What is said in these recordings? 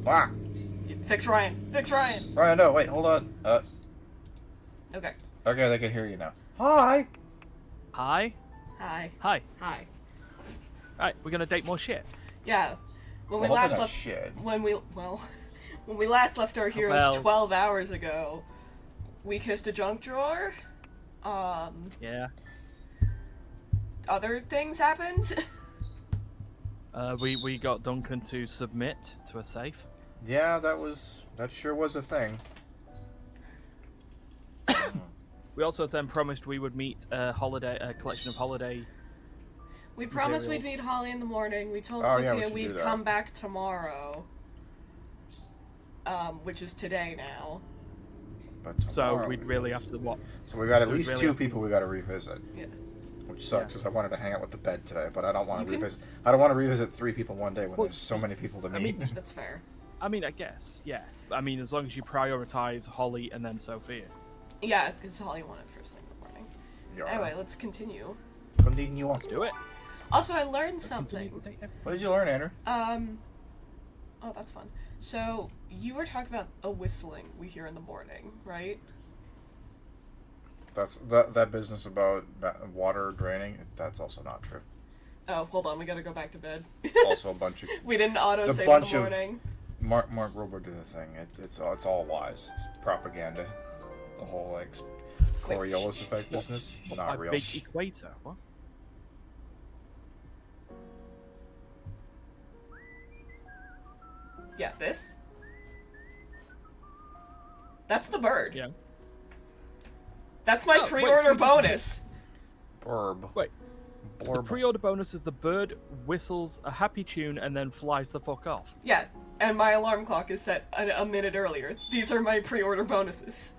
Ah! Fix Ryan. Fix Ryan. Ryan, no, wait, hold on. Okay. Okay, they can hear you now. Hi! Hi. Hi. Hi. Hi. Right, we're gonna date more shit. Yeah. When we Well, last hoping left, that's shit. when we last left our heroes Well. 12 hours ago, we kissed a junk drawer. Yeah. Other things happened. We got Duncan to submit to a safe. Yeah, that sure was a thing. We also then promised we would meet a collection of holiday. We promised we'd Materials. meet Holly in the morning. We told Oh, yeah, we Sophia should do we'd that. come back tomorrow. Which is today now. But So tomorrow we'd it really is. have to what? So we got at so we'd least really two have to- people we got to revisit. Yeah. Which sucks, because I wanted to hang out with the bed today, but I don't want You to can- revisit. I don't want to revisit 3 people one day when Well, there's so many people to I meet. mean- That's fair. I mean, I guess, yeah. I mean, as long as you prioritize Holly and then Sophia. Yeah, because Holly wanted first thing in the morning. Yeah. Anyway, let's continue. Continue on. Do it. Also, I learned Continue something. to date everything. What did you learn, Andrew? Oh, that's fun. So, you were talking about a whistling we hear in the morning, right? That's that business about water draining. That's also not true. Oh, hold on, we gotta go back to bed. Also a bunch of We didn't auto It's a save bunch in of- the morning. Mark Rober did a thing. It's all lies. It's propaganda. The whole like Coriolis effect business, My not real. big equator. What? Yeah, this? That's the bird. Yeah. That's my Oh, wait, pre-order so we can- bonus. Burb. Wait. The Blurb. pre-order bonus is the bird whistles a happy tune and then flies the fuck off. Yeah, and my alarm clock is set a minute earlier. These are my pre-order bonuses.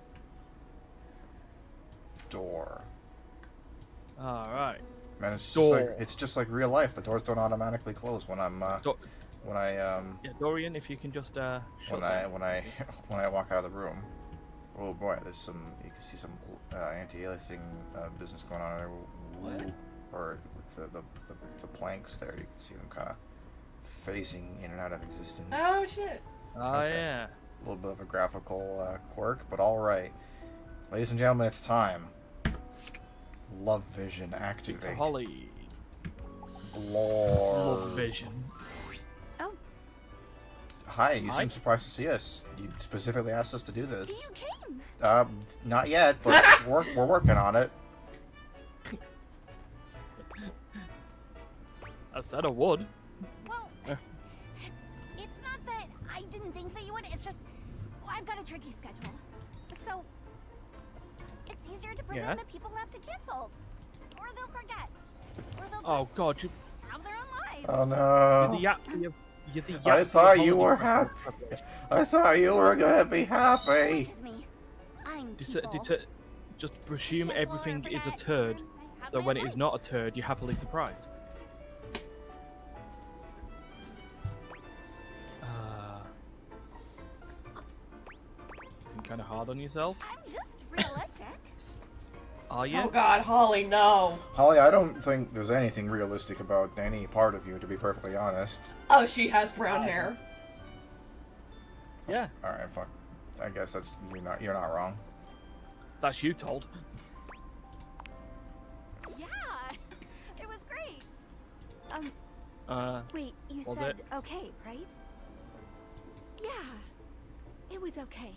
Door. All right. Man, it's just Door. like real life. The doors don't automatically close when I'm Do- when I yeah, Dorian, if you can just shut when down. when I walk out of the room. Oh boy, there's some. You can see some anti-aliasing business going on there. What? Or with the planks there, you can see them kind of phasing in and out of existence. Oh shit. Oh Okay. yeah. A little bit of a graphical quirk, but all right. Ladies and gentlemen, it's time. Love vision It's activate. a Holly. Lord. Love vision. Oh, Hi, you Hi. seem surprised to see us. You specifically asked us to do this. you came. Not yet, but we're working on it. I said I would. Well, it's not that I didn't think that you would. It's just I've got a tricky schedule, so it's easier to presume Yeah? that people have to cancel, or they'll forget, or they'll Oh just God, you, have their own lives. Oh you're no. the Yahtzee of. You're the Yahtzee I of thought you holiday were preparation. I thought you were gonna be happy. Which is me. I'm people. Just presume Cancel or everything is a forget, turd, and I have so my when own it is life. not a turd, you're happily surprised. Seem kind of hard on yourself, I'm just realistic. are you? Oh god, Holly, no. Holly, I don't think there's anything realistic about any part of you, to be perfectly honest. Oh, she has brown hair. Yeah, All right, fuck. I guess that's you're not wrong. that's you told. Yeah, it was great. Wait, you Was said it? okay, right? Yeah, it was okay.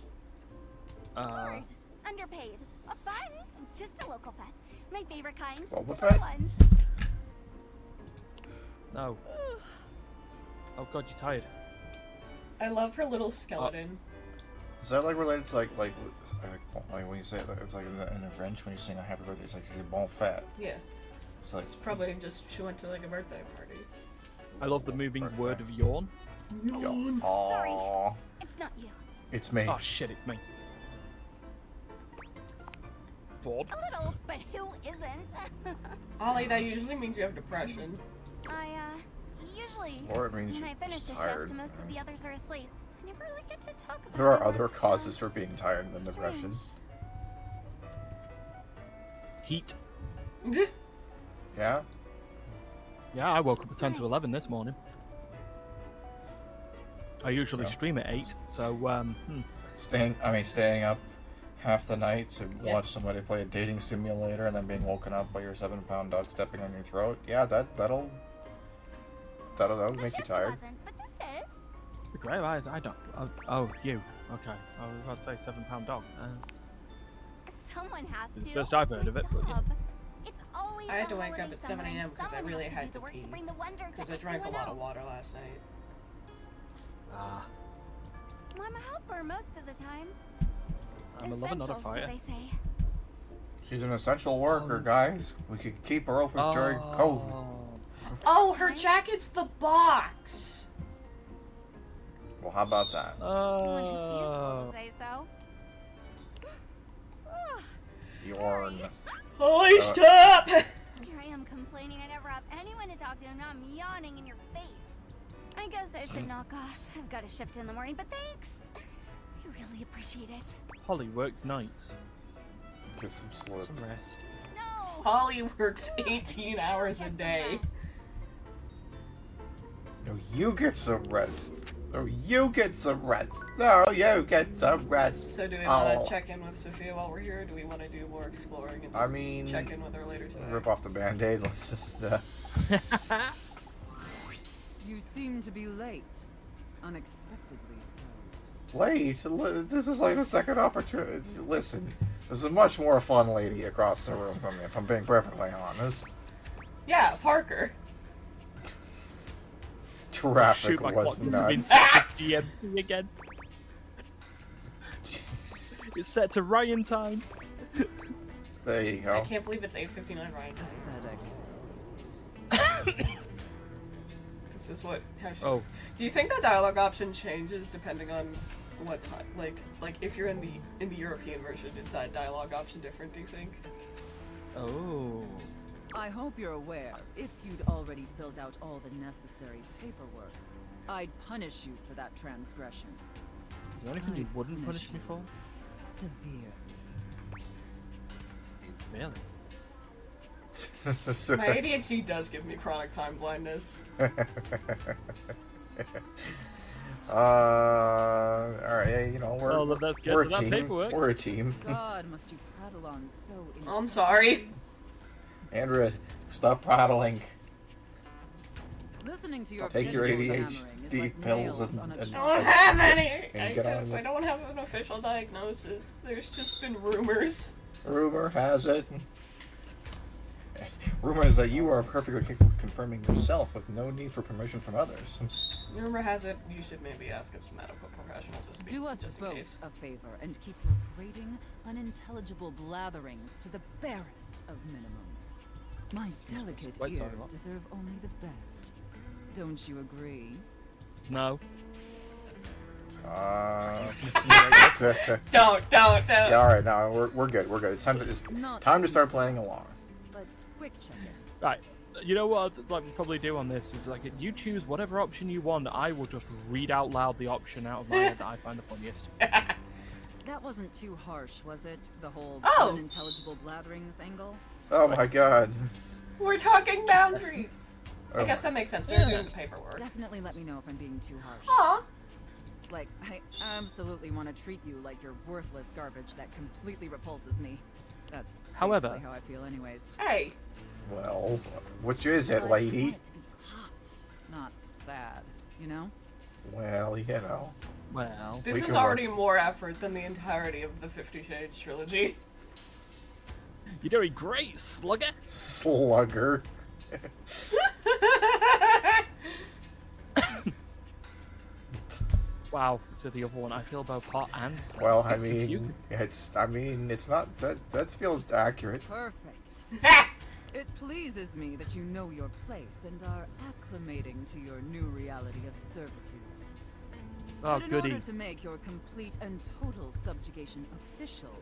Bored, underpaid, fun, just a local pet. My favorite kind. Boba the Fett? ones. No. Oh God, you're tired. I love her little skeleton. Is that like related to like when you say it, it's like in the French when you sing a happy birthday, it's like c'est bon fête. Yeah, So like it's probably just she went to like a birthday party. I love the moving Birthday. word of yawn. Aww. It's not you. It's me. Oh shit, it's me. Bored. A little, but who isn't? Holly, that usually means you have depression. I usually Or it means when you're I finish just a tired. shift, most of the others are asleep. I never really get to talk about There are my other work, so causes for being tired than depression. Heat. Yeah? Yeah, I woke up at 10 to 11 this morning. I usually No. stream at 8, so Staying up half the night to watch somebody play a dating simulator and then being woken up by your 7-pound dog stepping on your throat. Yeah, that'll make you tired. Wasn't, but this is. great. I don't. Oh, you. Okay. I was about to say 7-pound dog. Someone has It's to. the first I've It's heard of their it, but yeah. job. It's always I had to the wake up holiday at 7 summer a.m. and because I someone really has had do to the work pee. bring the wonder to Because I drank a everyone lot of else. water last night. I'm a helper most of the time. I'm a lover, not a Essential, fighter. so they say. She's an essential worker, guys. We could keep her open during COVID. Oh, her jacket's the box! Well, how about that? When it's useful to say so. Yorn. Holy stop! Here I am complaining I never have anyone to talk to, and now I'm yawning in your face. I guess I should knock off. I've got a shift in the morning, but thanks. I really appreciate it. Holly works nights. Get some sleep. Some rest. No! Holly works 18 hours a day. No, you get some rest. No, you get some rest. No, you get some rest. So do we want to check in with Sophia while we're here, or do we want to do more exploring and just check in with her later today? Rip off the band-aid. Let's just You seem to be late. Unexpectedly so. late. This is like the second opportunity. Listen, there's a much more fun lady across the room from me, if I'm being perfectly honest. Yeah, Parker. Traffic Shoot my was clock. nuts. GMT again. It's set to Ryan time. There you I go. can't believe it's 8:59 right now. Pathetic. This is what. Oh. Do you think the dialogue option changes depending on what time? Like if you're in the European version, is that dialogue option different? Do you think? Oh. I hope you're aware, if you'd already filled out all the necessary paperwork, I'd punish you for that transgression. Is there anything you wouldn't punish me for? Severe. Really? My ADHD does give me chronic time blindness. Alright, yeah, you know, Well, then let's get we're to a that team. paperwork. We're a team. God, must you prattle on so I'm sorry. Andrea, stop prattling. Listening to your Take your pitiful ADHD yammering is like pills nails and- on a and- I chalk. don't have any. And get on with- I don't have an official diagnosis. There's just been rumors. Rumor has it. Rumor is that you are perfectly capable of confirming yourself with no need for permission from others. Rumor has it you should maybe ask a medical professional Do us just in case. both a favor and keep your grating, unintelligible blatherings to the barest of minimums. My delicate Wait, sorry, ears what? deserve only the best. Don't you agree? No. Don't. Yeah, all right, now we're good. We're good. It's time Not to start planning along. But quick check-in. Right. You know what I'd like probably do on this is like you choose whatever option you want. I will just read out loud the option out of my head that I find the funniest. That wasn't too harsh, was it? The whole Oh. unintelligible blatherings angle? Oh my god. We're talking boundaries. I Oh guess my- that makes sense. We're doing the paperwork. Definitely let me know if I'm being too harsh. Aw. Like, I absolutely want to treat you like you're worthless garbage that completely repulses me. That's However- basically how I feel anyways. Hey. Well, which is But it, I lady? want it to be hot, not sad, you know? Well, you know. Well, This We is can already more effort than the entirety of the 50 Shades trilogy. you're doing great, Slugger. Slugger. Wow, to the other one, I feel both hot and sad. Well, I It's confusing. mean, it's not that feels accurate. Perfect. It pleases me that you know your place and are acclimating to your new reality of servitude. Oh, But in goody. order to make your complete and total subjugation official,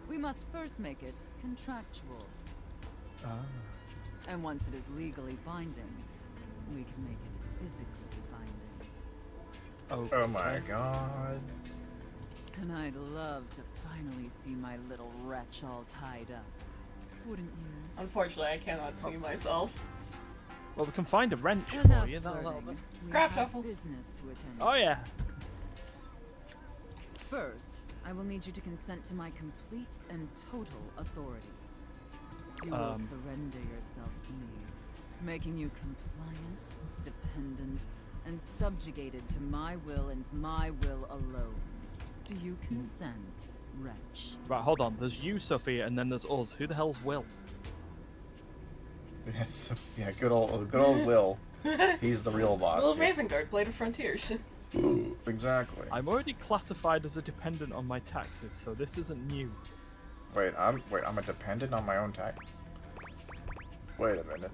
we must first make it contractual. Ah. And once it is legally binding, we can make it physically binding. Oh my god. And I'd love to finally see my little wretch all tied up. Wouldn't you? Unfortunately, I cannot see myself. Well, we can find a wrench Enough for you. That'll flirting. help. We Crap have shuffle. business to attend Oh to. yeah. first, I will need you to consent to my complete and total authority. You will surrender yourself to me, making you compliant, dependent, and subjugated to my will and my will alone. Do you consent, wretch? Right, hold on. There's you, Sophia, and then there's us. Who the hell's Will? Yes, yeah, good old Will. He's the real boss. Will here. Ravengard, Blade of Frontiers. Exactly. I'm already classified as a dependent on my taxes, so this isn't new. Wait, I'm a dependent on my own tax. Wait a minute.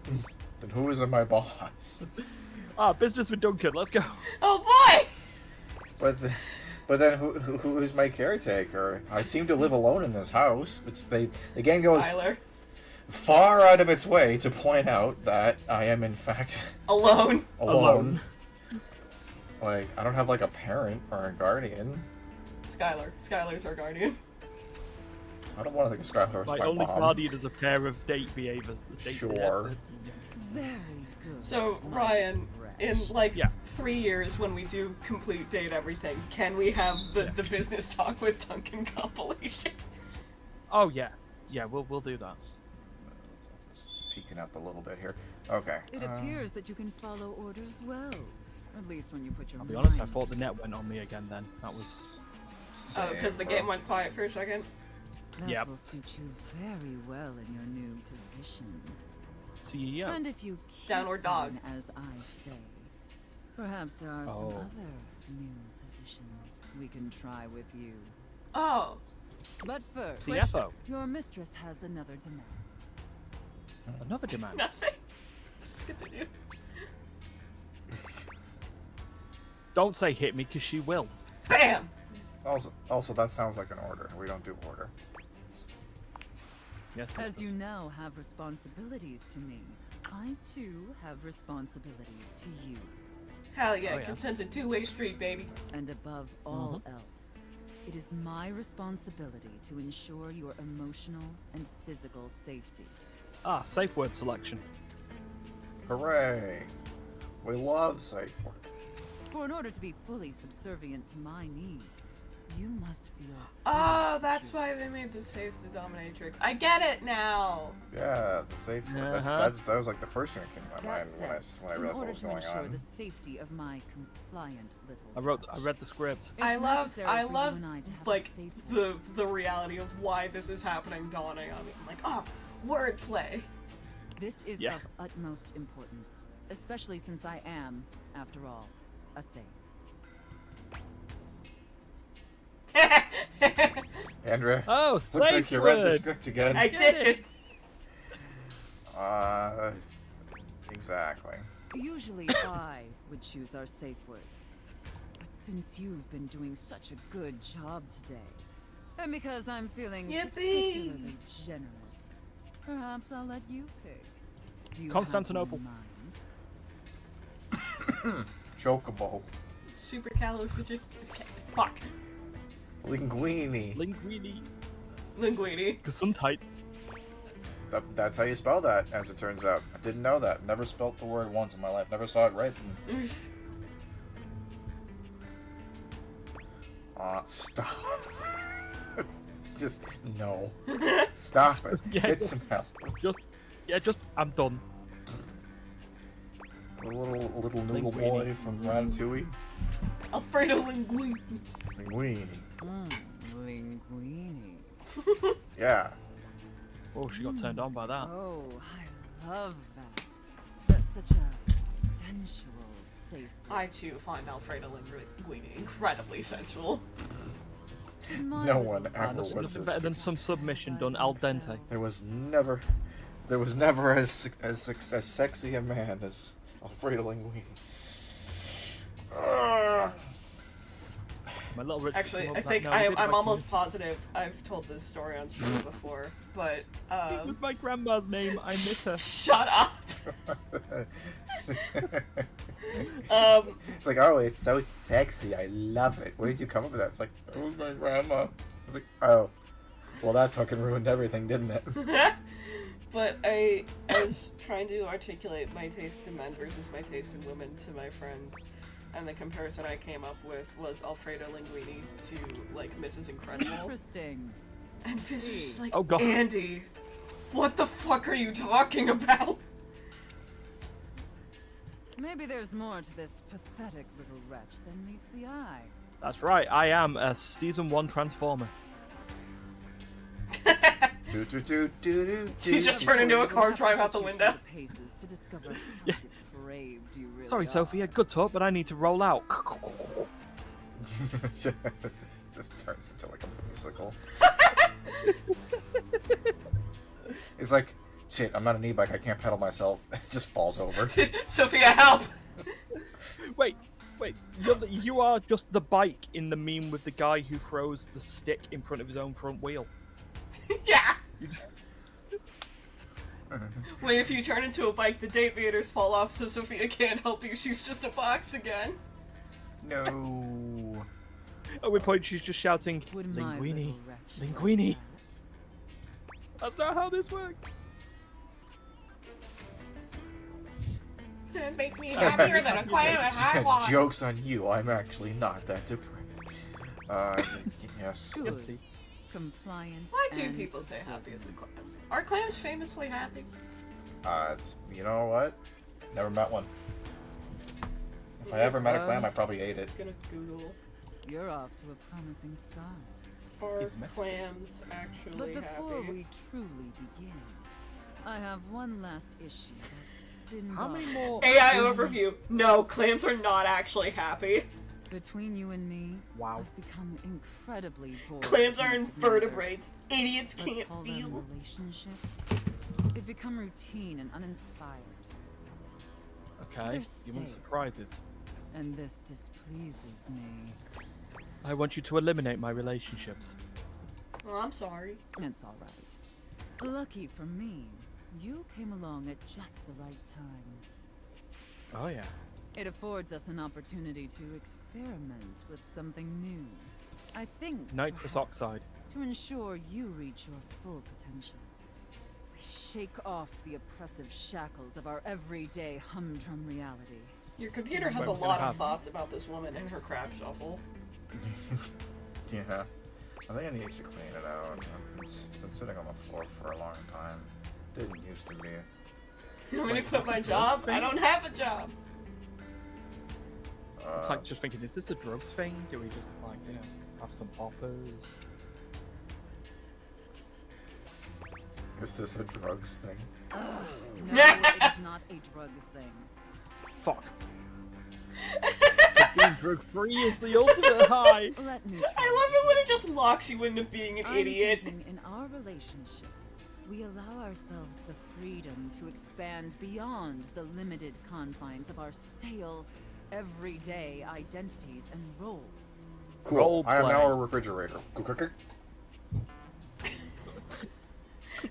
Then who is my boss? Business with Duncan. Let's go. Oh boy! But then who is my caretaker? I seem to live alone in this house. The game goes Tyler. far out of its way to point out that I am in fact Alone. alone. Like, I don't have like a parent or a guardian. Skylar. Skylar's our guardian. I don't want to think of Skylar as My my only mom. guardian is a pair of date behaviors. Sure. Very good. So, my Ryan, in wretch. like Yeah. 3 years when we do complete date everything, can we have the business talk with Duncan compilation? Oh yeah, we'll do that. Peeking up a little bit here. Okay. It appears that you can follow orders well. At least when you put your I'll be mind honest. I to thought the it. net went on me again. Then that was. Oh, because the game went quiet for a second. That Yep. will suit you very well in your new position. See ya. And if you keep Downward dog. doing as I say, perhaps there are some Oh. other new positions we can try with you. Oh. But first, CFO. your mistress has another demand. Another demand. Nothing. Just continue. Don't say hit me, cause she will. Bam! Also, that sounds like an order. We don't do order. Yes. As mistress. you now have responsibilities to me, I too have responsibilities to you. Hell yeah, Oh, yeah. consent's a two-way street, baby. And above all else, it is my responsibility to ensure your emotional and physical safety. Safe word selection. Hooray! We love safe work. For in order to be fully subservient to my needs, you must feel. Oh, fully that's secure. why they made the safe the dominatrix. I get it now. Yeah, the safe work. Uh-huh. That was like the first thing that came to my That mind said, when I in realized what order was to going ensure on. the safety of my compliant little. I read the script. It's I love necessary for you like and I to have a safe the reality of why this is happening dawning on me. I'm like, oh, wordplay. This is Yeah. of utmost importance, especially since I am, after all, a safe. Andrea, Oh, looks safe like you read the word. script again. I did. Exactly. Usually I would choose our safe word. But since you've been doing such a good job today, and because I'm feeling Yippee! particularly generous, perhaps I'll let you pick. Do you Constantinople. have one in mind? Chocobo. Supercalifragilistic. Fuck. Linguini. Linguini. Linguini. Gesundheit. That's how you spell that, as it turns out. I didn't know that. Never spelt the word once in my life. Never saw it written. Stop. Just, no. Stop it. Yeah. Get some help. I'm done. A little noodle Linguini. boy from Ratatouille. Alfredo Linguini. Linguini. Linguini. Yeah. Oh, she got turned on by that. Oh, I love that. That's such a sensual, safe. I too find Alfredo Linguini incredibly sensual. My No little one ever There's was nothing better than some submission done al dente. There was never as sexy a man as Alfredo Linguini. My little rich. Actually, come I up think that now. I did I'm my almost community. positive I've told this story on stream before, but It was my grandma's name. I miss her. shut up. It's like, oh, it's so sexy. I love it. Where did you come up with that? It's like, it was my grandma. I was like, oh. Well, that fucking ruined everything, didn't it? But I was trying to articulate my taste in men versus my taste in women to my friends, and the comparison I came up with was Alfredo Linguini to like Mrs. Incredible. Interesting. And Fizz was just like, Oh, God. Andy, what the fuck are you talking about? Maybe there's more to this pathetic little wretch than meets the eye. That's right, I am a season 1 Transformer. Do do do do do. You just turn into a car, drive out the window. Paces to discover how Yeah. depraved you really Sorry, are. Sophia, good talk, but I need to roll out. This just turns into like a bicycle. It's like, shit, I'm not an e-bike, I can't pedal myself. It just falls over. Sophia, help! Wait, you are just the bike in the meme with the guy who throws the stick in front of his own front wheel. Yeah! Wait, if you turn into a bike, the deviators fall off, so Sophia can't help you. She's just a box again. No. At one point, she's just shouting, Would my Linguini, little wretch like Linguini. that? That's not how this works. That make me happier than a clam if I want. Joke's on you, I'm actually not that depraved. Yes. Yes, Good. please. Compliant. Why do and people say happy as a subservient. clam? Are clams famously happy? You know what? Never met one. If I ever met a clam, I probably ate it. Gonna Google. You're off to a promising start. Are He's met- clams actually But before happy? we truly begin, I have one last issue that's been How many bothering more? AI overview. No, clams are not actually happy. Between you and me, Wow. I've become incredibly bored. Clams with are most of my invertebrates. Idiots Let's can't call them feel. relationships. They've become routine and uninspired, Okay, They're you want stale. surprises. and this displeases me. I want you to eliminate my relationships. Well, I'm sorry. It's all right. Lucky for me, you came along at just the right time. Oh yeah. It affords us an opportunity to experiment with something new. I think Nitrous perhaps, oxide. to ensure you reach your full potential. We shake off the oppressive shackles of our everyday humdrum reality. Your computer has a But lot of have- thoughts about this woman and her crab shuffle. Yeah. I think I need to clean it out. It's been sitting on the floor for a long time. Didn't used to be. You want me Wait, to is quit this a my drug job? thing? I don't have a job. It's like just thinking, is this a drugs thing? Do we just like, you know, have some poppers? Is this a drugs thing? No, it's not a drugs thing. Fuck. Being drug free is the ultimate high. Let me I love it when it just locks you into being an I'm idiot. thinking in our relationship, we allow ourselves the freedom to expand beyond the limited confines of our stale, everyday identities and roles. Cool. Role I am now play. a refrigerator.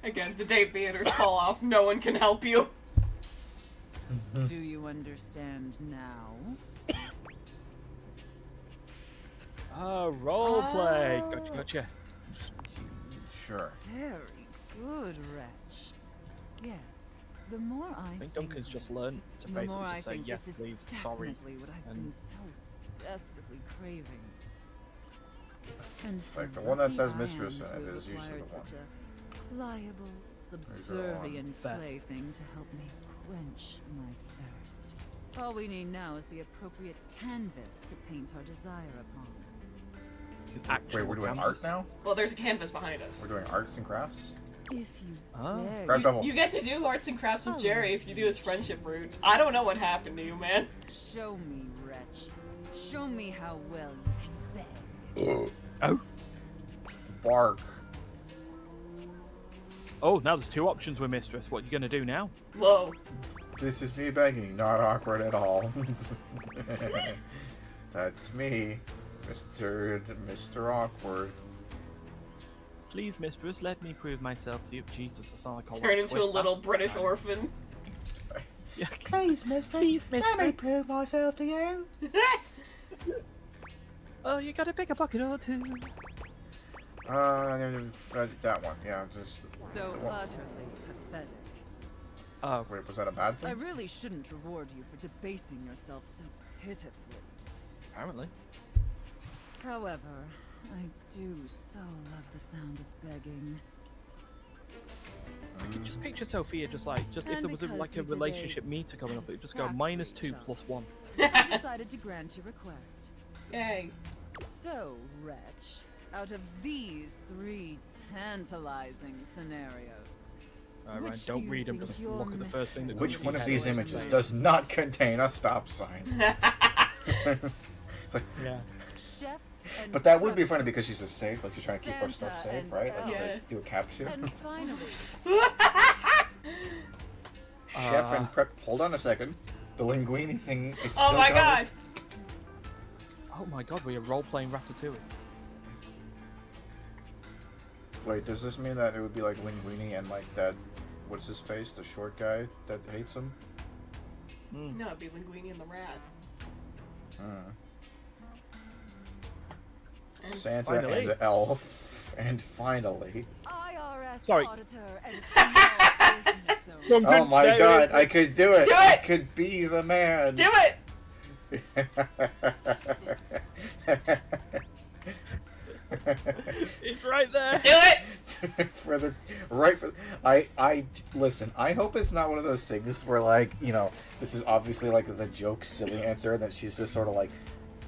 Again, the day theaters fall off. No one can help you. Do you understand now? Roleplay. Oh. Gotcha. Sure. Very good, wretch. Yes, the more I think Duncan's just learned to the more basically I just say think yes, this please, is sorry. definitely what I've and- been so desperately craving. And It's like the how one that lucky says I mistress am in to it have is usually acquired the one. such a pliable, the one. subservient Fair. plaything to help me quench my thirst. All we need now is the appropriate canvas to paint our desire upon. Actual Wait, we're doing canvas. art now? Well, there's a canvas behind us. We're doing arts and crafts? If you Oh. very Crab shuffle. You get to do arts and crafts with Jerry if you do his friendship route. I don't know what happened to you, man. show me, wretch. Show me how well you can beg. Oh. Bark. Oh, now there's two options with Mistress. What are you going to do now? Whoa. This is me begging, not awkward at all. That's me, Mr. Awkward. Please, Mistress, let me prove myself to you. Jesus, I sound like a Turn into a little British orphan. Yeah. Please, Mistress. Please, Mistress. prove myself to you. Oh, you got a bigger bucket or two. That one. Yeah, just. So the one- utterly pathetic. Oh, Wait, was that a bad I thing? really shouldn't reward you for debasing yourself so pitifully. Apparently. However, I do so love the sound of begging. I could just picture Sophia just if And there was because like a you did a relationship meter going up, it would just go satisfactory -2 + 1. I decided to grant your request. Yay. So, wretch, out of these 3 tantalizing scenarios, Alright, which don't do you read them, think just your look at the first thing that Which comes one to of your these head. images does not contain a stop sign? It's like, Yeah. chef and but that would be prep funny because she's a safe. Like she's trying to keep her stuff Santa safe, and right? Like, elf. to do a capture. And finally, Chef and prep. Hold on a second. The linguine thing. It's Oh still my coming. god. Oh my god, we are role-playing Ratatouille. Wait, does this mean that it would be like Linguini and like that? What's his face? The short guy that hates him. No, it'd be Linguini and the rat. Santa finally. and Elf, and finally. IRS Sorry. auditor and small business owner. Oh my god, I could do it! Do I it! could be the man! Do it! It's right there. Do it! for the right for I listen, I hope it's not one of those things where like, you know, this is obviously like the joke silly answer that she's just sort of like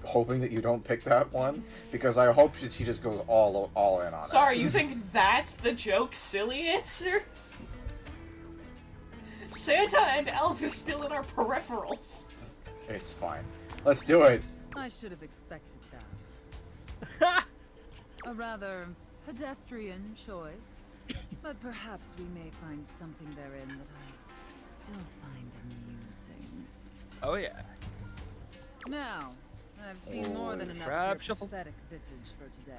hoping that you don't pick that one, because I hope that she just goes all in on it. Sorry, you think that's the joke silly answer? Santa and Elf is still in our peripherals. It's fine. Let's do it. I should have expected that. A rather pedestrian choice, but perhaps we may find something therein that I still find amusing. Oh yeah. Now, I've seen more than enough crab of your shuffle. pathetic visage for today.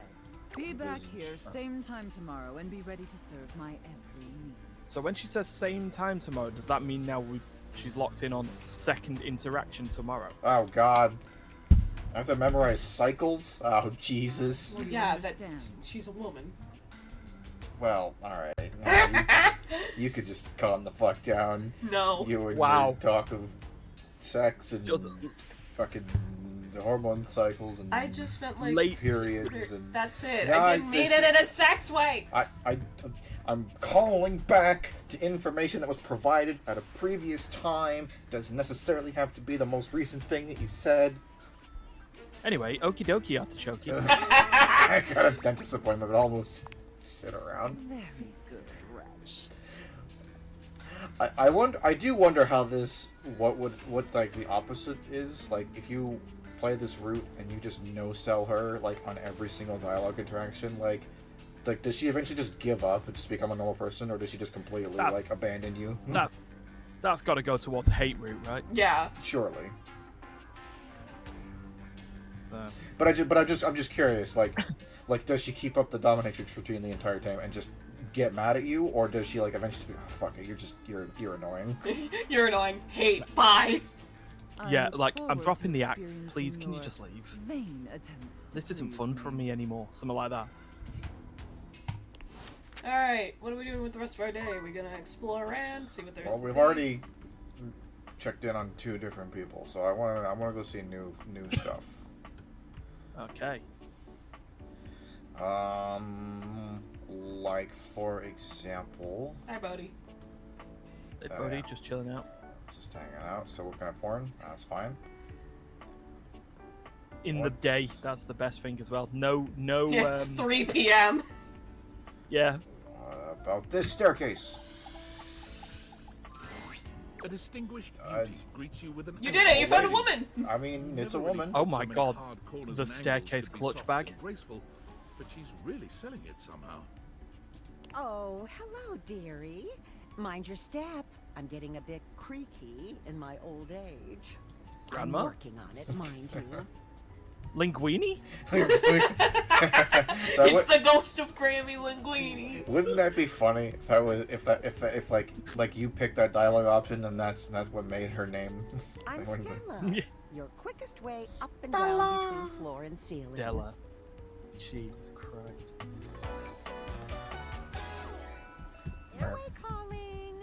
Be back here same time tomorrow and be ready to serve my every need. So when she says same time tomorrow, does that mean now she's locked in on second interaction tomorrow? Oh god. I have to memorize cycles? Oh Jesus. Well, You yeah, that understand. she's a woman. Well, alright. You could just calm the fuck down. No. You and Wow. your talk of sex and Just- fucking hormone cycles and I just meant like Late periods and that's it. No, I didn't mean it in a sex way. I'm calling back to information that was provided at a previous time. Doesn't necessarily have to be the most recent thing that you said. Anyway, okie dokie, artichoke. I got a dentist appointment, but I'll move shit around. Very good, wretch. I do wonder how this, what like the opposite is, like if you play this route and you just no-sell her like on every single dialogue interaction, like does she eventually just give up and just become a normal person, or does she just completely That's- like abandon you? That's got to go towards the hate route, right? Yeah. Surely. So, But I'm just curious, like does she keep up the dominatrix routine the entire time and just get mad at you, or does she like eventually just be, oh, fuck it, you're annoying? You're annoying. Hate. Bye. I yeah, look like I'm forward dropping to the act. experiencing Please, can you your just leave? vain attempts to This isn't please fun for me anymore. Something like that. Alright, what are we doing with the rest of our day? Are we gonna explore around, see what there's Well, to we've see? already checked in on 2 different people, so I want to go see new stuff. Okay. Like for example, Hi, Bodhi. Hey, Oh, buddy, yeah. just chilling out. just hanging out, still looking at porn. That's fine. In the What's- day, that's the best thing as well. No, It's 3 p.m. yeah. What about this staircase? A distinguished Uh, beauty greets you with an You did it! You found a lady. woman! I mean, it's a woman. Oh my So many god, hard corners the and angles staircase could be clutch soft bag. and graceful, but she's really selling it somehow. Oh, hello, dearie. Mind your step. I'm getting a bit creaky in my old age. Grandma? I'm working on it, mind you. Linguini? That It's would, the ghost of Grammy Linguini. wouldn't that be funny if that was if like you picked that dialogue option and that's what made her name? I'm Wouldn't it? Stella. Your quickest way up and down between floor and ceiling. Della. Jesus Christ. Airway calling.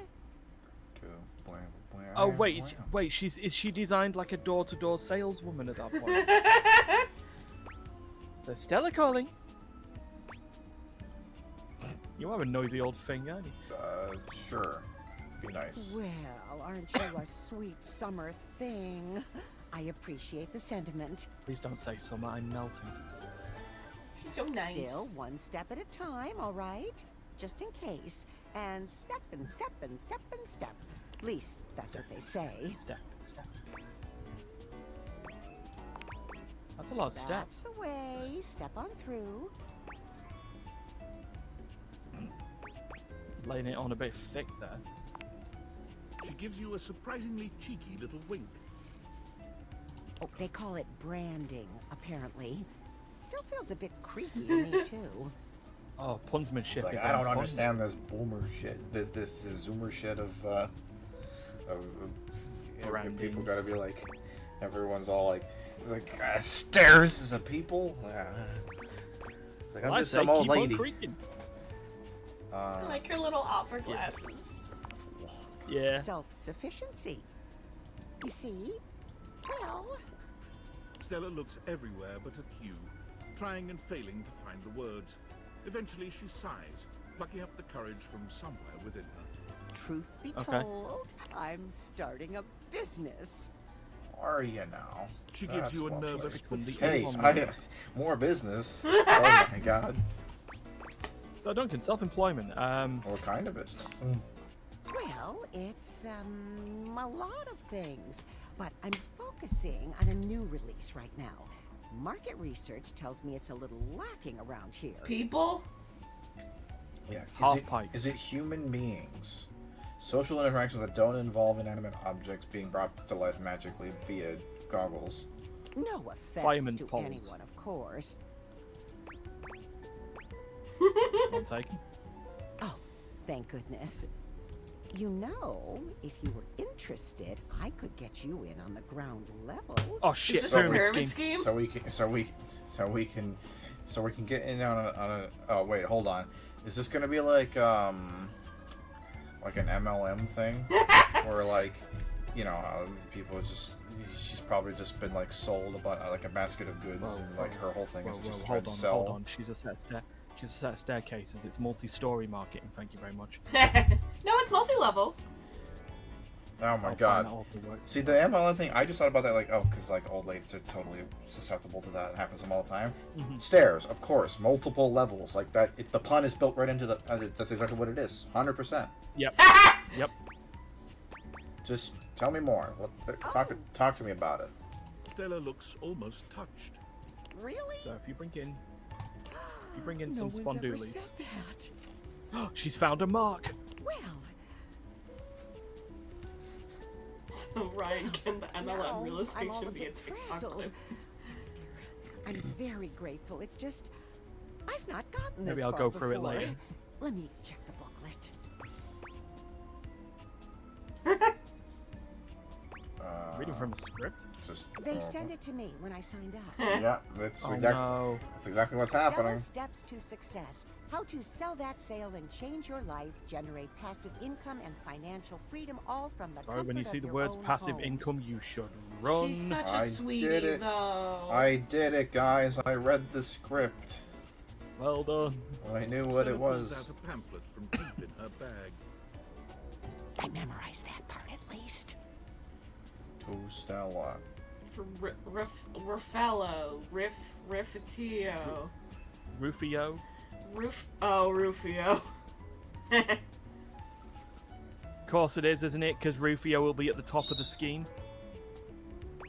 Oh Alright, wait, wow. wait. Is she designed like a door-to-door saleswoman at that point? There's Stella calling. You have a noisy old thing, aren't you? Sure. Be nice. Well, aren't you a sweet summer thing? I appreciate the sentiment. Please don't say summer. I'm melting. She's so nice. Still, one step at a time, all right? Just in case. And step and step and step and step. At least, that's what they say. Step. That's a lot of That's steps. the way. Step on through. Laying it on a bit thick there. She gives you a surprisingly cheeky little wink. Oh, they call it branding, apparently. Still feels a bit creepy to me, too. Oh, puntsmanship It's like, is I don't on point. understand this boomer shit. This zoomer shit of Branding. people gotta be like, everyone's all like, it's like, stairs is a people? Like, Well, I'm I just say some old keep on lady. creaking. I like her little opera glasses. Yeah. Self-sufficiency. You see? Well, Stella looks everywhere but at you, trying and failing to find the words. Eventually she sighs, plucking up the courage from somewhere within her. truth be Okay. told, I'm starting a business. Are you now? She gives That's you a lovely. nervous From the Hey, Avon more business. Oh my god. So Duncan, self-employment. What kind of business? Well, it's a lot of things, but I'm focusing on a new release right now. Market research tells me it's a little lacking around here. People? Yeah. Half-pipes. Is it human beings? Social interactions that don't involve inanimate objects being brought to life magically via goggles. No offense Fireman's to poles. anyone, of course. One taken. Oh, thank goodness. You know, if you were interested, I could get you in on the ground level. Oh shit! Is this a pyramid pyramid scheme. scheme? So we can get in on a. Oh wait, hold on. Is this gonna be like an MLM thing, or like, you know, how people just she's probably just been like sold about like a basket of goods, and like her whole thing is just to try hold to on, sell. hold on. She's a set of staircases. It's multi-story marketing. Thank you very much. No, it's multi-level. Oh my I'll god. find that all the work. See, the MLM thing, I just thought about that, like, oh, because, like, old ladies are totally susceptible to that. It happens to them all the time. Mhm. Stairs, of course, multiple levels. Like, that, the pun is built right into the, that's exactly what it is. 100%. Yep. Yep. Just tell me more. Talk to me about it. Stella looks almost touched. Really? So if you bring in No some one's ever spondoolies. said that. She's found a mark. Well, So Ryan, can the MLM no, I'm all realization a be a bit TikTok frazzled. clip? Sorry, dear. I'm very grateful. It's just I've not gotten this Maybe I'll far go through it before. later. Let me check the booklet. Reading from a script. Just, They sent it to me when I signed up. Yeah, that's, Oh exactly, no. that's exactly what's Stella happening. Steps to Success. How to sell that sale and change your life, generate passive income and financial freedom, all from the Sorry, when you comfort see of the your words own passive home. income, you should run. She's such a I sweetie, did it. though. I did it, guys. I read the script. Well done. I knew what Stella it pulls was. out a pamphlet from deep in her bag. I memorized that part at least. To Stella. Raffaello, Riffatio, Rufio. Rufio. Of course it is, isn't it? Because Rufio will be at the top of the scheme. I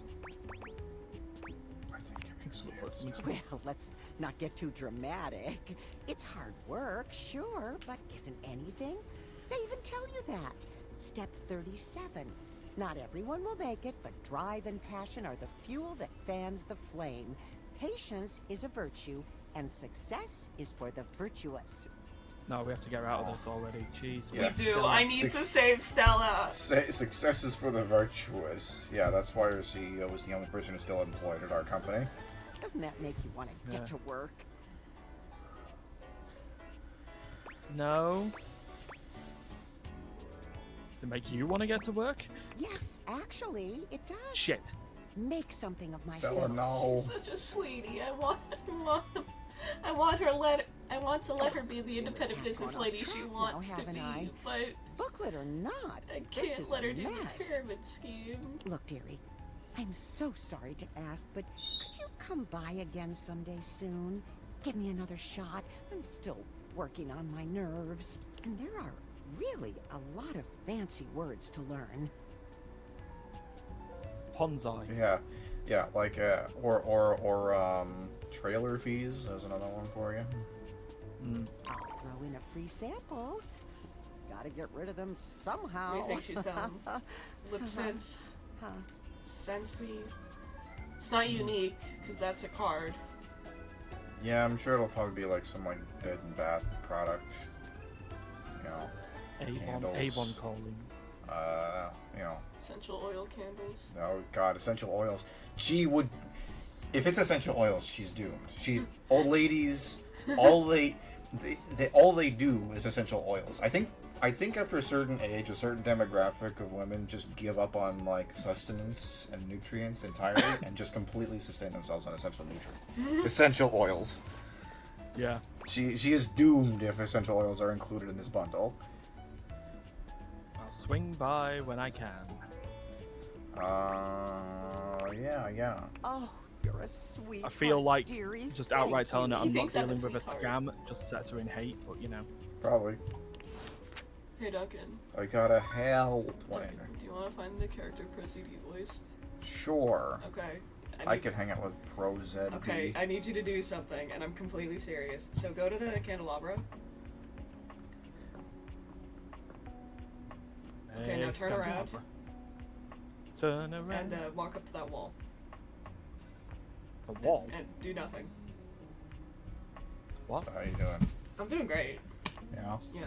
think it makes Let's sense. listen. Well, let's not get too dramatic. It's hard work, sure, but isn't anything? They even tell you that. Step 37. Not everyone will make it, but drive and passion are the fuel that fans the flame. Patience is a virtue, and success is for the virtuous. No, we have to get her out of this already. Jeez. Yeah. We do. I need to save Stella. Success is for the virtuous. Yeah, that's why our CEO is the only person who's still employed at our company. Doesn't that make you want to Yeah. get to work? No. Does it make you want to get to work? Yes, actually, it does. Shit. Make something of Stella, myself. no. She's such a sweetie. I want to let her be the independent I've business gone off lady she track now, wants to haven't be, I? but Booklet or not, I this can't is let a her do mess. the pyramid scheme. Look, dearie, I'm so sorry to ask, but could you come by again someday soon? Give me another shot. I'm still working on my nerves. And there are really a lot of fancy words to learn. Ponzai. Yeah, like trailer fees is another one for you. I'll throw in a free sample. Gotta get rid of them somehow. What do you think she's lip sense, Huh. Sensi. It's not unique because that's a card. Yeah, I'm sure it'll probably be like some like Bed and Bath product. You know, Avon, Avon calling. you know. Essential oil candles. Oh God, essential oils. She would, if it's essential oils, she's doomed. She's old ladies. All they do is essential oils. I think after a certain age, a certain demographic of women just give up on like sustenance and nutrients entirely and just completely sustain themselves on essential oils. Yeah. She is doomed if essential oils are included in this bundle. I'll swing by when I can. Yeah. Oh, you're a sweet. I feel like dearie. just Thank outright telling her you. I'm not thinks I'm a dealing with a sweetheart. scam just sets her in hate, but you know. Probably. Hey Duncan, I got a hell plan. do you want to find the character Pro CD voiced? Sure. Okay. I could hang out with Pro ZD. Okay, I need you to do something, and I'm completely serious. So go to the candelabra. Okay, now turn around. Turn around. And walk up to that wall. The wall. And do nothing. What? How you doing? I'm doing great. Yeah. Yeah.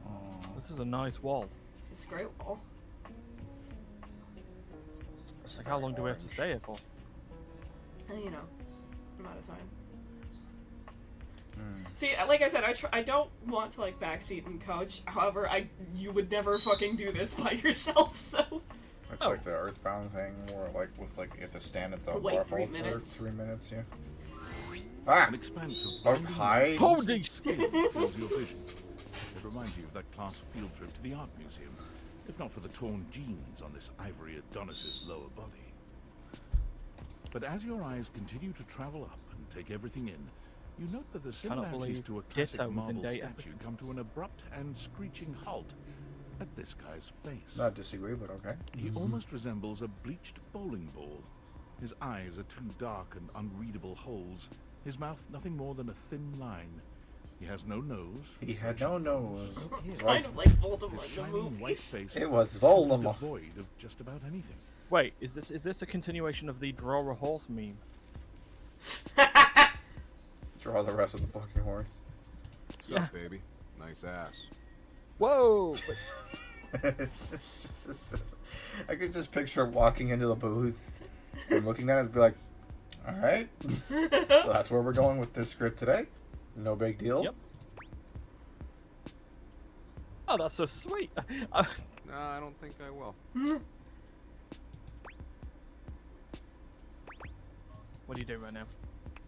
Oh. This is a nice wall. It's a great wall. It's Like, how long do we have to stay here for? You know, amount of time. Hmm. See, like I said, I don't want to like backseat and coach. However, you would never fucking do this by yourself. So. It's like the Earthbound thing, where like with like you have to stand at the Wait waterfall 3 for minutes. 3 minutes. Yeah. Ah. An expanse of Oh, blinding hi. Holy skin fills your vision. It reminds you of that class field trip to the art museum, if not for the torn jeans on this ivory Adonis's lower body. But as your eyes continue to travel up and take everything in, you note that the similarities believe to a classic Ditto was in marble date. statue come to an abrupt and screeching halt at this guy's face. Not disagree, but okay. He almost resembles a bleached bowling ball. His eyes are two dark and unreadable holes. His mouth nothing more than a thin line. He has no nose. He had no nose. Kind of like Voldemort His in the shining white movies. face It was is Voldemort. devoid of just about anything. Wait, is this a continuation of the draw a horse meme? Draw the rest of the fucking horn. What's up, baby? Nice ass. Whoa! I could just picture him walking into the booth and looking at it and be like, all right, so that's where we're going with this script today. No big deal. Yep. Oh, that's so sweet. Nah, I don't think I will. What are you doing right now?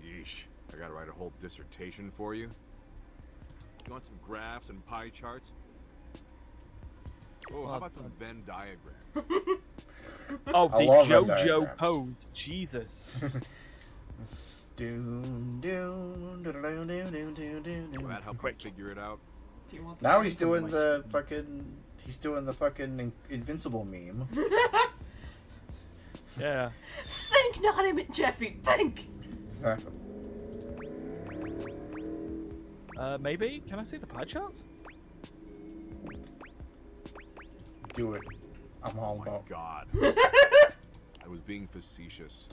Yeesh. I gotta write a whole dissertation for you. You want some graphs and pie charts? Oh, how about some Venn diagrams? Oh, I the love Venn JoJo diagrams. pose. Jesus. Will that help you figure it out? Do you want the Now he's answer? doing the fucking Invincible meme. Yeah. Think, not him, Jeffy. Think. Exactly. Maybe? Can I see the pie charts? Do it. I'm all Oh my about. god. I was being facetious.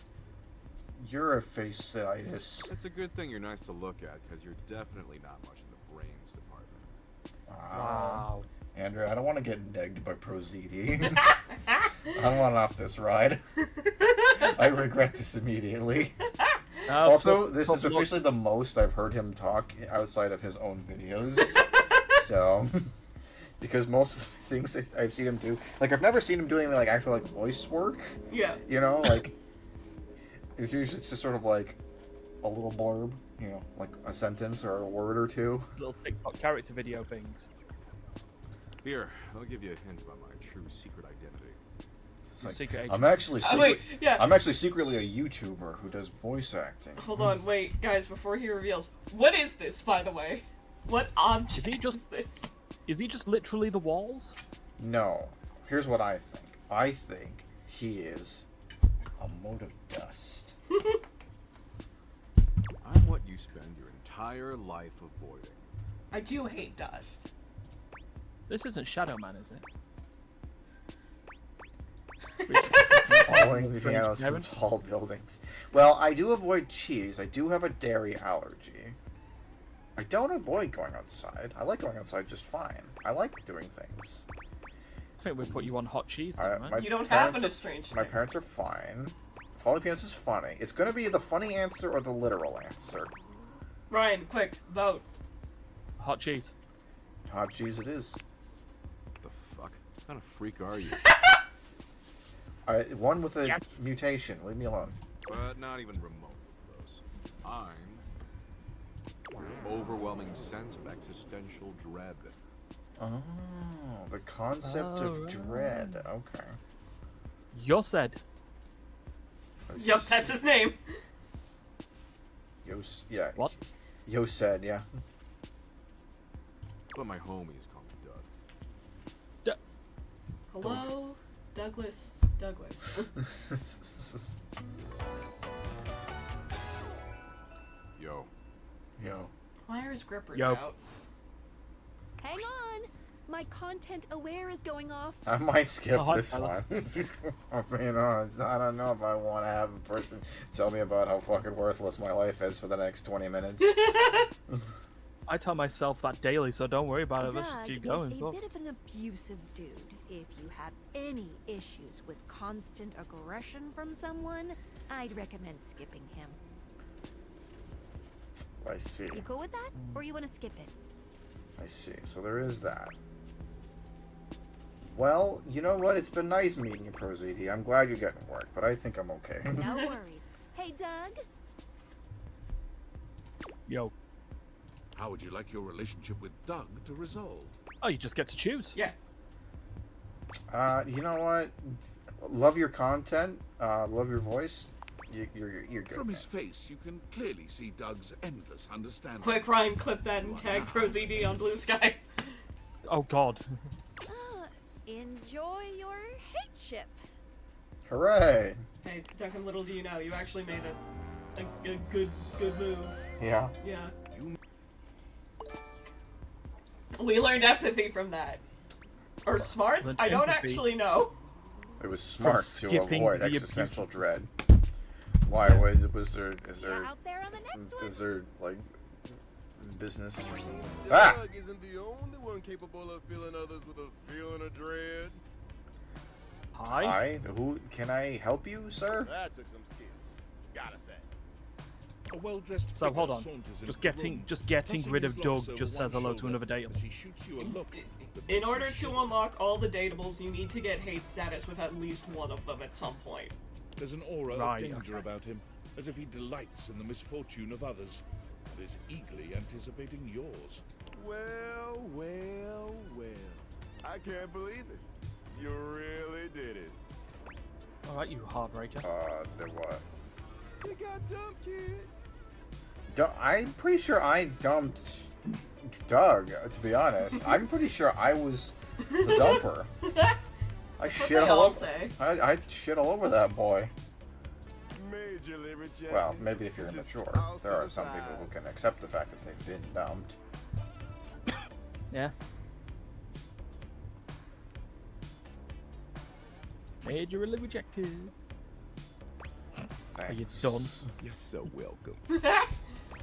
You're a face-itis. It's a good thing you're nice to look at, because you're definitely not much in the brains department. Wow. Andrew, I don't want to get negged by proceeding. I want off this ride. I regret this immediately. Also, this is officially the most I've heard him talk outside of his own videos. So, because most of the things that I've seen him do, like I've never seen him doing like actual like voice work. Yeah. You know, like it's usually just sort of like a little blurb, you know, like a sentence or a word or two. Little TikTok character video things. Here, I'll give you a hint about my true secret identity. It's like, Secret agent. I'm actually Wait, yeah. I'm actually secretly a YouTuber who does voice acting. Hold on, wait, guys, before he reveals, what is this, by the way? What object is this? Is he just literally the walls? No. Here's what I think. I think he is a mote of dust. I'm what you spend your entire life avoiding. I do hate dust. This isn't Shadow Man, is it? Following the pianos from tall buildings. Well, I do avoid cheese. I do have a dairy allergy. I don't avoid going outside. I like going outside just fine. I like doing things. I think we put you on hot cheese then, man. You don't have an estranged My parents are fine. Following pianos is funny. It's gonna be the funny answer or the literal answer. Ryan, quick, vote. Hot cheese. Hot cheese it is. The fuck? What kind of freak are you? One with a Yes. mutation. Leave me alone. But not even remotely close. I'm an overwhelming sense of existential dread. Oh, the concept of dread. Okay. You're said. Yep, that's his name. Yeah. What? Yo said, yeah. But my homies call me Doug. Hello, Douglas. Yo. Yo. Why are his grippers Yo. out? Hang on. My content aware is going off. I might skip Oh, this one. I'm being honest. I don't know if I want to have a person tell me about how fucking worthless my life is for the next 20 minutes. I tell myself that daily, so don't worry about it. Let's just Doug keep going. is a Cool. bit of an abusive dude. If you have any issues with constant aggression from someone, I'd recommend skipping him. I see. You cool with that? Or you want to skip it? I see. So there is that. Well, you know what? It's been nice meeting you, ProZD. I'm glad you're getting work, but I think I'm okay. No worries. Hey, Doug. Yo. How would you like your relationship with Doug to resolve? Oh, you just get to choose. Yeah. You know what? Love your content. Love your voice. You're good. From man. his face, you can clearly see Doug's endless understanding. Quick, Ryan, clip that and tag ProZD on Blue Sky. Oh God. Enjoy your hate ship. Hooray! Hey, Duncan, little do you know, you actually made a good move. Yeah. Yeah. We learned empathy from that. Or smarts? Learned I don't empathy. actually know. It was smart to skipping avoid the existential abuse. dread. Why? Was there? Is Yeah, there? out there on the next one. Is there like business? Doug Ah! isn't the only one capable of filling others with a feeling of dread. Hi. Hi. Who can I help you, sir? That took some skill. Gotta say. A well-dressed So hold on. figure saunters Just into the room, getting tossing rid his of Doug lasso just one says hello to shoulder another dateable. as he shoots you a look that In makes you order to shiver. unlock all the datables, you need to get hate status with at least one of them at some point. There's an aura Right, of danger okay. about him, as if he delights in the misfortune of others, and is eagerly anticipating yours. Well. I can't believe it. You really did it. All right, you heartbreaker. The what? You got dumped, kid. I'm pretty sure I dumped Doug. To be honest, I'm pretty sure I was the dumper. I What shit they all all over. say. I shit all over that boy. Majorly rejected. Well, maybe if you're Just immature, tossed there to are the some side. people who can accept the fact that they've been dumped. Yeah. Majorly rejected. Are you Thanks. done? You're so welcome.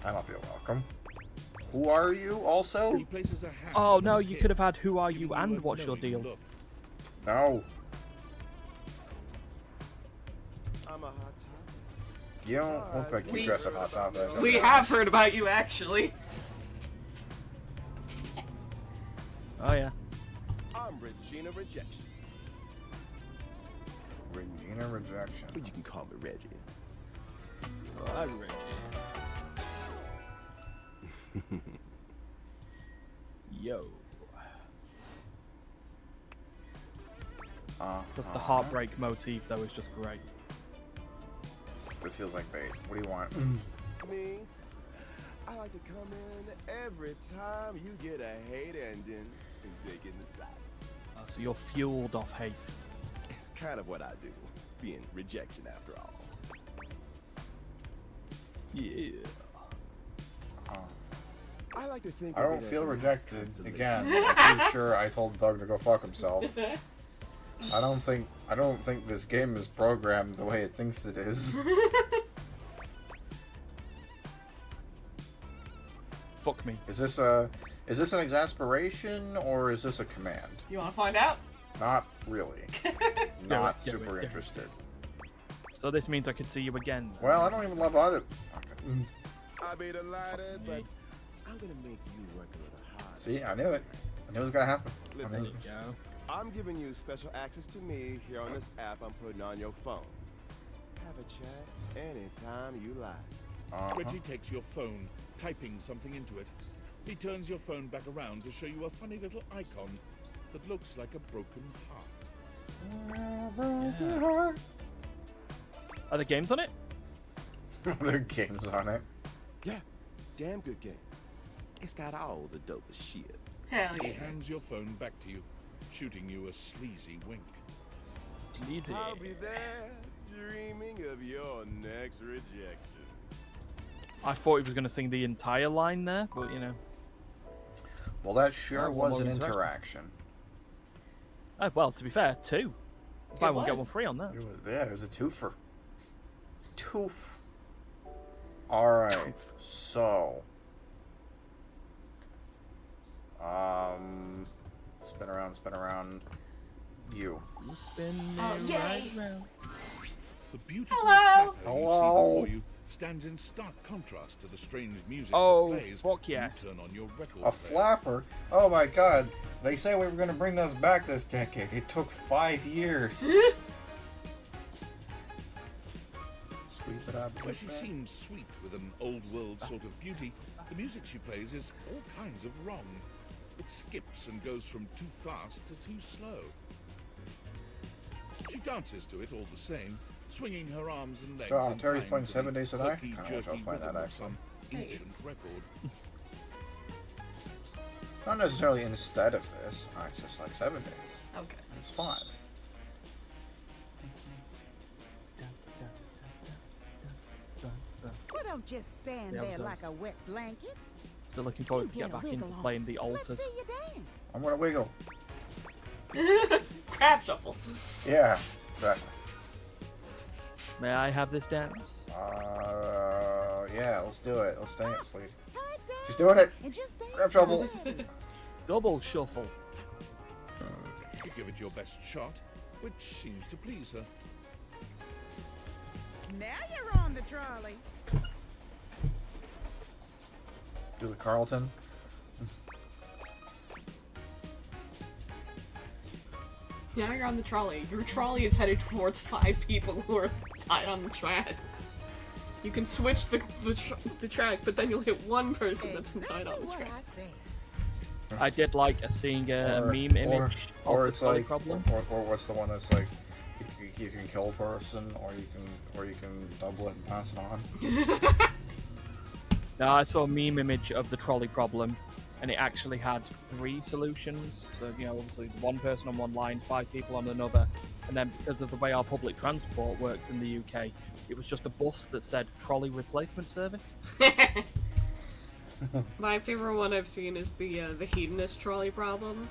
I don't feel welcome. Who are you, also? He places a hand Oh on no, his you hip, could have had who are giving you a and what's your knowing deal. look. No. I'm a hot topic. You don't look like you We- dress up hot topic. We have heard about you, actually. Oh yeah. Regina Rejection. Regina Rejection. But you can call me Reggie. Hi, Reggie. Yo. Just the heartbreak motif, though, is just great. This feels like bait. What do you want? Me, I like to come in every time you get a hate ending and dig in the sights. So you're fueled off hate. It's kind of what I do, being rejection after all. Yeah. I like to think I of don't it feel as a rejected. consolation. Again, I'm pretty sure I told Doug to go fuck himself. I don't think this game is programmed the way it thinks it is. Fuck me. Is this an exasperation or is this a command? You want to find out? Not really. Not do it, super do it. interested. So this means I could see you again. Well, I don't even love either. I be delighted, but I'm gonna make you work a little harder. See, I knew it. I knew it was gonna happen. I knew it was- Listen, I'm giving you special access to me here on this app I'm putting on your phone. Have a chat anytime you like. Reggie takes your phone, typing something into it. He turns your phone back around to show you a funny little icon that looks like a broken heart. Are there games on it? There are games on it. Yeah, damn good games. It's got all the dopest shit. Hell He yeah. hands your phone back to you, shooting you a sleazy wink. Sleazy. I'll be there dreaming of your next rejection. I thought he was going to sing the entire line there, but you know. Well, that sure One was more an interaction. interaction. Oh, well, to be fair, 2. Buy one, get was. one free on that. Yeah, it was a twofer. Toof. Alright, so. Spin around. You. Spin Oh, me yay. right round. The beautiful Hello. flapper you see Hello. before you stands in stark contrast to the strange music Oh, that plays fuck when yes. you turn on your record A player. flapper? Oh my god. They say we were gonna bring those back this decade. It took 5 years. Sweet, but I Where she seems sweet with an old world sort of beauty, the music she plays is all kinds of wrong. It skips and goes from too fast to too slow. She dances to it all the same, swinging her arms and legs in Terry's time playing to 7 the Days to Die? quirky, Kinda wish I was jerky playing that, rhythm of actually. some Hey. ancient record. Not necessarily instead of this. I just like 7 Days. Okay. It's fun. Well, don't just stand Yeah, there I'm like a wet blanket. Still looking forward to Get get a back wiggle into on. playing the Let's altars. see you dance. I'm gonna wiggle. Crab shuffle. Yeah, exactly. May I have this dance? Yeah, let's do it. Let's dance, please. Hurry, dance, She's doing it. and just dance Grab trouble. away. Double shuffle. You give it your best shot, which seems to please her. Now you're on the trolley. Do the Carlton. Now you're on the trolley. Your trolley is headed towards 5 people who are tied on the tracks. You can switch the track, but then you'll hit one person that's tied on the What I tracks. say. I did like seeing a Or- meme image or of the it's trolley like, problem. or what's the one that's like, you can kill a person, or you can double it and pass it on. Now I saw a meme image of the trolley problem, and it actually had 3 solutions. So you know, obviously 1 person on one line, 5 people on another, and then because of the way our public transport works in the UK, it was just a bus that said trolley replacement service. My favorite one I've seen is the hedonist trolley problem.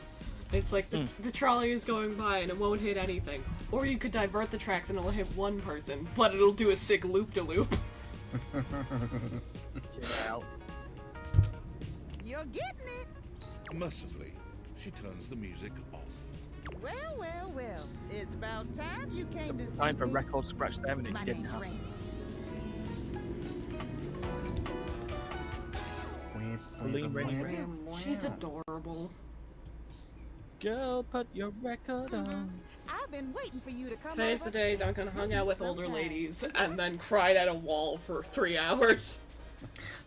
It's like the trolley is going by and it won't hit anything. Or you could divert the tracks and it'll hit one person, but it'll do a sick loop-de-loop. Yeah. You're getting it. Mercifully, she turns the music off. Well, well, well. It's about time you came to see Time for me. record scratch there, and it My didn't name's happen. Randy. Lean, Randy, Randy. She's adorable. Girl, put your record on. I've been waiting for you to come Today's over the day and Duncan see hung me out with older sometime. ladies and then cried at a wall for 3 hours.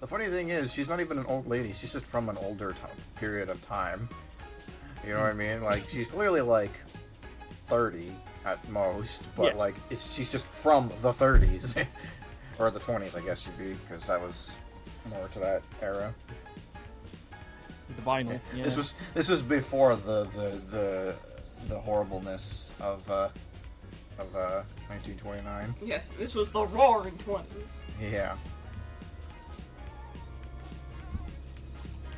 The funny thing is, she's not even an old lady. She's just from an older period of time. You know what I mean? Like, she's clearly like 30 at most, but Yeah. like she's just from the 30s or the 20s, I guess you'd be, because I was more to that era. The vinyl. Yeah. This was before the horribleness of 1929. Yeah, this was the roaring 20s. Yeah.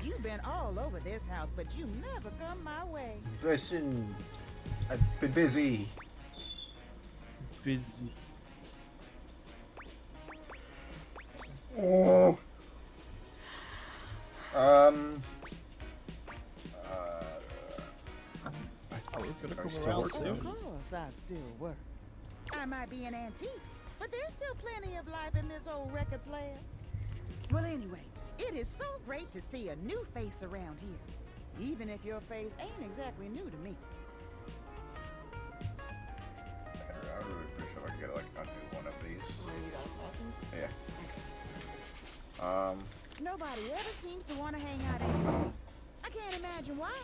You've been all over this house, but you never come my way. Listen, I've been busy. Busy. Oh. I was gonna Are come you still around working? soon. Of course, I still work. I might be an antique, but there's still plenty of life in this old record player. Well, anyway, it is so great to see a new face around here, even if your face ain't exactly new to me. I really appreciate if I could get like a new one of these. Oh, you got nothing? Yeah. Nobody ever seems to want to hang out anymore. I can't imagine why.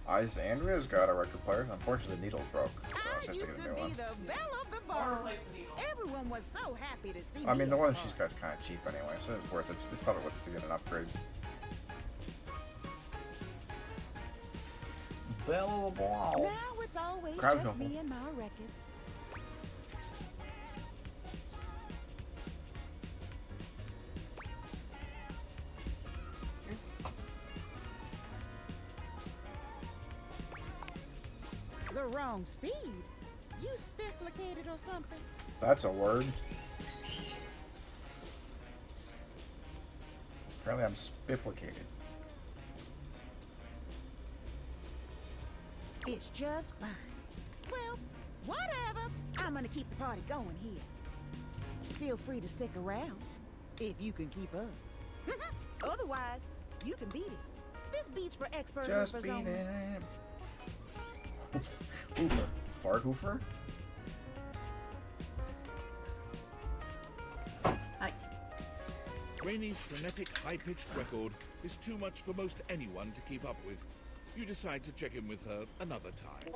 Andrea's got a record player. Unfortunately, the needle broke, so I she has to used get a to new be one. the belle of the Or bar. replace the needle. Everyone was so happy to see I me mean, the at one bar. she's got is kind of cheap anyway, so it's worth it. It's probably worth it to get an upgrade. Bell ball. Now it's always Crowd just shuffle. me and my records. The wrong speed. You spifflicated or something? That's a word. Apparently, I'm spifflicated. It's just fine. Well, whatever. I'm gonna keep the party going here. Feel free to stick around if you can keep up. Otherwise, you can beat it. This beat's for expert Just hoofers beat only. it. Hoofer. Fart hoofer? Rainy's frenetic, high-pitched record is too much for most anyone to keep up with. You decide to check in with her another time.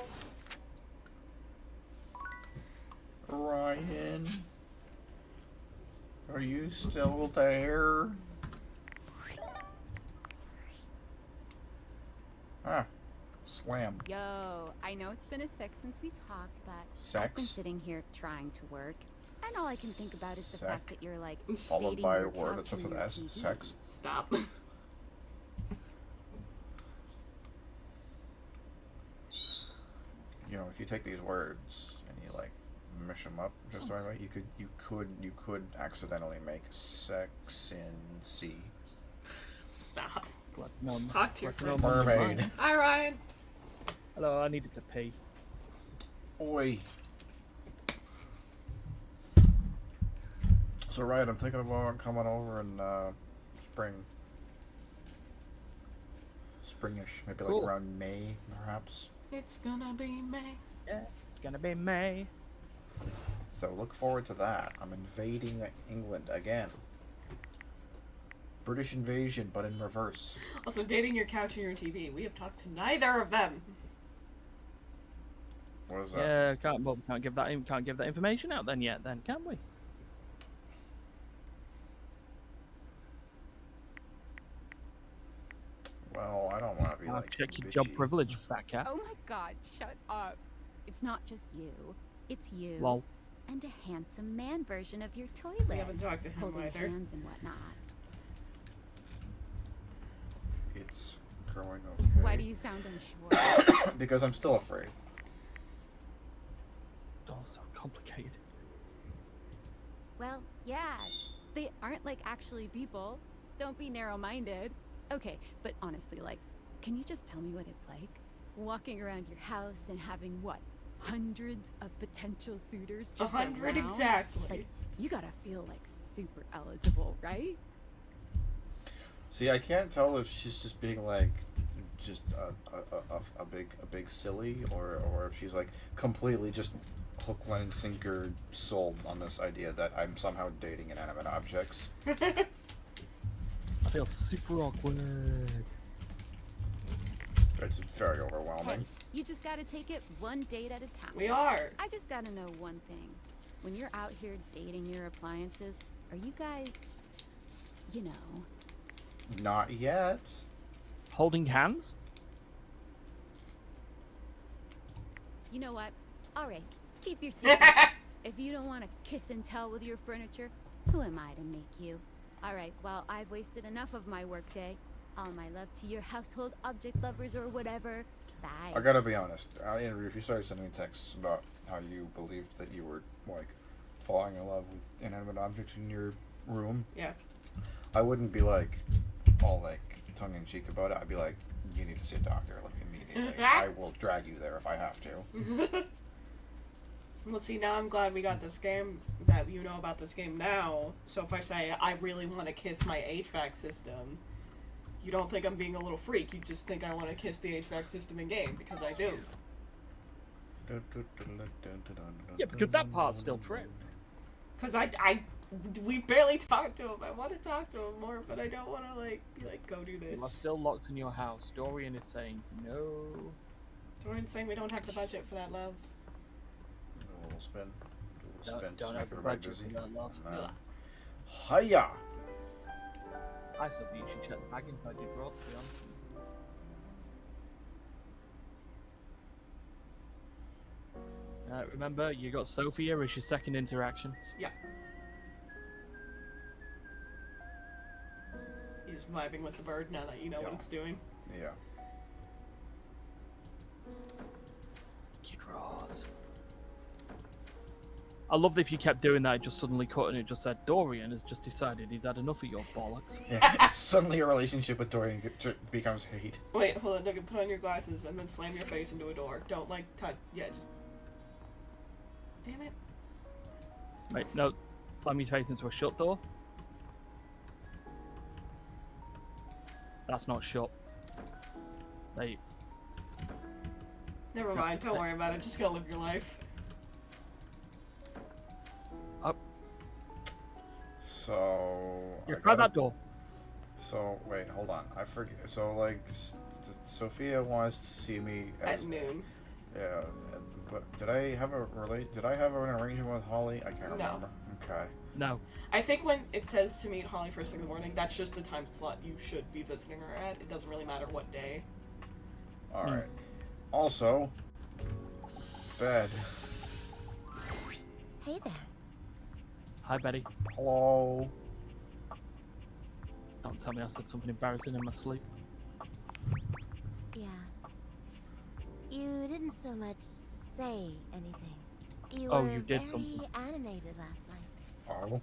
Ryan. Are you still there? Ah. Slam. Yo, I know it's been a sec since we talked, but I've been Sex? sitting here trying to work, and all I can think about is the Sec. fact that you're like Followed dating by a your word that couch starts and with your S. TV. Sex. Stop. You know, if you take these words and you like mish them up just the right way, you could accidentally make sex in C. Stop. Glad to know. Just talk to your glad know friend. I'm Mermaid. Hi, Ryan. Hello, I needed to pee. Oi. So Ryan, I'm thinking about coming over in springish, maybe like Cool. around May, perhaps. It's gonna be May. Yeah, it's gonna be May. So look forward to that. I'm invading England again. British invasion, but in reverse. Also, dating your couch and your TV. We have talked to neither of them. What is that? Yeah, can't give that information out then yet, then can we? Well, I don't want to be I'll like check your job bitchy. privilege, fat cat. Oh my god, shut up. It's not just you. It's you. Lol. And a handsome man version of your toilet. We haven't talked to him holding either. hands and whatnot. It's growing okay. Why do you sound unsure? Because I'm still afraid. All so complicated. Well, yeah. They aren't like actually people. Don't be narrow-minded. Okay, but honestly, like, can you just tell me what it's like? Walking around your house and having what? Hundreds of potential suitors just 100 around? exactly. Like, you gotta feel like super eligible, right? See, I can't tell if she's just being like just a big silly, or if she's like completely just hook, line, and sinker sold on this idea that I'm somehow dating inanimate objects. I feel super awkward. It's very overwhelming. Hey, you just gotta take it one date at a time. We are. I just gotta know one thing. When you're out here dating your appliances, are you guys, you know... Not yet. Holding hands? You know what? Alright, keep your secret. If you don't want to kiss and tell with your furniture, who am I to make you? Alright, well, I've wasted enough of my workday. All my love to your household object lovers or whatever. Bye. I gotta be honest. Andrew, if you started sending me texts about how you believed that you were, like, falling in love with inanimate objects in your room, Yeah. I wouldn't be, like, all, like, tongue-in-cheek about it. I'd be like, you need to see a doctor, like, immediately. I will drag you there if I have to. Well, see, now I'm glad we got this game, that you know about this game now. So if I say, I really want to kiss my HVAC system, you don't think I'm being a little freak. You just think I want to kiss the HVAC system in game, because I do. Yeah, because that part's still true. Because we barely talked to him. I want to talk to him more, but I don't want to, like, be like, go do this. You are still locked in your house. Dorian is saying no. Dorian's saying we don't have the budget for that, love. A little spin. A little spin. Don't Just have make the everybody budget busy. for that, love. No. Hiya! I still think you should check the bag inside your drawer, to be honest. Remember, you got Sophia as your second interaction. Yeah. You're just vibing with the bird now that you know what it's doing. Yeah. Your drawers. I love that if you kept doing that, it just suddenly cut and it just said, Dorian has just decided he's had enough of your bollocks. Yeah. Suddenly your relationship with Dorian becomes hate. Wait, hold on, Duncan, put on your glasses and then slam your face into a door. Don't, like, touch. Yeah, just... Damn it. Wait, no. Slam your face into a shut door. That's not shut. Hey. Never mind, don't worry about it. Just go live your life. Up. So... You try that door. So, wait, hold on. I forget. So, like, Sophia wants to see me At noon. Yeah, but did I have an arrangement with Holly? I can't remember. Okay. No. I think when it says to meet Holly first thing in the morning, that's just the time slot you should be visiting her at. It doesn't really matter what day. Alright. Also, bed. Hey there. Hi, Betty. Hello. Don't tell me I said something embarrassing in my sleep. Yeah. You didn't so much say anything. You were you did very something. animated last night. Oh.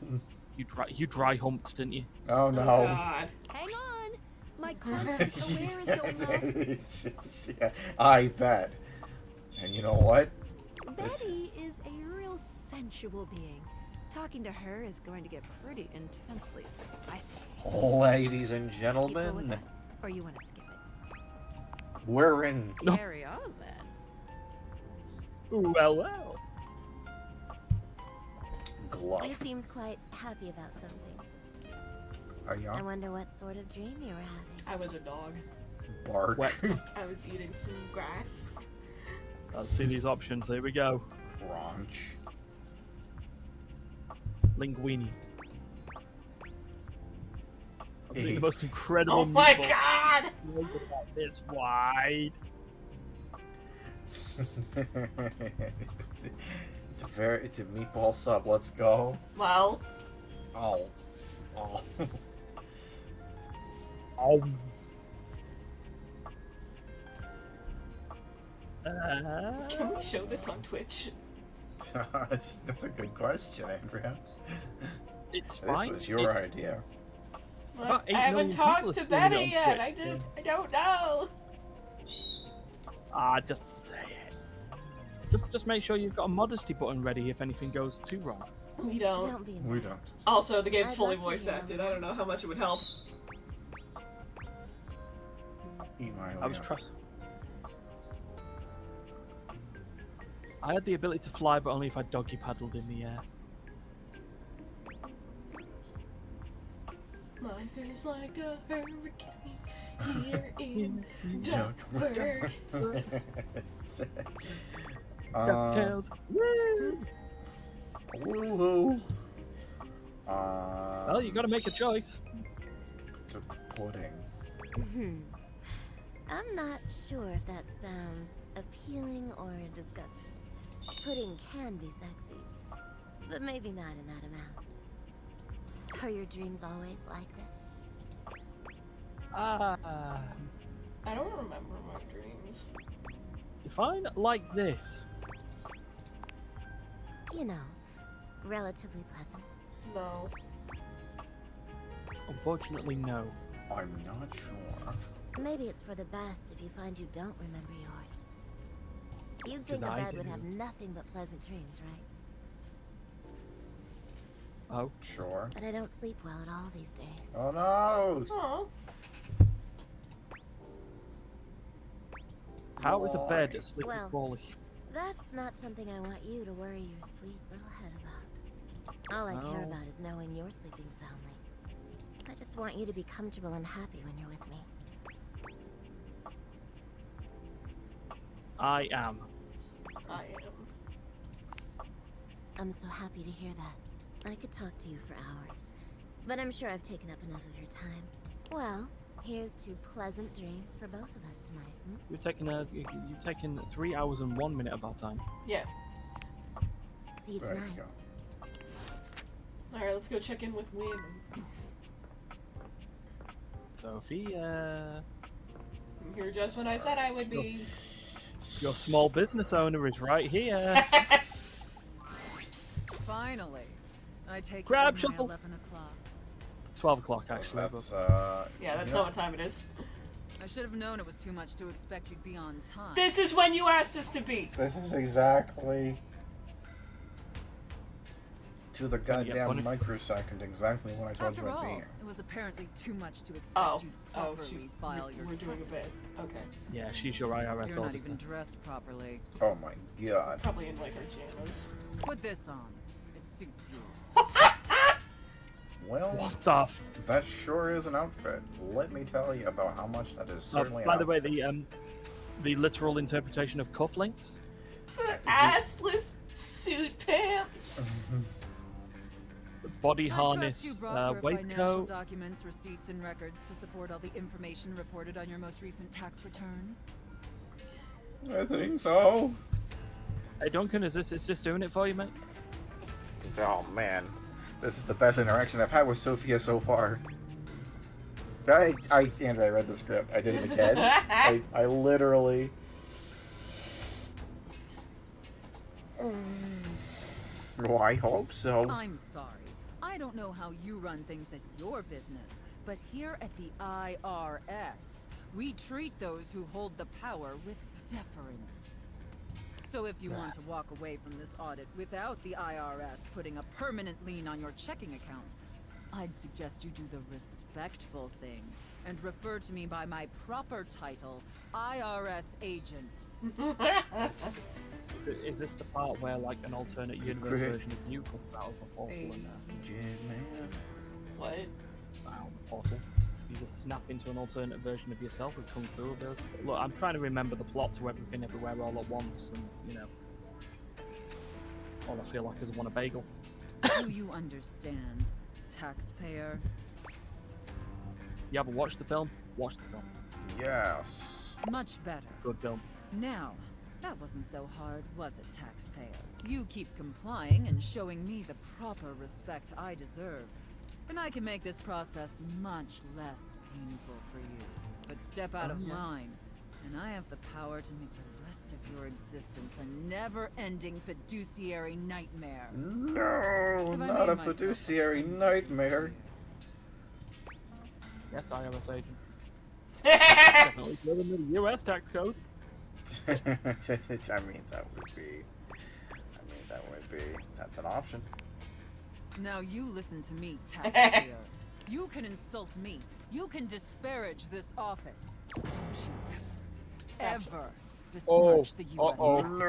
You dry humped, didn't you? Oh no. Oh, God. Hang on! My constant aware is going off. Yeah, I bet. And you know what? Betty is a real sensual being. Talking to her is going to get pretty intensely spicy. Ladies and Keep gentlemen, going with that, or you want to skip it? we're in. No. Carry on then. Well. Glove. You seemed quite happy about something. Are you I on? wonder what sort of dream you were having. I was a dog. Bark. Wet. I was eating some grass. Let's see these options. Here we go. Crunch. Linguini. I'm doing Eve. the most incredible Oh my meatballs. God! This wide. It's a meatball sub. Let's go. Well, Oh. Oh. Oh. can we show this on Twitch? That's a good question, Andrea. It's This fine. was your It's- idea. Well, About 8 I haven't million people talked have to seen it Betty on yet. Twitch, I don't know. Just say it. Just make sure you've got a modesty button ready if anything goes too wrong. We don't. Don't be We embarrassed. Also, the game's I'd fully love to voice hear acted. them. I don't know how much it would help. Eat my I was way up. trust. I had the ability to fly, but only if I doggy paddled in the air. Life is like a hurricane here in Duckburg. DuckTales. Woo! Woohoo! Well, you gotta make a choice. To pudding. I'm not sure if that sounds appealing or disgusting. Pudding can be sexy, but maybe not in that amount. Are your dreams always like this? I don't remember my dreams. Define like this. You know, relatively pleasant. No. Unfortunately, no. I'm not sure. Maybe it's for the best if you find you don't remember yours. You'd think 'Cause a I bed would do. have nothing but pleasant dreams, right? Oh. Sure. But I don't sleep well at all these days. Oh no! Oh. How is a bed Why? sleeping Well, poorly? That's not something I want you to worry your sweet little head about. All I care No. about is knowing you're sleeping soundly. I just want you to be comfortable and happy when you're with me. I am. I am. I'm so happy to hear that. I could talk to you for hours, but I'm sure I've taken up enough of your time. Well, here's to pleasant dreams for both of us tonight. You've taken 3 hours and 1 minute of our time. Yeah. See you There you tonight. go. Alright, let's go check in with women. Sophia, I'm here just when I said I would be. your small business owner is right here. Finally. I take Grab it shuffle. 11 o'clock. 12 o'clock, actually. That's Yeah, that's yeah. not what time it is. I should have known it was too much to expect you'd be on time. This is when you asked us to be. This is exactly to the Gonna get goddamn funny. microsecond exactly when I told After you I'd all, be here. it was apparently too much to expect Oh. you'd Oh, properly file your we're doing a bit. taxes. Okay. Yeah, she's your IRS You're not auditor. even dressed properly. Oh my god. Probably in like our jammas. Put this on. It suits you. Well, What the f- that sure is an outfit. Let me tell you about how much that is certainly by an the way, outfit. the literal interpretation of cufflinks. Assless suit pants. Body I harness, trust you brought your financial waistcoat. documents, receipts, and records to support all the information reported on your most recent tax return. I think so. Hey Duncan, is this doing it for you, mate? Oh man, this is the best interaction I've had with Sophia so far. Andrew, I read the script. I did it again. I literally. Well, I hope so. I'm sorry. I don't know how you run things at your business, but here at the IRS, we treat those who hold the power with deference. So if you want to walk away from this audit without the IRS putting a permanent lien on your checking account, I'd suggest you do the respectful thing and refer to me by my proper title, IRS agent. So is this the part where like an alternate universe version of you comes out of a portal and What? wow, portal? You just snap into an alternate version of yourself with Kung Fu abilities. Look, I'm trying to remember the plot to Everything Everywhere All at Once, and you know, all I feel like is I want a bagel. Do you understand, taxpayer? You ever watched the film? Watch the film. Yes. Much better. Good film. Now, that wasn't so hard, was it, taxpayer? You keep complying and showing me the proper respect I deserve. And I can make this process much less painful for you. But step out of line, and I have the power to make the rest of your existence a never-ending fiduciary nightmare. No, Have I not made a myself fiduciary nightmare. Yes, IRS agent. Definitely better than the US tax code. I mean, that would be. That's an option. Now you listen to me, taxpayer. You can insult me. You can disparage this office. Don't you ever besmirch the U.S. tax code.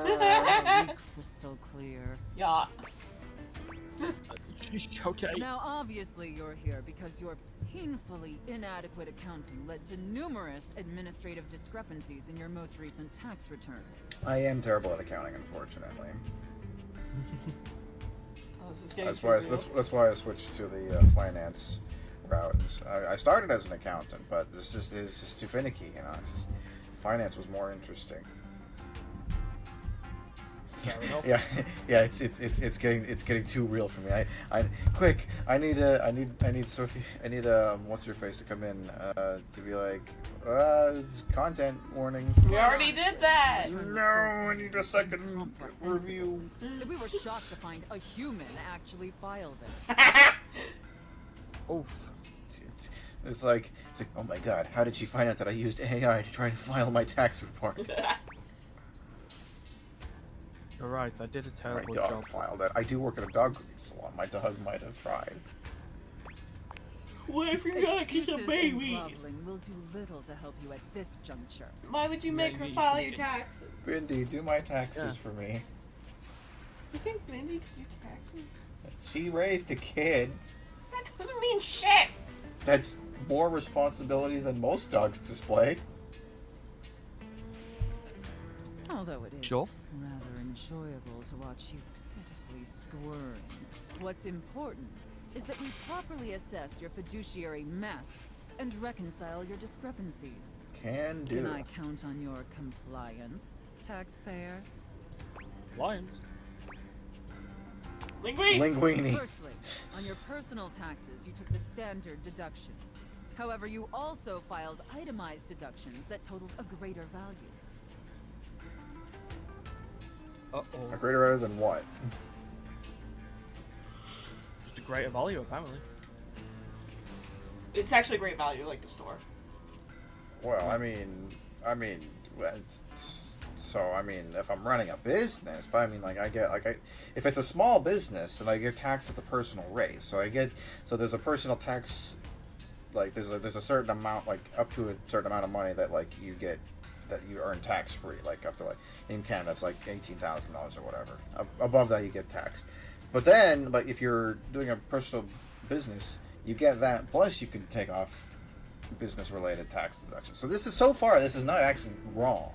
Very crystal clear. Yeah. Okay. Now, obviously, you're here because your painfully inadequate accounting led to numerous administrative discrepancies in your most recent tax return. I am terrible at accounting, unfortunately. Oh, this is getting That's too why. real. That's why I switched to the finance route. I started as an accountant, but it's just too finicky. You know, finance was more interesting. Yeah, yeah. It's getting too real for me. I need Sophie. I need what's her face to come in to be like content warning. We already did that. No, I need a second review. We were shocked to find a human actually filed it. Oof. It's like, oh my god, how did she find out that I used AI to try and file my tax report? You're right, I did a My terrible dog job. filed it. I do work at a dog grooming salon. My dog might have tried. What if your dog is a Excuses baby? and groveling will do little to help you at this juncture. Why would you make her Maybe file you your can- taxes? Bindi, do my taxes Yeah. for me. You think Mindy could do taxes? She raised a kid. That doesn't mean shit. That's more responsibility than most dogs display. Although it is Sure. rather enjoyable to watch you pitifully squirm. What's important is that we properly assess your fiduciary mess and reconcile your discrepancies. Can do. Can I count on your compliance, taxpayer? Lions. Linguine. Linguini. Firstly, on your personal taxes, you took the standard deduction. However, you also filed itemized deductions that totaled a greater value. Uh-oh. A greater rather than what? Just a greater value, apparently. It's actually great value, like the store. Well, I mean, if I'm running a business, but I mean, like, if it's a small business, then I get taxed at the personal rate. So there's a personal tax, like, there's a certain amount, like, up to a certain amount of money that, like, you get, that you earn tax free, like, up to, like, in Canada, it's like $18,000 or whatever. Above that, you get taxed. But then, like, if you're doing a personal business, you get that, plus you can take off business-related tax deductions. So this is not actually wrong.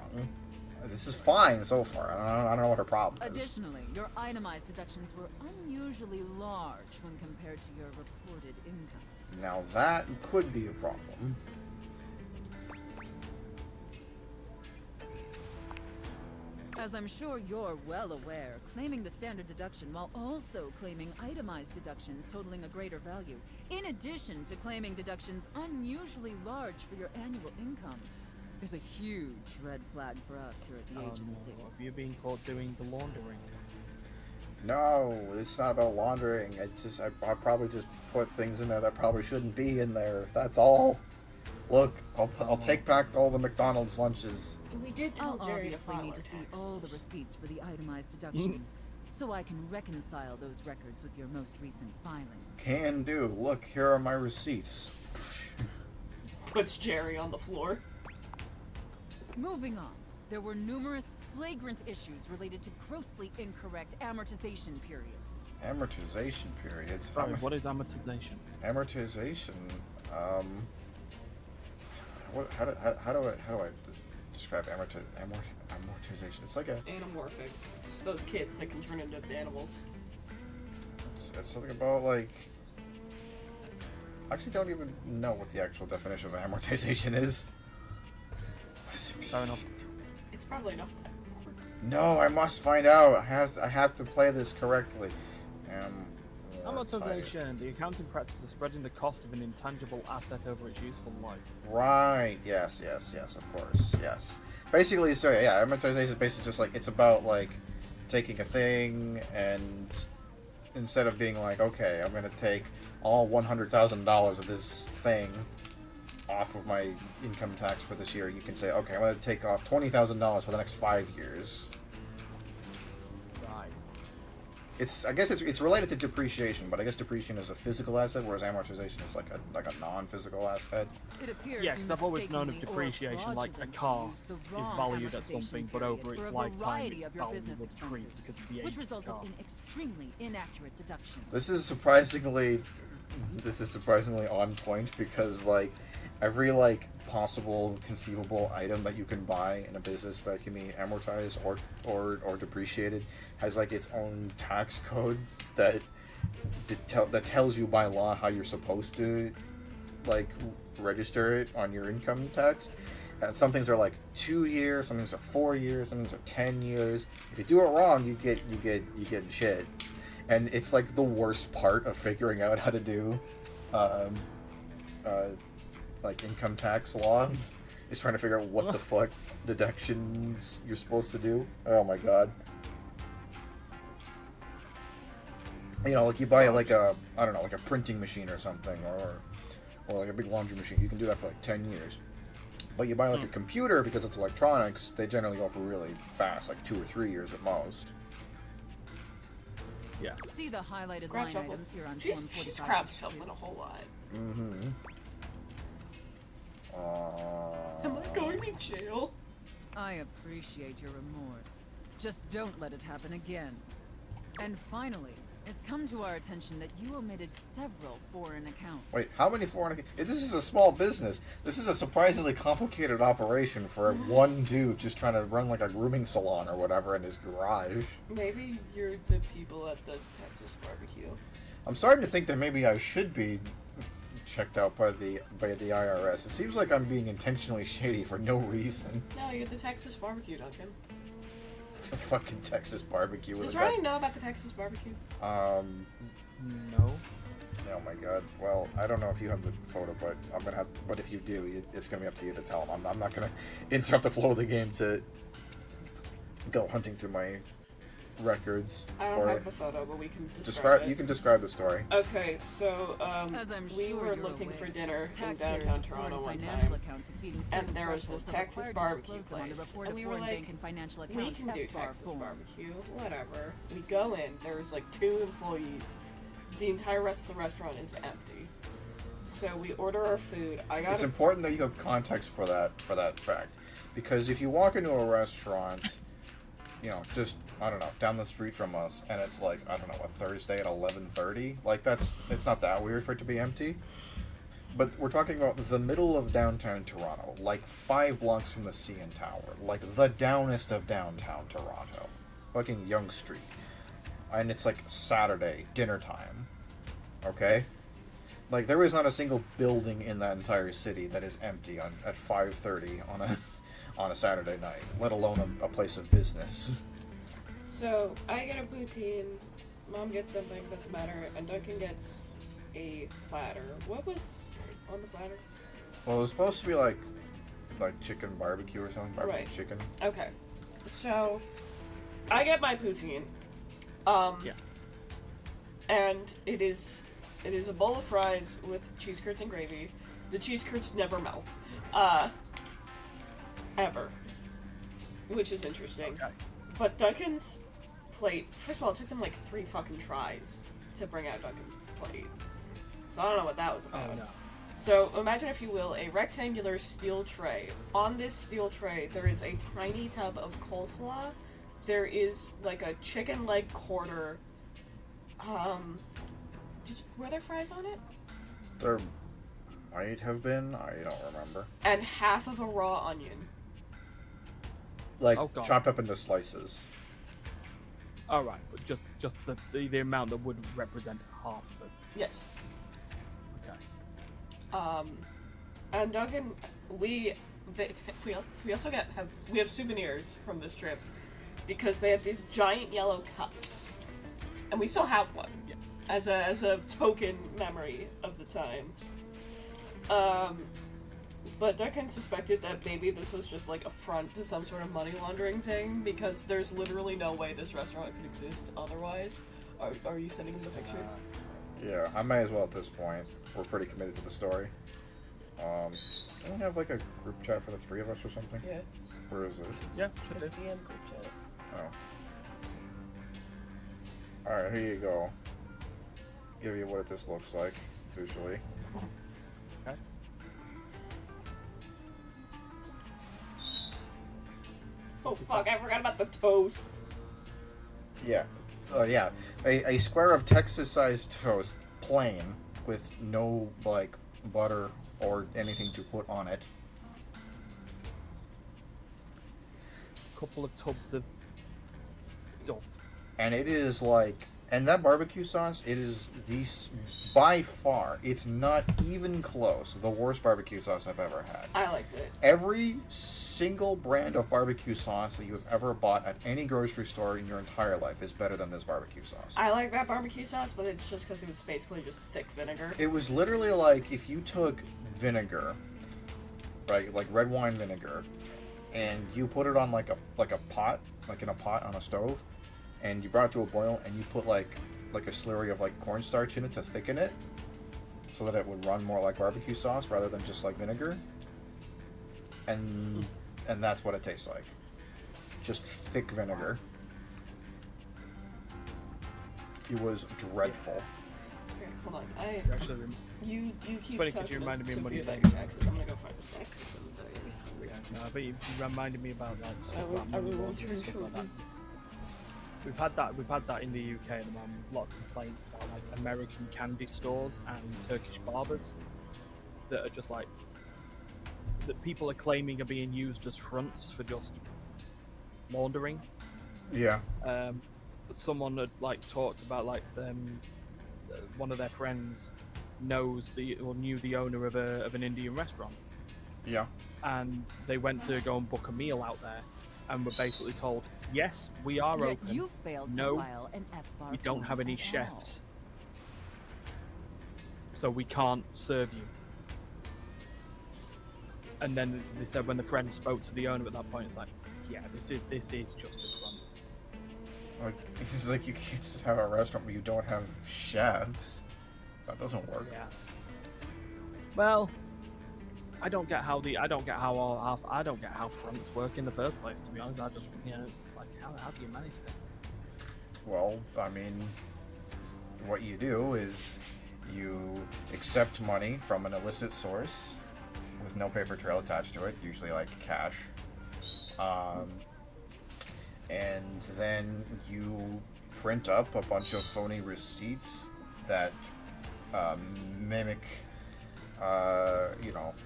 This is fine so far. I don't know what her problem is. Additionally, your itemized deductions were unusually large when compared to your reported income. Now that could be a problem. As I'm sure you're well aware, claiming the standard deduction while also claiming itemized deductions totaling a greater value, in addition to claiming deductions unusually large for your annual income, is a huge red flag for us here at the agency. No. Have you been caught doing the laundering? No, it's not about laundering. It's just I probably just put things in there that probably shouldn't be in there. That's all. Look, I'll take back all the McDonald's lunches. We did I'll tell Jerry to obviously file need our to see taxes. all the receipts for the itemized deductions, so I can reconcile those records with your most recent filing. Can do. Look, here are my receipts. Puts Jerry on the floor. Moving on, there were numerous flagrant issues related to grossly incorrect amortization periods. Amortization periods. Sorry, what is amortization? Amortization. How do I describe amortization? It's like a. Anamorphic. It's those kids that can turn into animals. It's something about like. I actually don't even know what the actual definition of amortization is. What does it mean? Fair enough. It's probably not that important. No, I must find out. I have to play this correctly. Amortization. The accounting practice of spreading the cost of an intangible asset over its useful life. Right. Yes. Of course. Yes. Basically, so yeah, amortization is basically just like it's about like taking a thing and instead of being like, okay, I'm gonna take all $100,000 of this thing off of my income tax for this year, you can say, okay, I'm gonna take off $20,000 for the next 5 years. Right. I guess it's related to depreciation, but I guess depreciation is a physical asset, whereas amortization is like a non-physical asset. It appears Yeah, you because I've always known of mistakenly or depreciation like a fraudulently car used the is wrong valued at amortization something, but period over its for a lifetime variety its of your value business would creep expenses, because of the age which of the resulted car. in extremely inaccurate deductions. This is surprisingly on point because like every like possible conceivable item that you can buy in a business that can be amortized or depreciated has like its own tax code that that tells you by law how you're supposed to like register it on your income tax. And some things are like 2 years, some things are 4 years, some things are 10 years. If you do it wrong, you get shit. And it's like the worst part of figuring out how to do like income tax law is trying to figure out what the fuck deductions you're supposed to do. Oh my god. You know, like you buy like a like a printing machine or something, or like a big laundry machine. You can do that for like 10 years. But you buy like a computer because it's electronics, they generally go for really fast, like 2 or 3 years at most. Yeah. See the highlighted Crab line shuffle. items here on She's Form 45. crab shuffling a whole lot. Mm-hmm. Am I going to jail? I appreciate your remorse. Just don't let it happen again. And finally, it's come to our attention that you omitted several foreign accounts. Wait, how many foreign... This is a small business. This is a surprisingly complicated operation for one dude just trying to run like a grooming salon or whatever in his garage. Maybe you're the people at the Texas barbecue. I'm starting to think that maybe I should be checked out by the IRS. It seems like I'm being intentionally shady for no reason. No, you're the Texas barbecue, Duncan. It's a fucking Texas barbecue. Does Ryan know about the Texas barbecue? No. Oh my god. Well, I don't know if you have the photo, but I'm gonna have. But if you do, it's gonna be up to you to tell him. I'm not gonna interrupt the flow of the game to go hunting through my records. I don't have the photo, but we can describe it. You can describe the story. Okay, so we were you're looking aware, for dinner in taxpayers downtown report Toronto one financial time, accounts exceeding and certain there was this thresholds are Texas required to barbecue disclose them on the place, report and of we were foreign like, bank and financial we accounts can do FBAR Texas form. barbecue, whatever. We go in, there's like 2 employees. The entire rest of the restaurant is empty. So we order our food. It's important that you have context for that fact, because if you walk into a restaurant, you know, just I don't know, down the street from us, and it's like I don't know, a Thursday at 11:30, like it's not that weird for it to be empty. But we're talking about the middle of downtown Toronto, like 5 blocks from the CN Tower, like the downest of downtown Toronto, fucking Yonge Street, and it's like Saturday dinner time. Okay. Like, there is not a single building in that entire city that is empty at 5:30 on a Saturday night, let alone a place of business. So I get a poutine, Mom gets something, doesn't matter, and Duncan gets a platter. What was on the platter? Well, it was supposed to be like chicken barbecue or something, barbecue Right. chicken. Okay. So I get my poutine. Yeah. And it is a bowl of fries with cheese curds and gravy. The cheese curds never melt. Ever. Which is interesting. Okay. But Duncan's plate, first of all, it took them like 3 fucking tries to bring out Duncan's plate. So I don't know what that was about. Oh, no. So imagine, if you will, a rectangular steel tray. On this steel tray, there is a tiny tub of coleslaw. There is like a chicken leg quarter. Were there fries on it? There might have been. I don't remember. And half of a raw onion. Like Oh, God. chopped up into slices. All right, but just the amount that would represent half of it. Yes. Okay. And Duncan, we also have souvenirs from this trip, because they had these giant yellow cups, and we still have one as a token memory of the time. But Duncan suspected that maybe this was just like a front to some sort of money laundering thing, because there's literally no way this restaurant could exist otherwise. Are you sending him the picture? Yeah, I may as well at this point. We're pretty committed to the story. Don't we have like a group chat for the 3 of us or something? Yeah. Where is it? Yeah, should The do. DM group chat. Oh. Alright, here you go. Give you what this looks like, visually. Okay. Oh fuck, I forgot about the toast. Yeah. Yeah. A square of Texas-sized toast, plain, with no, like, butter or anything to put on it. Couple of tubs of stuff. And it is like, and that barbecue sauce, it is by far, it's not even close, the worst barbecue sauce I've ever had. I liked it. Every single brand of barbecue sauce that you have ever bought at any grocery store in your entire life is better than this barbecue sauce. I like that barbecue sauce, but it's just because it was basically just thick vinegar. It was literally like if you took vinegar, right, like red wine vinegar, and you put it on like a pot, like in a pot on a stove, and you brought it to a boil, and you put like a slurry of like cornstarch in it to thicken it, so that it would run more like barbecue sauce rather than just like vinegar. And that's what it tastes like. Just thick vinegar. It was dreadful. Here, hold on. Actually, You keep funny 'cause talking you reminded me of Sophia Money about your taxes. I'm gonna go find a snack because I'm very hungry. no, but you reminded me about that. I will want to ensure like that. We've had that in the UK at the moment. There's a lot of complaints about like American candy stores and Turkish barbers that are just like that people are claiming are being used as fronts for just laundering. Yeah. But someone had like talked about like one of their friends knew the owner of an Indian restaurant. Yeah. And they went to go and book a meal out there, and were basically told, "Yes, we are Yet open. you failed no, to file an F-bar we don't have any form at chefs, so we can't serve you." And then they said when the friend spoke to the owner at that point, it's like, "Yeah, this is just a front." Like, it's like you can't just have a restaurant where you don't have chefs. That doesn't work. Yeah. Well, I don't get how fronts work in the first place. To be honest, I just it's like how do you manage this? Well, I mean, what you do is you accept money from an illicit source with no paper trail attached to it, usually like cash. And then you print up a bunch of phony receipts that mimic,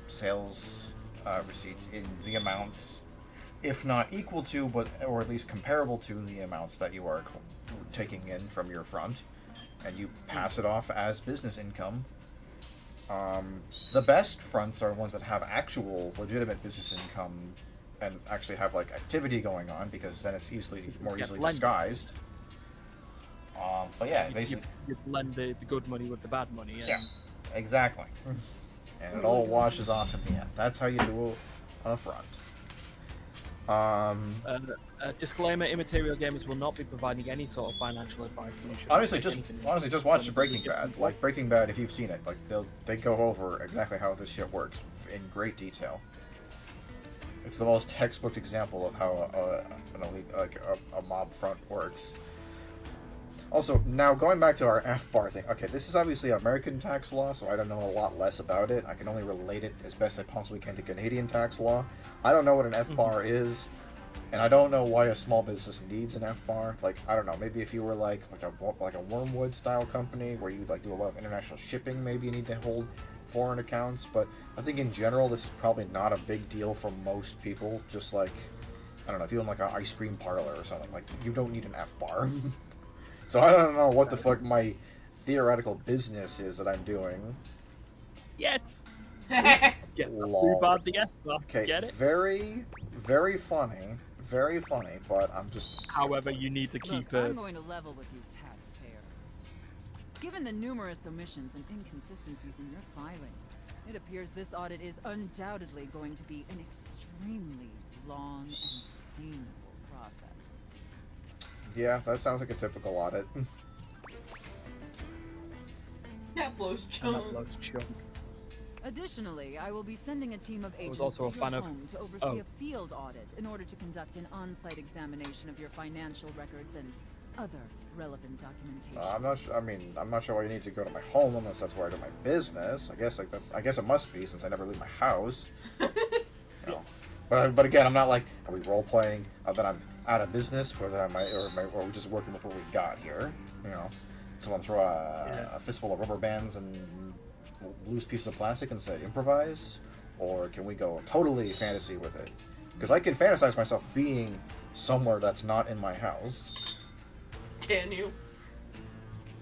sales receipts in the amounts, if not equal to, or at least comparable to the amounts that you are taking in from your front, and you pass it off as business income. The best fronts are ones that have actual legitimate business income and actually have like activity going on, because then it's more easily disguised. But yeah, basically you blend the good money with the bad money. And... Yeah, exactly. And it all washes off in the end. That's how you do a front. Disclaimer: immaterial gamers will not be providing any sort of financial advice. Honestly, just watch Breaking Bad. Like Breaking Bad, if you've seen it, like they go over exactly how this shit works in great detail. It's the most textbook example of how a mob front works. Also, now going back to our F-bar thing. Okay, this is obviously American tax law, so I don't know a lot less about it. I can only relate it as best I possibly can to Canadian tax law. I don't know what an F-bar is, and I don't know why a small business needs an F-bar. Like, I don't know, maybe if you were like a Wormwood-style company where you like do a lot of international shipping, maybe you need to hold foreign accounts. But I think in general, this is probably not a big deal for most people. Just like, I don't know, if you own like an ice cream parlor or something, like you don't need an F-bar. So I don't know what the fuck my theoretical business is that I'm doing. Yes. Yes. Too bad the F-bar. Okay. Get it? Very, very funny. Very funny, but I'm just. However, you need to keep Look, I'm going to level with you, taxpayer. Given the numerous omissions and inconsistencies in your filing, it appears this audit is undoubtedly going to be an extremely long and painful process. Yeah, that sounds like a typical audit. That blows chunks. Additionally, I will be sending a team of agents also a to fan your of- home to oversee a field audit in order to conduct an on-site examination of your financial records and other relevant documentation. I'm not sure. I mean, I'm not sure why you need to go to my home unless that's where I do my business. I guess I guess it must be since I never leave my house. You know. But again, I'm not like, are we role playing? That I'm out of business, or that or we're just working with what we got here. You know, someone throw a fistful of rubber bands and loose pieces of plastic and say improvise, or can we go totally fantasy with it? Because I can fantasize myself being somewhere that's not in my house. Can you?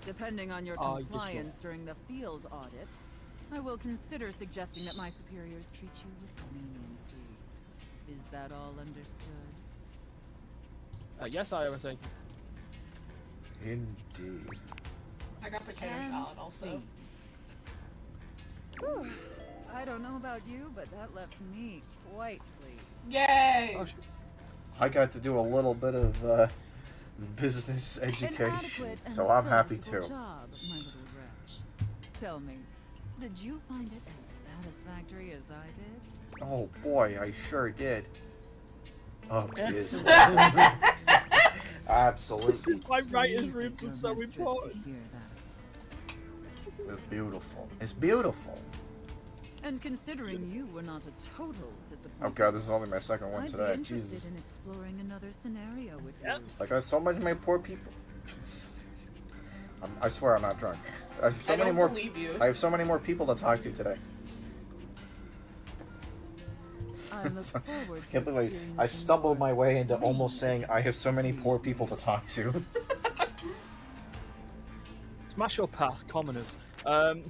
Depending on your compliance during the field audit, I will consider suggesting that my superiors treat you with leniency. Is that all understood? Yes, IOSA. Indeed. I got potato salad also. Whew. I don't know about you, but that left me quite pleased. Yay! Oh, I got to do a little bit of business education, so I'm happy too. Job, my little wretch. Tell me, did you find it as satisfactory as I did? Oh boy, I sure did. Abysmal. Absolutely. My writer's rooms are so important. It's beautiful. It's beautiful. And considering you were not a total disappointment. Oh god, this is only my second one I'd today. be interested Jesus. in exploring another scenario with you. Like, I have so many of my poor people. I swear I'm not drunk. I have so many more. Believe you. I have so many more people to talk to today. I look forward to Can't believe I stumbled my way into almost saying I have so many poor people to talk to. Smash or pass, commoners. Sorry,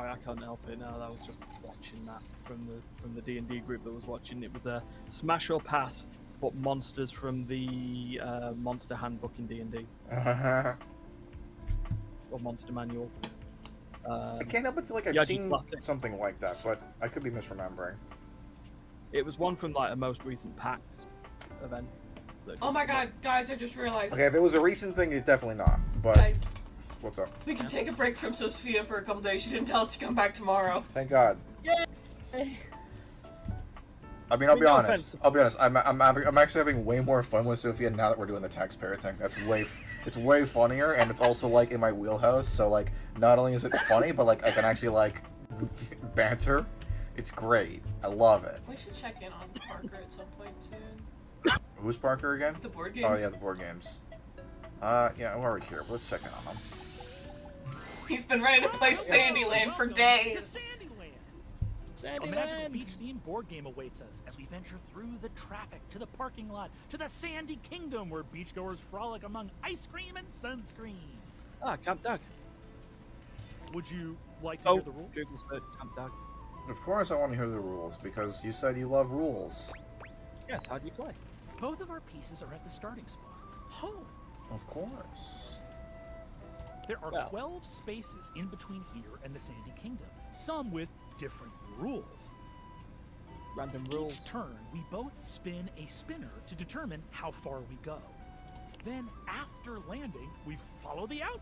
I can't help it now. I was just watching that from the D&D group that was watching. It was a smash or pass, but monsters from the Monster Handbook in D&D or Monster Manual. I can't help but feel like I've seen something like that, but I could be misremembering. It was one from like a most recent PAX event. Oh my god, guys, I just realized. Okay, if it was a recent thing, it's definitely not. But Guys, what's up? we can take a break from Sophia for a couple days. She didn't tell us to come back tomorrow. Thank God. Yay! I mean, I'll be no honest. offense. I'll be honest. I'm actually having way more fun with Sophia now that we're doing the taxpayer thing. That's it's way funnier, and it's also like in my wheelhouse. So like, not only is it funny, but like I can actually like banter. It's great. I love it. We should check in on Parker at some point soon. Who's Parker again? The board games. Oh yeah, the board games. Yeah, we're already here. But let's check in on them. He's been ready to play Sandyland for days. A magical beach-themed board game awaits us as we venture through the traffic to the parking lot to the Sandy Kingdom, where beachgoers frolic among ice cream and sunscreen. Ah, Camp Doug. Would you like to hear the rules? Google search Camp Doug. Of course, I want to hear the rules because you said you love rules. Yes. How do you play? Both of our pieces are at the starting spot, home. Of course. There are 12 spaces in between here and the Sandy Kingdom, some with different rules. Random rules. Each turn, we both spin a spinner to determine how far we go. Then, after landing, we follow the outcome.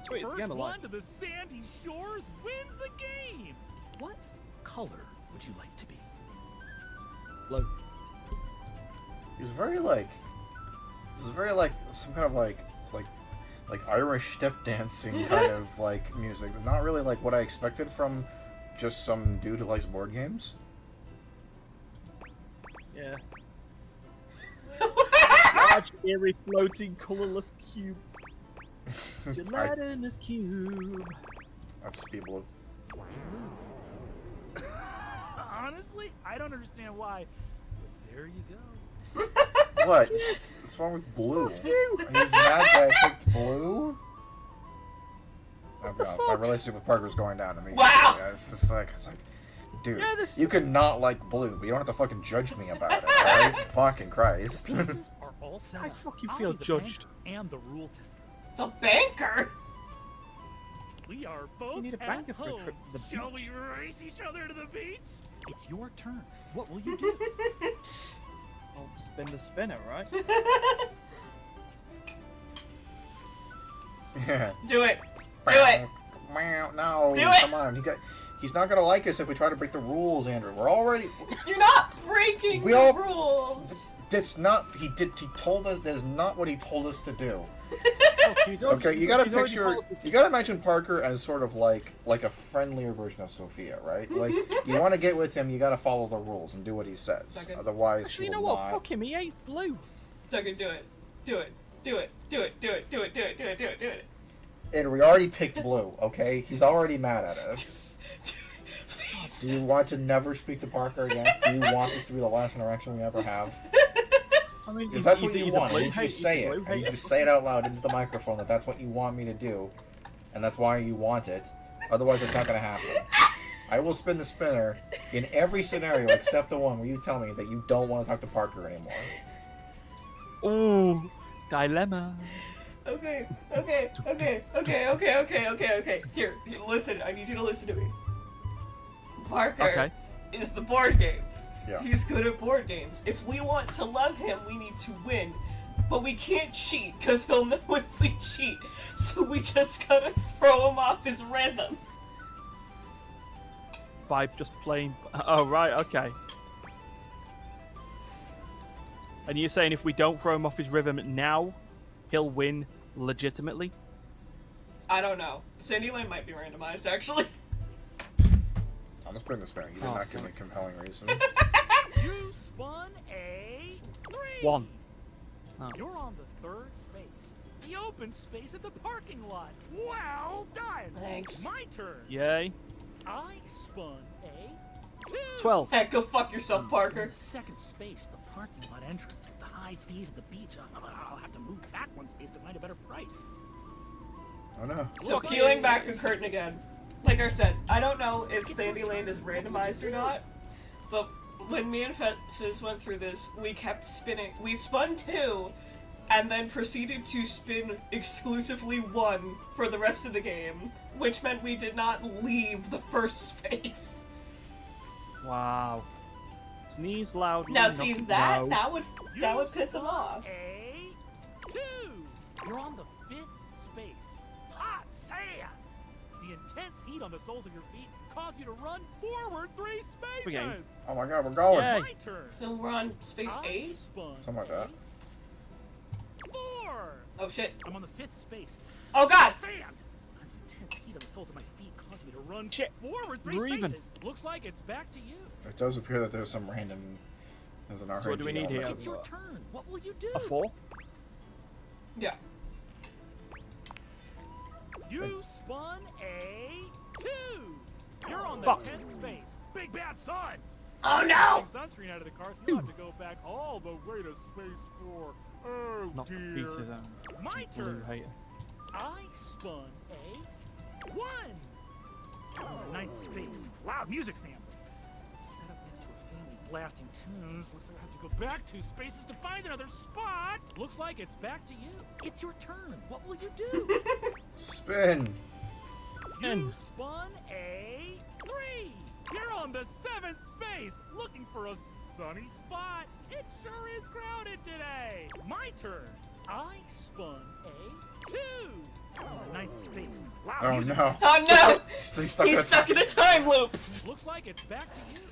Sweet, First game one to the sandy shores wins the game. What color would you like to be? Blue. He's very like some kind of like Irish step dancing kind of like music. Not really like what I expected from just some dude who likes board games. Yeah. Large, eerie, floating, colorless cube. Gelatinous cube. That's speed blue. Honestly, I don't understand why. But there you go. What? What's wrong with blue? He's mad that I picked blue? Oh god, my relationship with Parker's going down to me. Wow! Yeah, it's like, dude, you could not like blue, but you don't have to fucking judge me about it, alright? Fucking Christ. Pieces are all set I up. fucking I'll feel be the judged. banker and the rule tender. The banker? We are both You need a at banker for a home. trip to the Shall beach. we race each other to the beach? It's your turn. What will you do? I'll spin the spinner, right? Yeah. Do it. Do it. No, Do it. come on. He's not gonna like us if we try to break the rules, Andrew. We're already... You're not breaking We the all- rules. That's not. He told us. That's not what he told us to do. Okay, you gotta imagine Parker as sort of like a friendlier version of Sophia, right? Like, you want to get with him, you gotta follow the rules and do what he says. Duggan. Otherwise, Actually, he you know will what? not. Fuck him. He hates blue. Duggan, do it. Do it. Do it. Do it. Do it. Do it. Do it. Do it. Do it. Do it. And we already picked blue. Okay, he's already mad at us. Do you want to never speak to Parker again? Do you want this to be the last interaction we ever have? I mean, If that's what you he's a want, I blue need you to hate, say he's a it. blue I need you hater. to say it out loud into the microphone that that's what you want me to do, and that's why you want it. Otherwise, it's not going to happen. I will spin the spinner in every scenario except the one where you tell me that you don't want to talk to Parker anymore. Ooh, dilemma. Okay. Here, listen. I need you to listen to me. Parker Okay. is the board games. Yeah. He's good at board games. If we want to love him, we need to win. But we can't cheat, because he'll know if we cheat. So we just gotta throw him off his rhythm. By just playing. Oh, right, okay. And you're saying if we don't throw him off his rhythm now, he'll win legitimately? I don't know. Sandy Lane might be randomized, actually. I'm just putting the spinner. You did not give me a compelling reason. You spun a 3. 1. Oh. You're on the third space. The open space at the parking lot. Well done. Thanks. My turn. Yay. I spun a 2. 12. Heck, go fuck yourself, Parker. The second space, the parking lot entrance with the high fees at the beach. I'll have to move back one space to find a better price. Oh no. So peeling back the curtain again. Like I said, I don't know if Sandy Lane is randomized or not, but when me and Fizz went through this, we kept spinning. We spun 2, and then proceeded to spin exclusively 1 for the rest of the game, which meant we did not leave the first space. Wow. Sneeze loud. Now see, that would You piss him off. A 2. You're on the 5th space. Hot sand. The intense heat on the soles of your feet cause you to run forward 3 spaces. Okay. Oh my god, we're going. Yay. My turn. So we're on space I 8? spun Something like that. 4. Oh shit. I'm on the 5th space. Oh god! Sand. The intense heat on the soles of my feet cause me to run Shit. forward 3 We're even. spaces. Looks like it's back to you. It does appear that there's some random. There's an RNG So what do we need here? element. It's your turn. What will you do? A 4? Yeah. You spun a 2. You're on the Fuck. 10th space. Big bad sun. Oh no! Take sunscreen out of the car, so you'll have to go back all the way to space 4. Oh Not the dear. pieces. My Blue turn. hater. I spun a 1. On the 9th space. Loud music family. Set up next to a family blasting tunes. Looks like I have to go back 2 spaces to find another spot. Looks like it's back to you. It's your turn. What will you do? Spin. You spun a 3. You're on the 7th space, looking for a sunny spot. It sure is crowded today. My turn. I spun a 2. On the 9th space. Loud Oh music. no. Oh no! He's He's stuck in a time loop! Looks like it's back to you.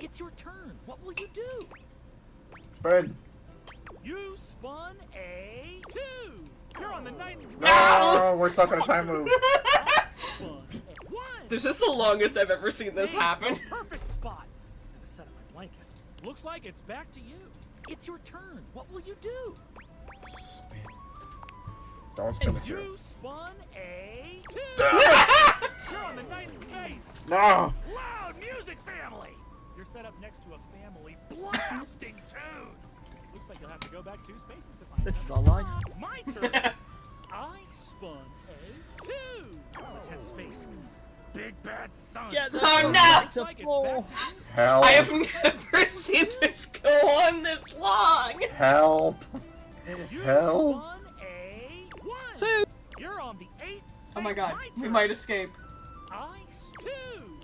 It's your turn. What will you do? Spin. You spun a 2. You're on the 9th space. No, we're stuck in a time loop. Spun a 1. This is the longest I've ever seen this Space, happen. the perfect spot. Gotta set up my blanket. Looks like it's back to you. It's your turn. What will you do? Spin. Don't spin the 2. You spun a 2. You're on the 9th space. No. Loud music family. You're set up next to a family blasting tunes. Looks like you'll have to go back 2 spaces to find This is another our life. spot. My turn. I spun a 2. On the 10th space. Big bad sun. Get the Oh, no! Looks like it's Four. back to you. Help. I have never seen this go on this long! Help. You Help. spun a 1. 2. You're on the 8th space. Oh my god, we turn. might escape. Ice 2.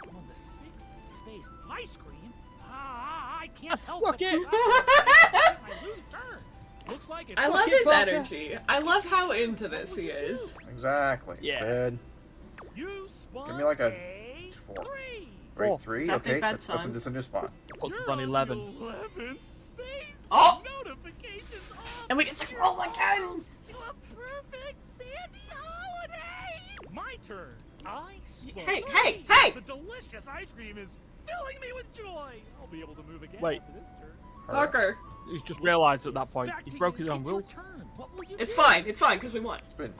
I'm on the 6th space. Ice cream? I can't help Suck it. it. I lose turn. Looks like it's I love it, his Parker. energy. I love how into this he is. Exactly. Yeah. Spin. You spun Give me like a a 4. 3. Great, Four. 3. Is that Okay, Big Bad that's Sun? a new spot. Puts us You're on 11. the 11th space. Oh! Notice And we get to roll again! To a perfect sandy holiday! My turn. I spun. Hey! The delicious ice cream is filling me with joy. I'll be able to move again Wait. after this turn. Parker! He's just realised at that point Back he's to broke you. his own It's your rules. turn. What will you It's do? fine, because we won. Spin.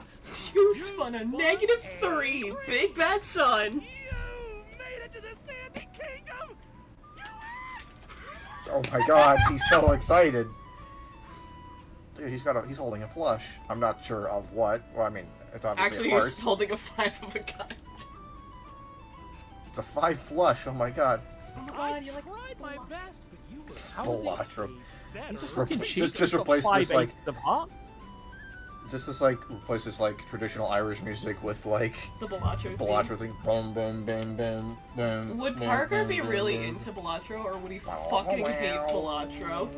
You spun a -3, big bad son. You made it to the sandy kingdom. Oh my god, he's so excited. Dude, he's holding a flush. I'm not sure of what. Well, I mean, it's obviously Actually, a heart. he's holding a 5 of a kind. It's a 5 flush. Oh my god. Oh my I god, you like tried my best, but you were Spolatra. He's Just fucking repl- cheap. just replace this like of hearts. replace this like traditional Irish music with like the Balatro Balatro thing. Boom boom boom boom boom. Would boom, Parker boom, be boom, really boom. into Balatro, or would he fucking hate Balatro?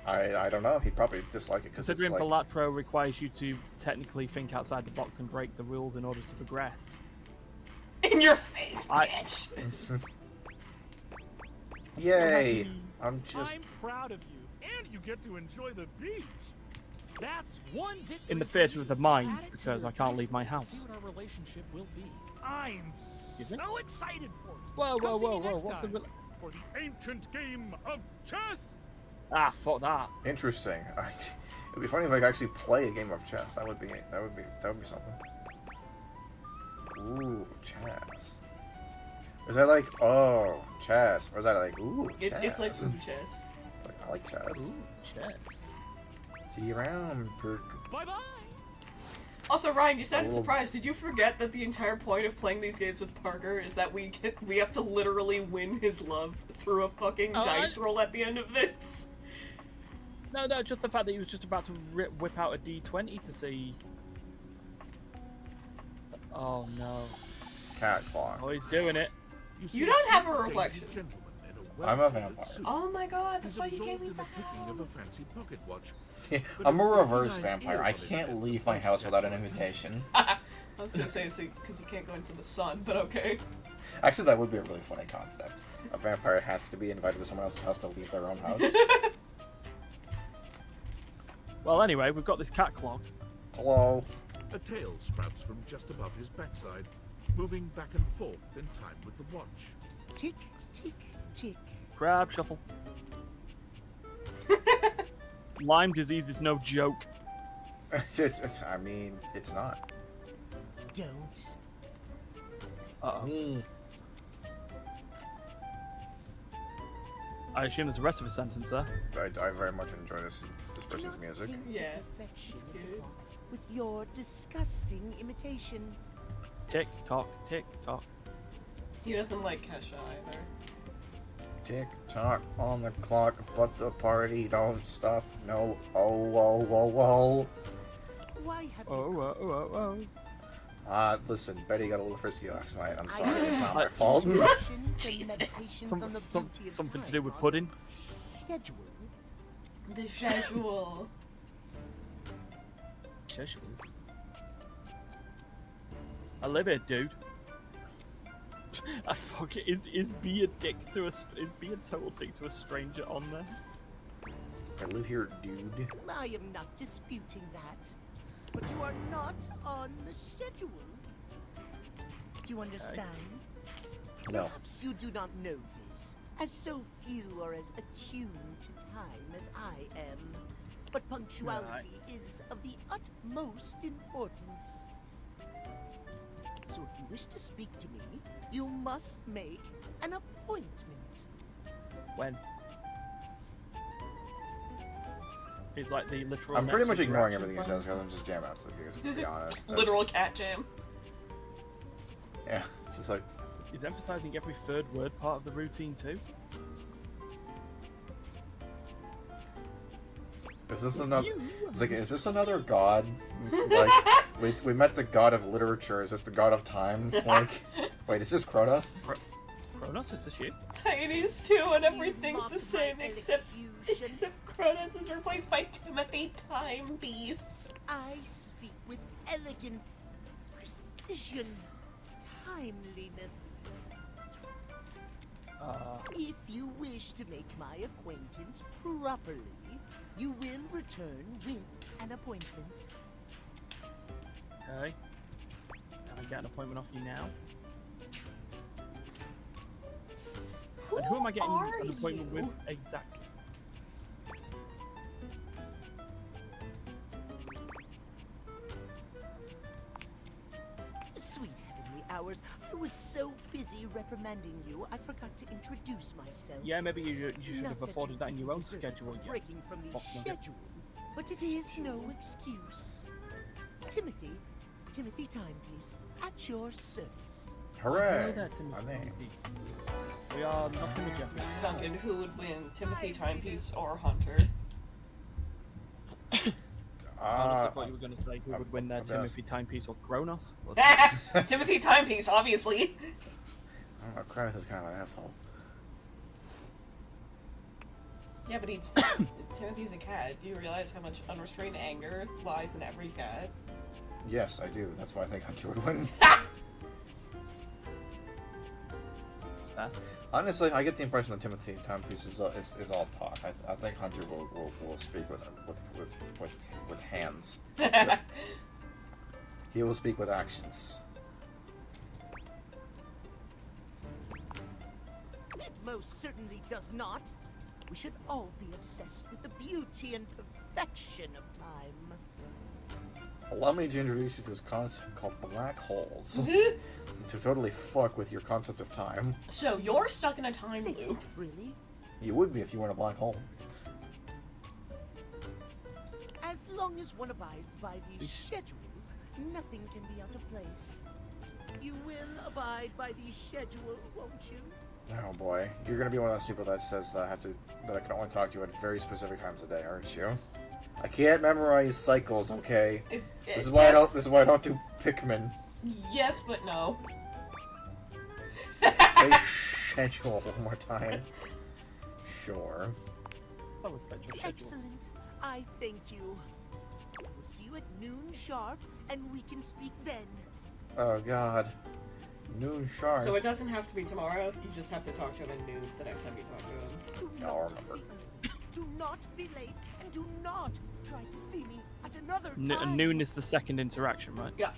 I don't know. He'd probably dislike it because it's Considering like Balatro requires you to technically think outside the box and break the rules in order to progress. In your face, bitch! Yay! I'm just I'm proud of you, and you get to enjoy the beach. That's one victory. In the theatre of the mind, Add it to because your I can't dice leave my roll to house. See what our relationship will be. I'm Excuse me? so excited for it. Whoa, Come whoa, see me whoa, whoa! next What's the time for the ancient game of chess? Ah, fuck that. interesting. It'd be funny if I could actually play a game of chess. That would be something. Ooh, chess. Is that like chess? Or is that like chess? It's like ooh, chess. Like, I like chess. Ooh, chess. See you around, Perk. Bye bye. Also, Ryan, you sounded Oh. surprised. Did you forget that the entire point of playing these games with Parker is that we have to literally win his love through a fucking dice roll at the end of this? No, just the fact that he was just about to whip out a D20 to see. Oh no. Cat claw. Oh, he's doing it. You don't have a reflection. I'm a vampire. Oh my god, that's why you He's can't absorbed leave in the the ticking of a house. fancy pocket watch. I'm a reverse vampire. I can't leave my house without an invitation. I was gonna say, because you can't go into the sun, but okay. Actually, that would be a really funny concept. A vampire has to be invited to someone else's house to leave their own house. Well, anyway, we've got this cat clock. Hello. A tail sprouts from just above his backside, moving back and forth in time with the watch. Tick, tick, tick. Grab, shuffle. Lyme disease is no joke. I mean, it's not. Don't. Uh-oh. Me. I assume there's the rest of a sentence there. I very much enjoy this person's music. Yeah. Perfection of the Cute. clock with your disgusting imitation. Tick tock, tick tock. He doesn't like Kesha either. Tick tock on the clock, but the party don't stop. No. Oh, whoa, whoa, whoa. Why have Oh. Listen, Betty got a little frisky last night. I'm sorry, I- it's not my fault. Something to do with pudding. Schedule. The schedule. Schedule. I live here, dude. I fuck it. Is be a dick to is be a total dick to a stranger on there? I live here, dude. I am not disputing that. But you are not on the schedule. Do you understand? No. Perhaps you do not know this, as so few are as attuned to time as I am. But punctuality is of the utmost importance. So if you wish to speak to me, you must make an appointment. When? It's like the literal. I'm pretty next much ignoring interaction everything he point. says because I'm just jamming out to the be honest. That's- Literal cat jam. Yeah, it's just like. He's emphasizing every third word part of the routine too. Is this another? It's like, is this another god? Like, we met the god of literature. Is this the god of time? Like, wait, is this Kronos? Kronos, is this you? Tiny's too, and everything's the same except Cronus is replaced by Timothy Timepiece. I speak with elegance, precision, timeliness. Uh, If you wish to make my acquaintance properly, You will return with an appointment. Okay. Can I get an appointment off you now? And who am I getting an appointment with exactly? Sweet heavenly hours, I was so busy reprimanding you, I forgot to introduce myself. Yeah, maybe you should Not have that afforded you that in your own deserve schedule. for Yeah. breaking from the Fuck nugget. schedule, but it is no excuse. Timothy Timepiece, at your service. Hooray! Hello there, Timothy My name. Timepiece. We are not in the Jeffrey. Duncan, who would win, Timothy Timepiece or Hunter? I honestly thought you were going to say who would win there, Timothy Timepiece or Kronos. Timothy Timepiece, obviously. I don't know, Kronos is kind of an asshole. Yeah, but Timothy's a cat. Do you realize how much unrestrained anger lies in every cat? Yes, I do. That's why I think Hunter would win. Honestly, I get the impression that Timothy Timepiece is all talk. I think Hunter will speak with hands. He will speak with actions. It most certainly does not. We should all be obsessed with the beauty and perfection of time. Allow me to introduce you to this concept called black holes. To totally fuck with your concept of time. So you're stuck in a time loop. Really? You would be if you were in a black hole. As long as one abides by the schedule, nothing can be out of place. You will abide by the schedule, won't you? Oh boy, you're gonna be one of those people that says that I can only talk to you at very specific times of day, aren't you? I can't memorize cycles, okay? This is why I don't do Pikmin. Yes, but no. Say schedule one more time. Sure. Excellent. I thank you. I will see you at noon sharp, and we can speak then. Oh god. Noon sharp. So it doesn't have to be tomorrow. You just have to talk to him at noon the next time you talk to him. I'll remember. Do not be late, and do not try to see me at another time. Noon is the second interaction, right? Yeah.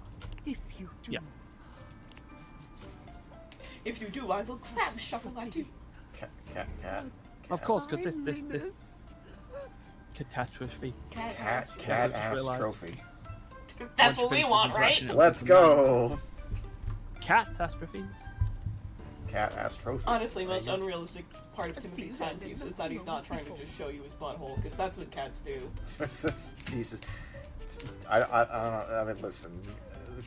If you do. Yeah. If you do, I will crab shuffle at you. Cat. Of course, because this catastrophe. Cat ass trophy. That's what we want, right? Let's go. Catastrophe. Cat ass trophy. Honestly, most unrealistic part of Timothy Timepiece is that he's not trying to just show you his butthole, because that's what cats do. Jesus. I don't know. I mean, listen.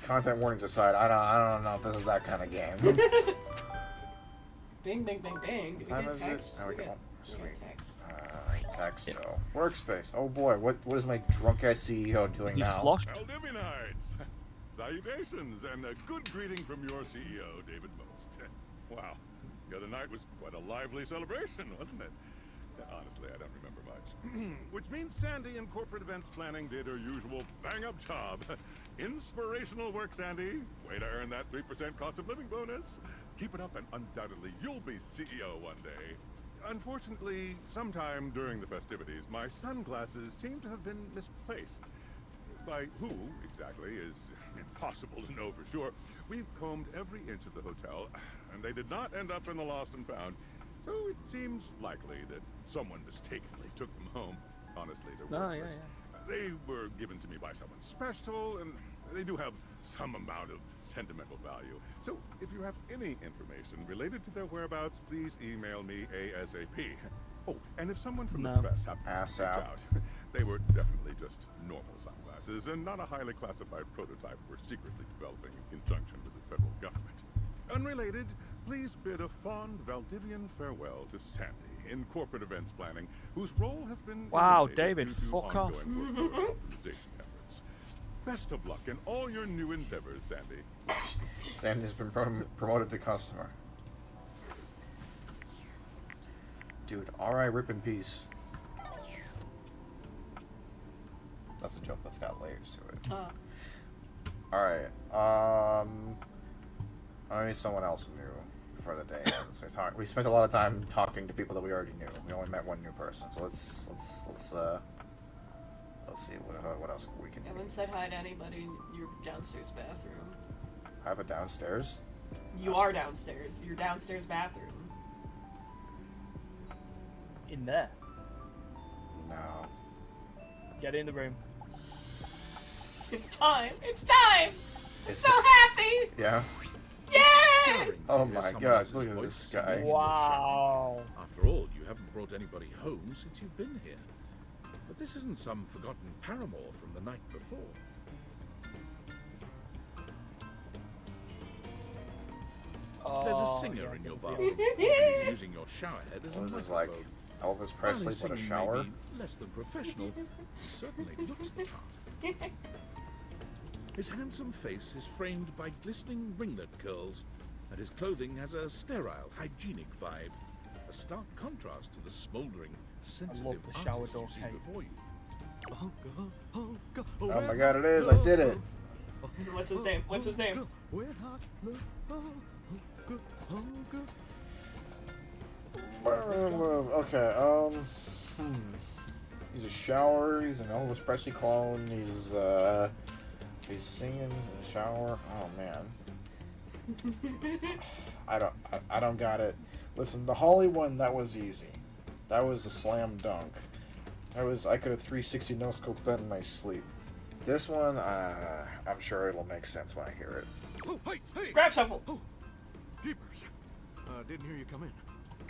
Content warnings aside, I don't know if this is that kind of game. Bing, bing, bing, bing. Did we get text? There we go. Sweet. Text. Texto. Workspace. Oh boy, what is my drunk ass CEO doing now? Aldivinites! Salutations, and a good greeting from your CEO, David Most. Wow, the other night was quite a lively celebration, wasn't it? Honestly, I don't remember much. Which means Sandy in corporate events planning did her usual bang-up job. Inspirational work, Sandy. Way to earn that 3% cost of living bonus. Keep it up and undoubtedly you'll be CEO one day. Unfortunately, sometime during the festivities, my sunglasses seem to have been misplaced. By who, exactly, is impossible to know for sure. We've combed every inch of the hotel, and they did not end up in the lost and found. So it seems likely that someone mistakenly took them home. Honestly, they're worthless. They were given to me by someone special, and they do have some amount of sentimental value. So if you have any information related to their whereabouts, please email me ASAP. Oh, and if someone from the press happens to reach out, they were definitely just normal sunglasses and not a highly classified prototype we're secretly developing in conjunction with the federal government. Unrelated, please bid a fond Valdivian farewell to Sandy in corporate events planning, whose role has been David, due to fuck off. ongoing workforce optimization efforts. Best of luck in all your new endeavors, Sandy. Sandy's been promoted to customer. Dude, alright, rip in peace. That's a joke that's got layers to it. Alright, I need someone else new for the day. We spent a lot of time talking to people that we already knew. We only met one new person, so let's let's see what else we can. I haven't said hi to anybody in your downstairs bathroom. I have a downstairs. You are downstairs. Your downstairs bathroom. In there. No. Get in the room. It's time. It's time. I'm It's so happy. Yeah. Yay! Oh my God! Look at this guy. Wow. After all, you haven't brought anybody home since you've been here. But this isn't some forgotten paramour from the night before. There's a singer in your bathroom. He's using your shower head as a What is this, microphone. like Elvis Presley While but a his shower? singing may be less than professional, he certainly looks the part. His handsome face is framed by glistening ringlet curls, and his clothing has a sterile, hygienic vibe, a stark contrast to the smouldering, sensitive the shower artist door you see cape. before you. Oh my God! It is! I did it! What's his name? What's his name? Okay. He's a shower. He's an Elvis Presley clone. He's singing in the shower. Oh man. I don't got it. Listen, the Holly one, that was easy. That was a slam dunk. I could have 360 no scoped that in my sleep. This one, I'm sure it'll make sense when I hear it. Oh, hey! Grab shuffle! Oh, jeepers. Didn't hear you come in.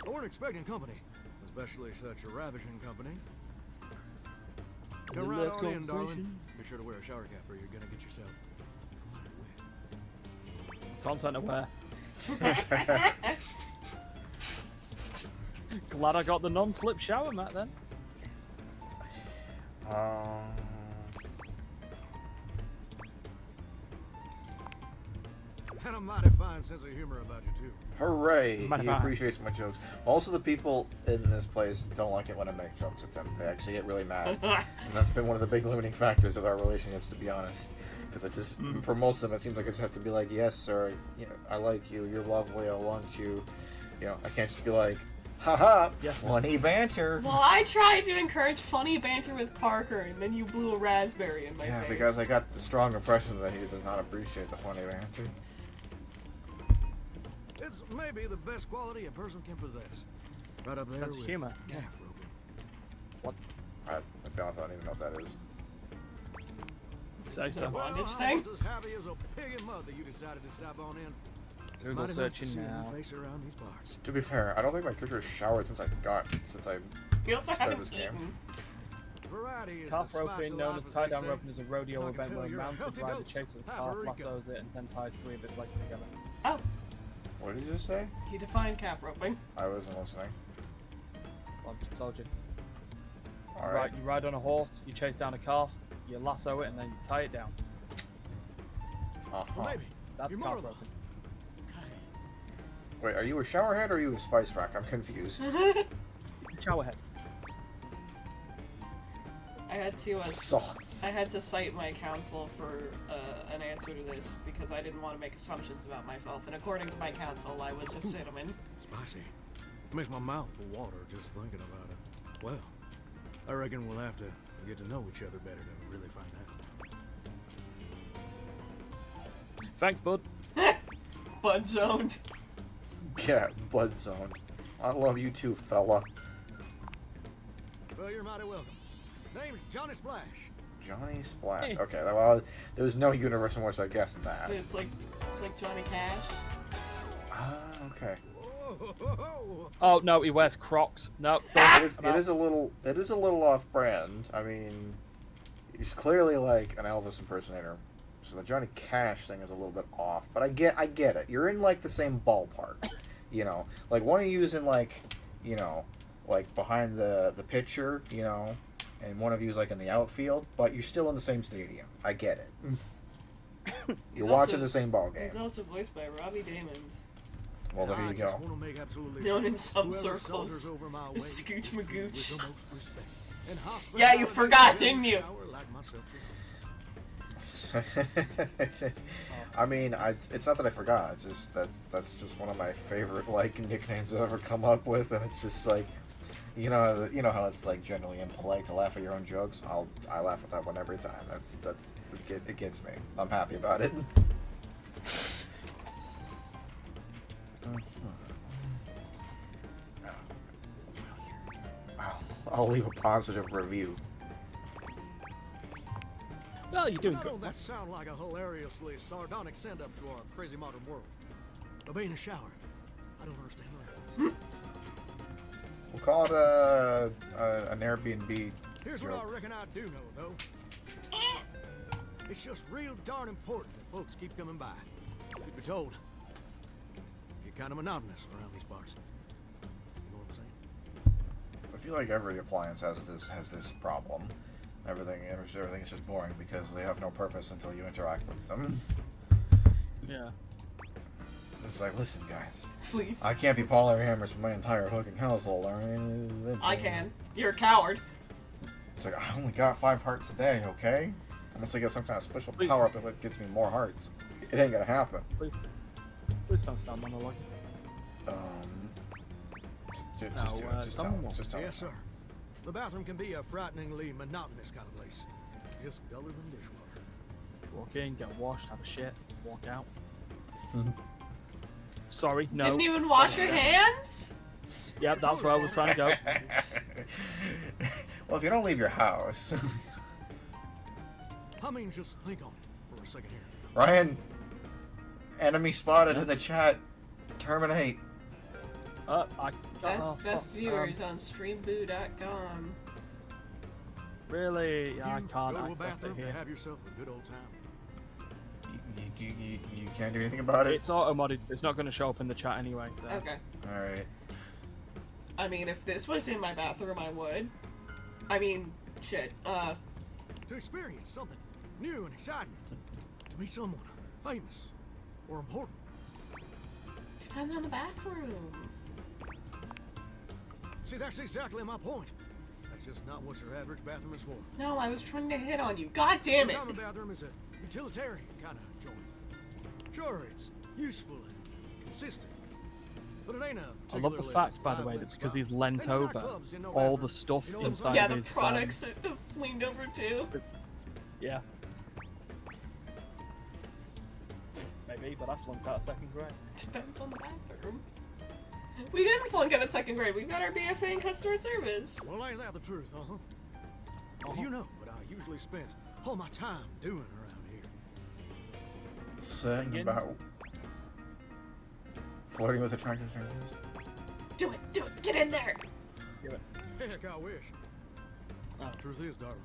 I weren't expecting company, especially such a ravishing company. Come right on in, darling. Be sure to wear a shower cap or you're gonna get yourself Content aware. Glad I got the non-slip shower mat then. And a mighty fine sense of humor about you, too. Hooray! He appreciates my jokes. Also, the people in this place don't like it when I make jokes at them. They actually get really mad. And that's been one of the big limiting factors of our relationships, to be honest. Because it just, for most of them, it seems like I just have to be like, yes, sir, you know, I like you, you're lovely, I want you. You know, I can't just be like, haha, funny banter. Well, I tried to encourage funny banter with Parker, and then you blew a raspberry in my face. Yeah, because I got the strong impression that he does not appreciate the funny banter. It's maybe the best quality a person can possess. Right up there Sense of with humor. calf roping. What? I don't even know what that is. Say so. Bondage I thing? was as happy as a pig in mud that you decided to stop on in. It's Google mighty nice to searching see a new now. face around these parts. To be fair, I don't think my character has showered since I You also started haven't this game. eaten. Variety is Calf the spice roping, of known life, as tie-down they roping, is a rodeo And I can event tell where a you're a mounted healthy rider dose chases a of calf, paprika. lassos it, and then ties three of its legs together. Oh, What did you just say? he defined calf roping. I wasn't listening. Well, I told you. Alright. You ride on a horse, you chase down a calf, you lasso it, and then you tie it down. Well, maybe. That's You're calf more roping. Wait, are you a showerhead or are you a spice rack? I'm confused. Showerhead. I had to. Soft. I had to cite my counsel for an answer to this because I didn't want to make assumptions about myself, and according to my counsel, I was a cinnamon. Spicy. Makes my mouth water just thinking about it. Well, I reckon we'll have to get to know each other better to really find out. Thanks, bud. Bud zoned. Yeah, blood zone. I love you too, fella. Well, you're mighty welcome. Name's Johnny Splash. Johnny Splash. Hey. Okay, well, there's no universe in which I guessed that. It's like Johnny Cash. Ah, okay. Oh no, he wears Crocs. No, It is a little off-brand. I mean, he's clearly like an Elvis impersonator, so the Johnny Cash thing is a little bit off. But I get it. You're in like the same ballpark, you know. Like one of you is in like, you know, like behind the pitcher, you know, and one of you is like in the outfield, but you're still in the same stadium. I get it. You're watching the same ball game. He's also voiced by Robbie Damon. Well, there you go. Known in some circles as Scooch Magooch. Yeah, you forgot, didn't you? I mean, it's not that I forgot. It's just that's just one of my favorite like nicknames I've ever come up with, and it's just like, You know how it's like generally impolite to laugh at your own jokes. I laugh at that one every time. It gets me. I'm happy about it. I'll leave a positive review. Well, you're doing Now, good. don't that sound like a hilariously sardonic send-up to our crazy modern world? But being a shower, I don't understand the reference. We'll call it an Airbnb Here's joke. what I reckon I do know, though. It's just real darn important that folks keep coming by. You'd be told. Get kind of monotonous around these parts. You know what I'm saying? I feel like every appliance has this problem. Everything is just boring because they have no purpose until you interact with them. Yeah. It's like, listen, guys. Please. I can't be polyamorous for my entire fucking household. I can. You're a coward. It's like, I only got 5 hearts a day, okay? Unless I get some kind of special power-up that gives me more hearts. It ain't gonna happen. Please don't start monologue. Just tell me. Yes, sir. The bathroom can be a frighteningly monotonous kind of place. Just duller than dishwater. Walk in, get washed, have a shit, walk out. Sorry, no. Didn't even wash your hands? Yep, that's where I was trying to go. Well, if you don't leave your house. I mean, just think on it for a second here. Ryan, enemy spotted in the chat. Terminate. Best viewers on streamboo.com. Really? I can't Go to a access it bathroom here. and have yourself a good old time. You can't do anything about it? It's auto-modded. It's not going to show up in the chat anyway. So. Okay. Alright. I mean, if this was in my bathroom, I would. I mean, shit, To experience something new and exciting. To meet someone famous or important. Depends on the bathroom. See, that's exactly my point. That's just not what your average bathroom is for. No, I was trying to hit on you. God damn it! The common bathroom is a utilitarian kind of joint. Sure, it's useful and consistent, but it ain't a I love the fact, by the way, that because he's leant over, all the stuff inside Yeah, of the his... products have leaned over too. Yeah. Maybe, but I flunked out of 2nd grade. Depends on the bathroom. We didn't flunk out at 2nd grade. We got our BFA in customer service. Well, ain't that the truth, Well, you know what I usually spend all my time doing around here. Saying about flirting with attractive strangers. Do it, get in there! Heck, I wish. Truth is, darling,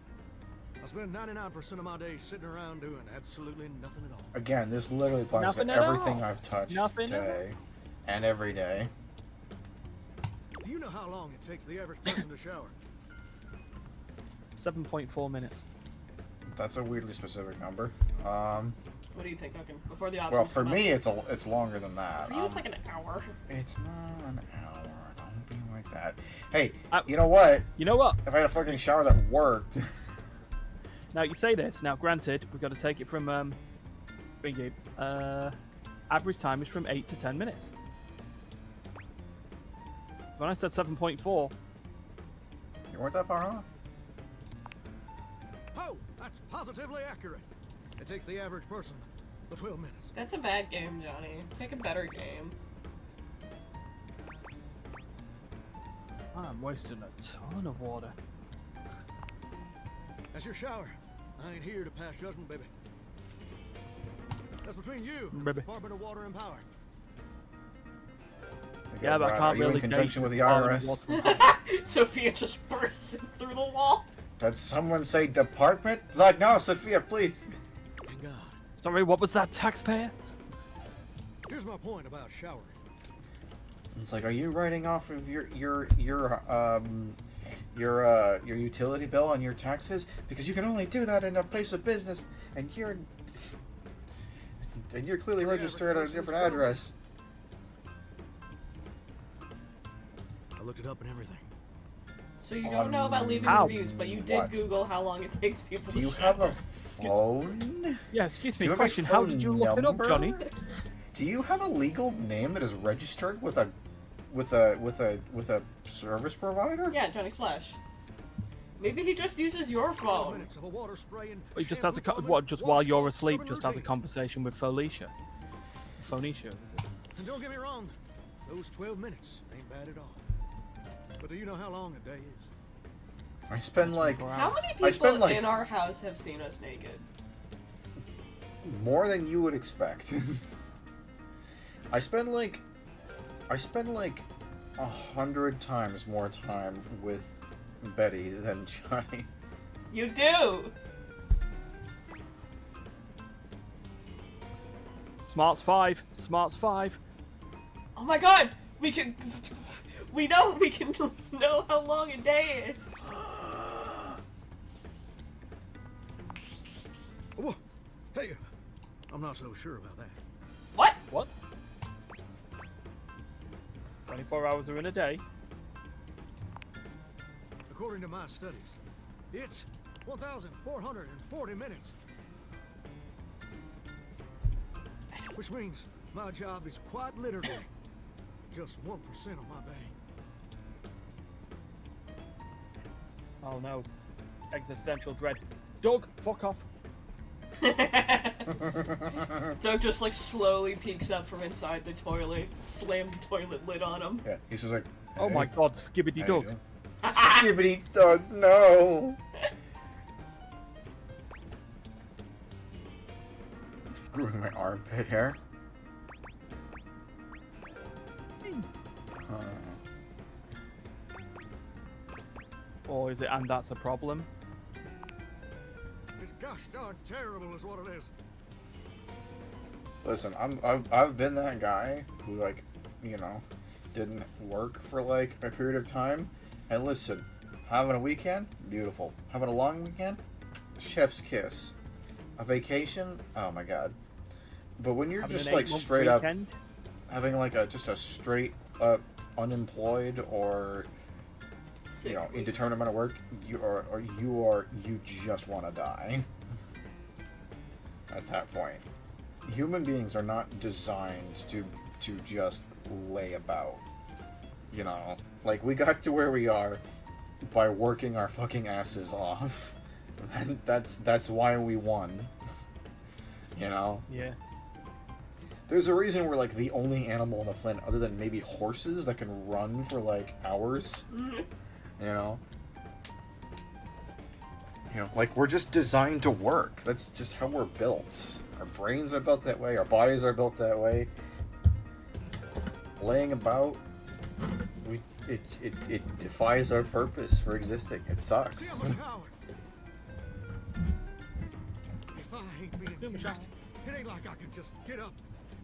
I spend 99% of my day sitting around doing absolutely nothing at all. Again, this literally applies Nothing to at everything all. I've touched Nothing at today. And every day. Do you know how long it takes the average person to shower? 7.4 minutes. That's a weirdly specific number. What do you think, Duncan? Before the options Well, for come me, up? it's longer than that. For you, it's like an hour. It's not an hour. Don't be like that. Hey, Uh, you know what? You know what? If I had a fucking shower that worked. Now, you say this. Now, granted, we've got to take it from Bingy. Average time is from 8 to 10 minutes. When I said 7.4... You weren't that far off. Oh, that's positively accurate. It takes the average person 12 minutes. That's a bad game, Johnny. Pick a better game. I'm wasting a ton of water. That's your shower. I ain't here to pass judgment, baby. That's between you and the Baby. Department of Water and Power. Yeah, but I Are can't you really in conjunction date with the Department IRS? of Water. Sophia just burst through the wall. Did someone say department? It's like, no, Sophia, please. Thank God. Sorry, what was that, taxpayer? Here's my point about showering. It's like, are you writing off of your utility bill on your taxes? Because you can only do that in a place of business, and you're clearly registered at a different address. I looked it up and everything. So you don't know about leaving reviews, but you did Google how long it takes people to Do you shower. have a phone? Yeah, excuse Do me, you have a question. How phone did you look it up, number? Johnny? Do you have a legal name that is registered with a with a service provider? Yeah, Johnny Splash. Maybe he just uses your phone. He just has just while you're asleep, just has a conversation with Felicia. Phoenicia, is it? And don't get me wrong, those 12 minutes ain't bad at all. But do you know how long a day is? I spend like... How many people in our house have seen us naked? More than you would expect. I spend like 100 times more time with Betty than Johnny. You do! Smart's 5. Smart's 5. Oh my god! We can know how long a day is. Whoa. Hey, I'm not so sure about that. What? What? 24 hours are in a day. According to my studies, it's 1,440 minutes. Which means my job is quite literally just 1% of my day. Oh no. Existential dread. Doug, fuck off. Doug just like slowly peeks up from inside the toilet, slam the toilet lid on him. Yeah, he's just like, oh my god, Skibbity Doug. Skibbity Doug, no! Grooving my armpit hair. Or is it and that's a problem? It's gosh darn terrible is what it is. Listen, I've been that guy who, like, you know, didn't work for like a period of time. And listen, having a weekend, beautiful. Having a long weekend, chef's kiss. A vacation, oh my god. But when you're Having just an like 8-month straight weekend? up having like just a straight up unemployed or you know indeterminate amount of work, you just want to die. At that point, human beings are not designed to just lay about. You know, like we got to where we are by working our fucking asses off. And that's why we won. You know? Yeah. There's a reason we're like the only animal on the planet other than maybe horses that can run for like hours. You know? You know, like we're just designed to work. That's just how we're built. Our brains are built that way, our bodies are built that way. Laying about, it defies our purpose for existing. It sucks. If I ain't being used, it ain't like I can just get up,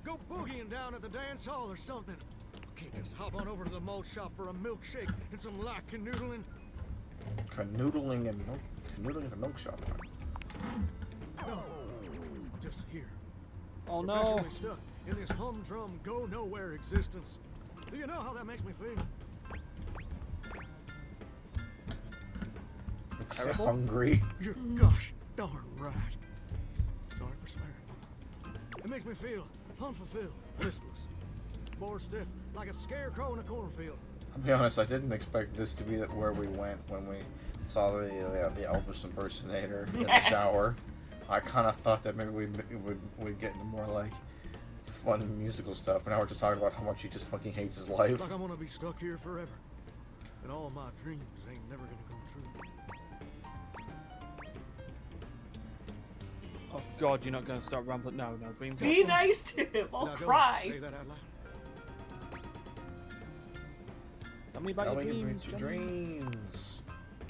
go boogieing down at the dance hall or something. I can't just hop on over to the malt shop for a milkshake and some light canoodling. Canoodling at the milk shop. No, just here. Oh no. Perpetually stuck in this humdrum, go nowhere existence. Do you know how that makes me feel? Terrible. Hungry. You're gosh darn right. Sorry for swearing. It makes me feel unfulfilled, listless, bored stiff, like a scarecrow in a cornfield. I'll be honest, I didn't expect this to be where we went when we saw the Elvis impersonator in the shower. I kind of thought that maybe we'd get into more like fun musical stuff, but now we're just talking about how much he just fucking hates his life. Like I'm gonna be stuck here forever, and all my dreams ain't never gonna come true. Oh god, you're not going to start rambling. No, dream. Be nice to him. I'll cry. Say that out loud. Tell me about your dreams. Your dreams.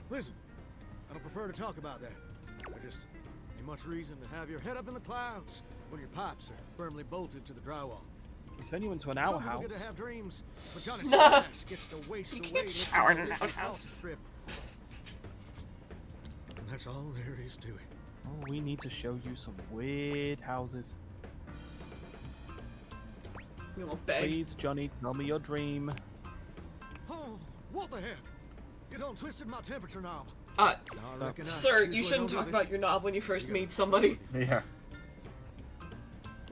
Listen, I don't prefer to talk about that. There just ain't much reason to have your head up in the clouds when your pipes are firmly bolted to the drywall. Turn you into an outhouse. Get to have dreams, but Johnny Splash gets to waste You away can't shower in an listening to this outhouse. trip. And that's all there is to it. Oh, we need to show you some weird houses. You won't beg. Please, Johnny, tell me your dream. Oh, what the heck? You done twisted my temperature knob. Sir, you shouldn't talk about your knob when you first meet somebody. Yeah.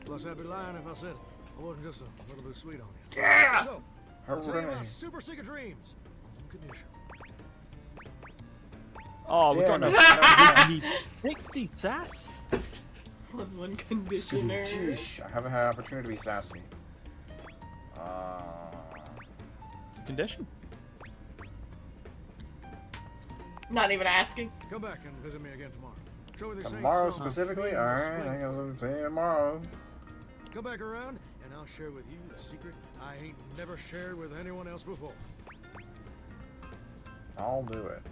Plus, I'd be lying if I said I wasn't just a little bit sweet on you. Yeah! So, I'll tell you Hooray. my super secret dreams. On condition. Oh, we got Damn no. it. We need 60 sass. One conditioner. Sheesh, I haven't had an opportunity to be sassy. Condition. Not even asking. Come back and visit me again tomorrow. Show me the same Tomorrow song. specifically? Famous Alright, I flame. guess I'll see you tomorrow. Come back around, and I'll share with you a secret I ain't never shared with anyone else before. I'll do it.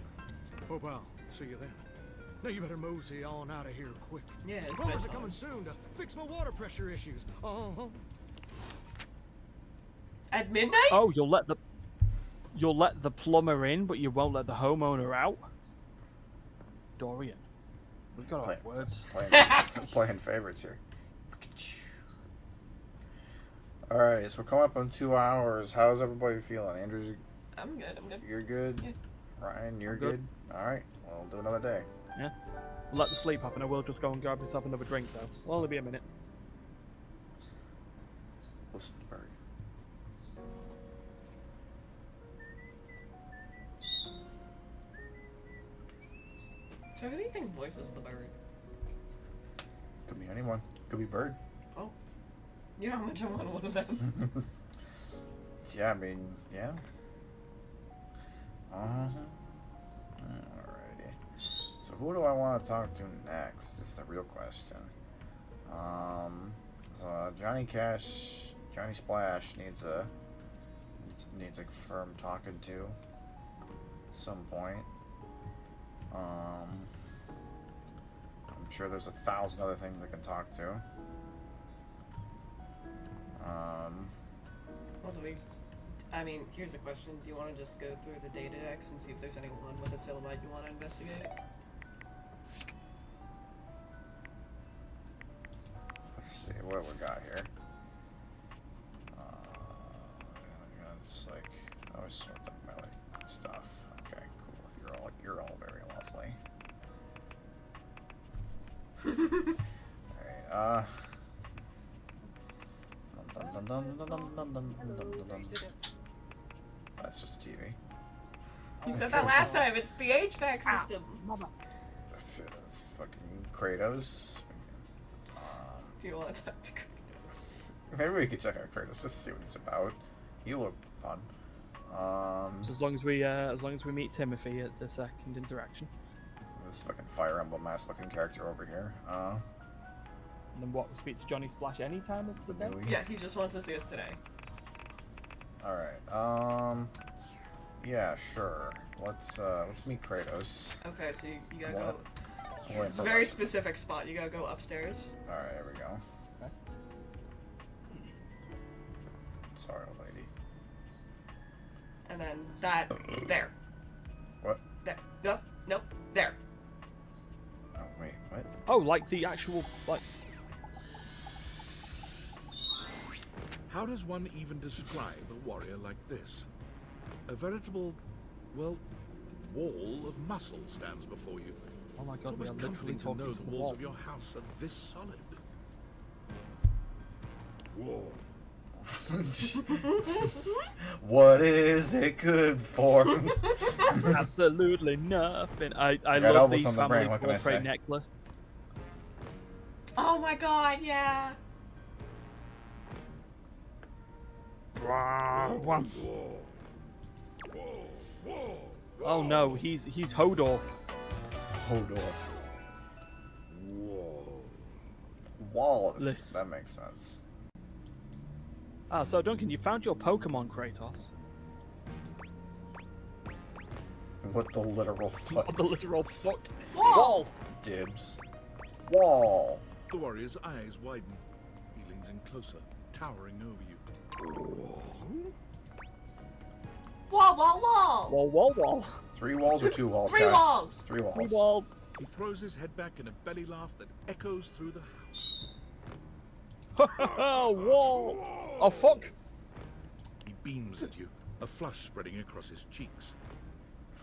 Hope I'll see you then. Now you better mosey on out of here quick. Yeah, it's Plumbers are bedtime. coming soon to fix my water pressure issues. At midnight? Oh, you'll let the plumber in, but you won't let the homeowner out. Dorian, we've got our words. Playing favorites here. Alright, so we're coming up on 2 hours. How's everybody feeling? Andrew, I'm good. you're good? Yeah. Ryan, you're I'm good. good? Alright, well, we'll do another day. Yeah. We'll let the sleep happen. I will just go and grab myself another drink, though. Will only be a minute. Listenberg. So who do you think voices the bird? Could be anyone. Could be Bird. Oh. You know how much I want one of them. Yeah, I mean, yeah. Alrighty. So who do I want to talk to next? This is the real question. So Johnny Splash needs a firm talking to. Some point. I'm sure there's 1,000 other things I can talk to. Well, I mean, here's a question. Do you want to just go through the data decks and see if there's anyone with a syllabite you want to investigate? Let's see what we got here. Just like I always sort them by like stuff. Okay, cool. You're all very lovely. Alright, that's just a TV. You said that last time. It's the HVAC system. That's fucking Kratos. Do you want to talk to Kratos? Maybe we could check out Kratos just to see what he's about. You look fun. So as long as we meet Timothy at the second interaction. This fucking Fire Emblem ass looking character over here. And then what? We speak to Johnny Splash any time of the day? Yeah, he just wants to see us today. Alright, yeah, sure. Let's meet Kratos. Okay, so you gotta What? go. It's a very specific spot. You gotta go upstairs. Alright, there we go. Okay. Sorry, old lady. And then that there. What? There. Nope. Nope. There. Oh wait, what? Oh, like the actual like. How does one even describe a warrior like this? A veritable, well, wall of muscle stands before you. Oh my It's god, we almost are literally comforting to know talking the to the walls wall. of your house are this solid. Whoa. What is it good for? Absolutely nothing. I got love the Elvis on the family brain, what can I portrait say? necklace. Oh my god, yeah. Oh no, he's Hodor. Hodor. Wallace. Listen. That makes sense. Ah, so Duncan, you found your Pokemon, Kratos. What the literal fuck? What the literal fuck? Wall. Dibs. Wall. The warrior's eyes widen. He leans in closer, towering over you. Wall, wall, wall. Wall, wall, wall. 3 walls or 2 walls? Three guys? walls. 3 walls. 3 walls. He throws his head back in a belly laugh that echoes through the house. Wall. Oh fuck. He beams at you, a flush spreading across his cheeks.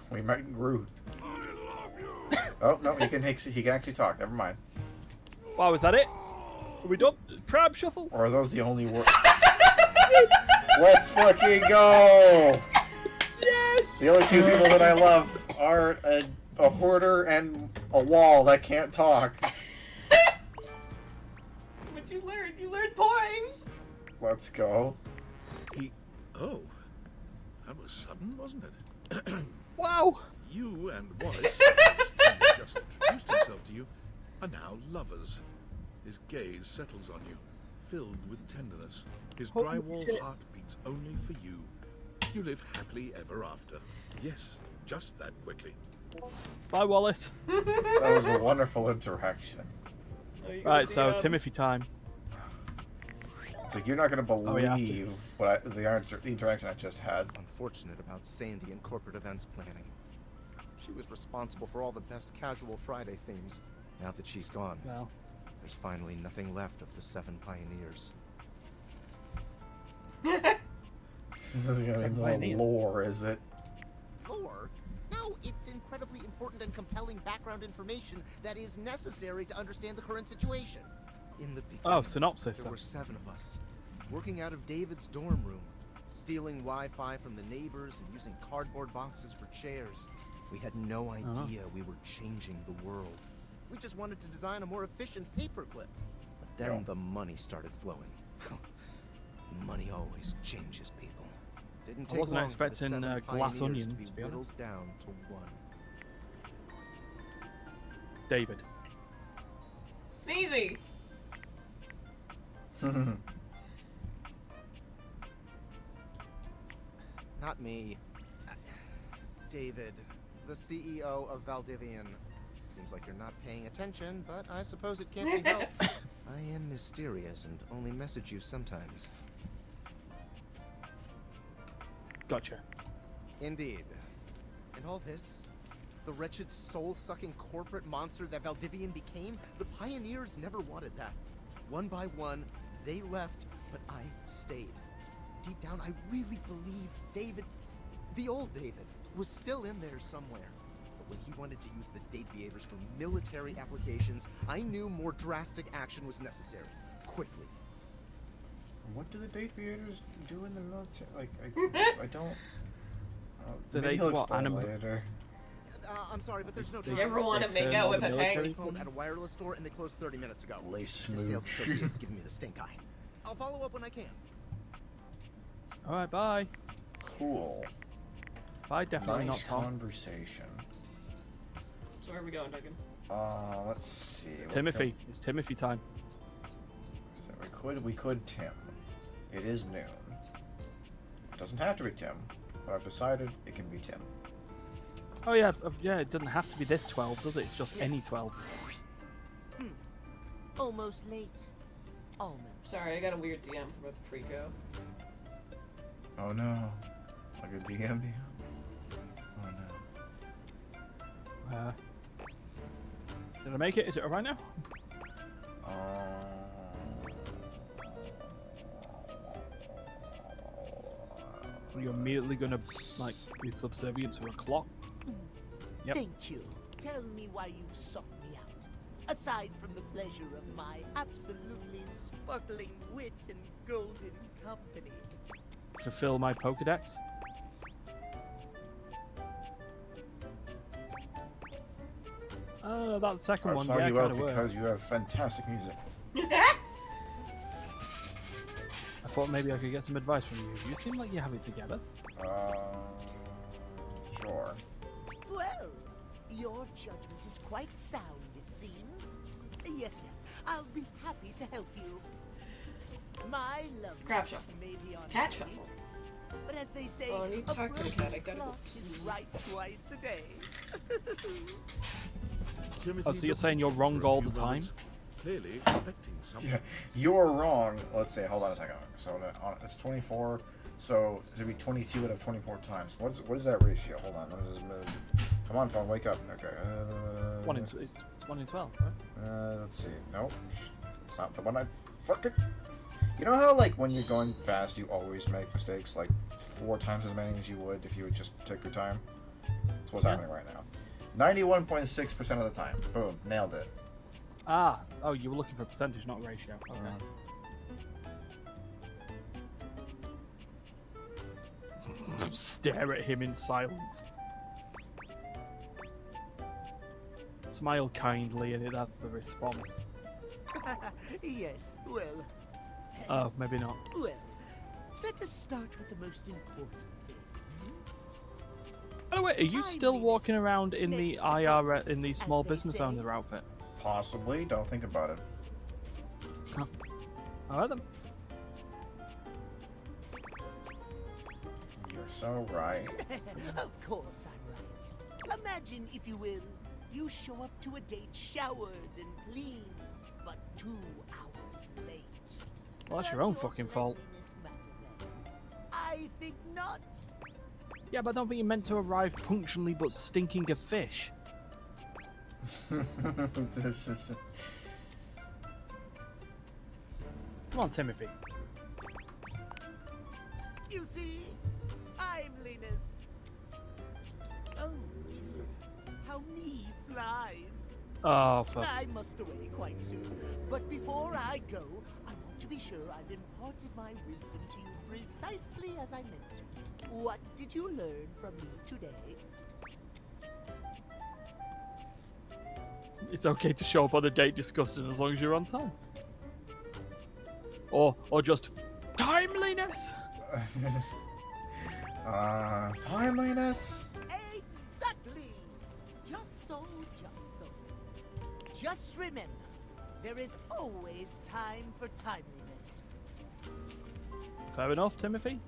We met Groot. Oh no, he can actually talk. Never mind. Wow, is that it? Are we done? Crab shuffle? Or are those the only words? Let's fucking go! Yes! The only two people that I love are a hoarder and a wall that can't talk. What you learned? You learned poise! Let's go. Oh. That was sudden, wasn't it? Wow! You and Wallace, who just introduced himself to you, are now lovers. His gaze settles on you, filled with tenderness. His Holy drywall shit. heart beats only for you. You live happily ever after. Yes, just that quickly. Bye, Wallace. That was a wonderful interaction. Right, so Timothy time. It's like, you're not going to Oh, yeah. believe the interaction I just had. Unfortunate about Sandy and corporate events planning. She was responsible for all the best casual Friday themes. Now that she's gone, Well, there's finally nothing left of the 7 pioneers. This isn't going to be more Pioneers. lore, is it? Or, no, it's incredibly important and compelling background information that is necessary to understand the current situation. In the beginning, oh, synopsis. there then. were 7 of us, working out of David's dorm room, stealing Wi-Fi from the neighbors and using cardboard boxes for chairs. We had no idea we were changing the world. We just wanted to design a more efficient paperclip. But then the money started flowing. Money always changes people. Didn't take I wasn't long for the expecting 7 Glass pioneers Onion, to to be be honest. whittled down to 1. David. Sneezy! Not me. David, the CEO of Valdivian. Seems like you're not paying attention, but I suppose it can't be helped. I am mysterious and only message you sometimes. Gotcha. Indeed. And all this, the wretched soul-sucking corporate monster that Valdivian became, the pioneers never wanted that. One by one, they left, but I stayed. Deep down, I really believed David, the old David, was still in there somewhere. But when he wanted to use the Dateviators for military applications, I knew more drastic action was necessary. Quickly. What do the Dateviators do in the military? Like, I don't... Do maybe they, he'll what, explain anim- later. I'm sorry, but there's no You time. ever want to make out with a tank? Phone at a wireless store, and they closed 30 minutes ago. Lay The sales smooth. associate's giving me the stink eye. I'll follow up when I can. Alright, bye. Cool. Bye, definitely Nice not Tom. conversation. So where are we going, Duncan? Let's see. Timothy. It's Timothy time. We could Tim. It is noon. It doesn't have to be Tim, but I've decided it can be Tim. Oh yeah, yeah, it doesn't have to be this 12, does it? It's just any 12. Almost late. Almost. Sorry, I got a weird DM from a pre-go. Oh no. Like a DM? Oh no. Did I make it? Is it alright now? Are you immediately gonna, like, be subservient to a clock? Yep. Thank you. Tell me why you've sought me out. Aside from the pleasure of my absolutely sparkling wit and golden company. Fulfill my Pokedex? That second I've one, sought yeah, you kind out of because works. you have fantastic music. I thought maybe I could get some advice from you. You seem like you have it together. Sure. Well, your judgment is quite sound, it seems. Yes, yes, I'll be happy to help you. My love Crap shuffle. may be on Cat hiatus, shuffle. but as they say, Oh, I need to a talk to the broken cat. I gotta go. clock is right twice a day. Oh, so you're saying you're wrong all the time? Clearly expecting something. Yeah, you're wrong. Let's see. Hold on a second. So it's 24. So it should be 22 out of 24 times. What is that ratio? Hold on. Come on, phone. Wake up. Okay. It's 1 in 12, right? Let's see. Nope. It's not the one I fucking. You know how like when you're going fast, you always make mistakes like 4 times as many as you would if you would just take your time. That's what's happening right now. 91.6% of the time. Boom. Nailed it. Ah, oh, you were looking for a percentage, not ratio. Okay. stare at him in silence. Smile kindly, and that's the response. Yes, well... Oh, maybe not. Well, let us start with the most important thing. By the way, are you still walking around in the IR in the small business owner outfit? Possibly. Don't think about it. Huh. Alright then. You're so right. Of course I'm right. Imagine, if you will, you show up to a date showered and clean, but 2 hours late. Well, that's your own fucking fault. I think not. Yeah, but I don't think you're meant to arrive punctually but stinking of fish. This is... Come on, Timothy. You see, I'm Linus. Oh dear, how me flies. Oh, for... I must away quite soon, but before I go, I want to be sure I've imparted my wisdom to you precisely as I meant to. What did you learn from me today? It's okay to show up on a date disgusting as long as you're on time. Or just timeliness. Timeliness. Exactly. Just so. Just remember, there is always time for timeliness. Fair enough, Timothy.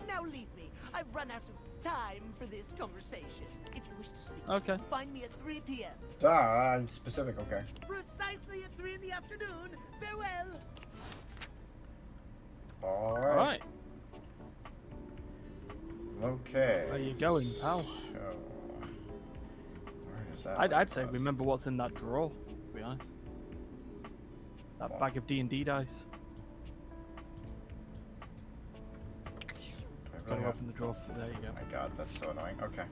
Now leave me. I've run out of time for this conversation. If you wish to speak, Okay. find me at 3 p.m. Specific, okay. Precisely at 3 in the afternoon. Farewell. Alright. Okay. Where you going, pal? So, where does that I'd say remember what's in that drawer, to be honest. That bag of D&D dice. Gotta really open the drawer. There you go. Oh my god, that's so annoying. Okay.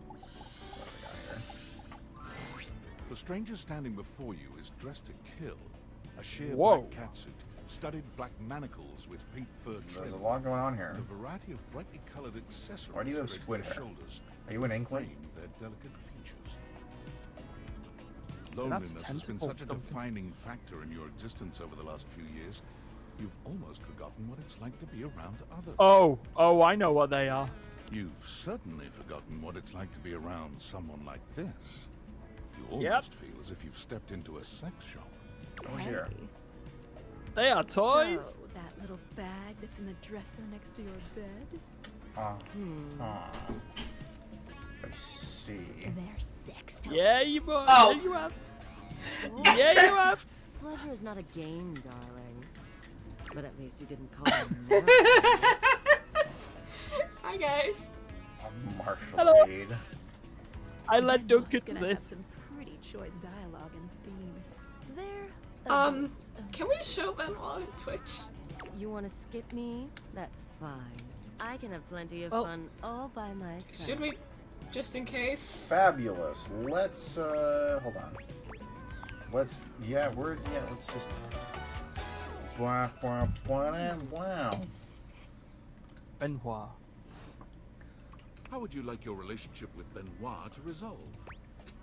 What do we got here? The stranger standing before you is dressed to kill. A sheer Whoa. black catsuit, studded black manacles with pink fur trim. There's a lot going on here. And a variety of brightly colored accessories. Why do you have draped squid their hair? shoulders Are you an inkling? frame their delicate features. That's Loneliness has been tentacle such a dunking. defining factor in your existence over the last few years. You've almost forgotten what it's like to be around others. Oh, I know what they are. You've certainly forgotten what it's like to be around someone like this. You Yep. almost feel as if you've stepped into a sex shop. Oh dear. They are toys. So, that little bag that's in the dresser next to your bed? I see. They're sex toys. Yeah, you have. Oh. Yeah, you have. Yeah, you have. Pleasure is not a game, darling. But at least you didn't call him. Hi guys. Marshall Hello. aid. I led Duncan to Gonna have this. some pretty choice dialogue and themes. They're Can we show Benoit on Twitch? You want to skip me? That's fine. I can have plenty of Well, fun all by myself. Should we, just in case? Fabulous. Let's hold on. Let's let's just wow. Benoit. How would you like your relationship with Benoit to resolve?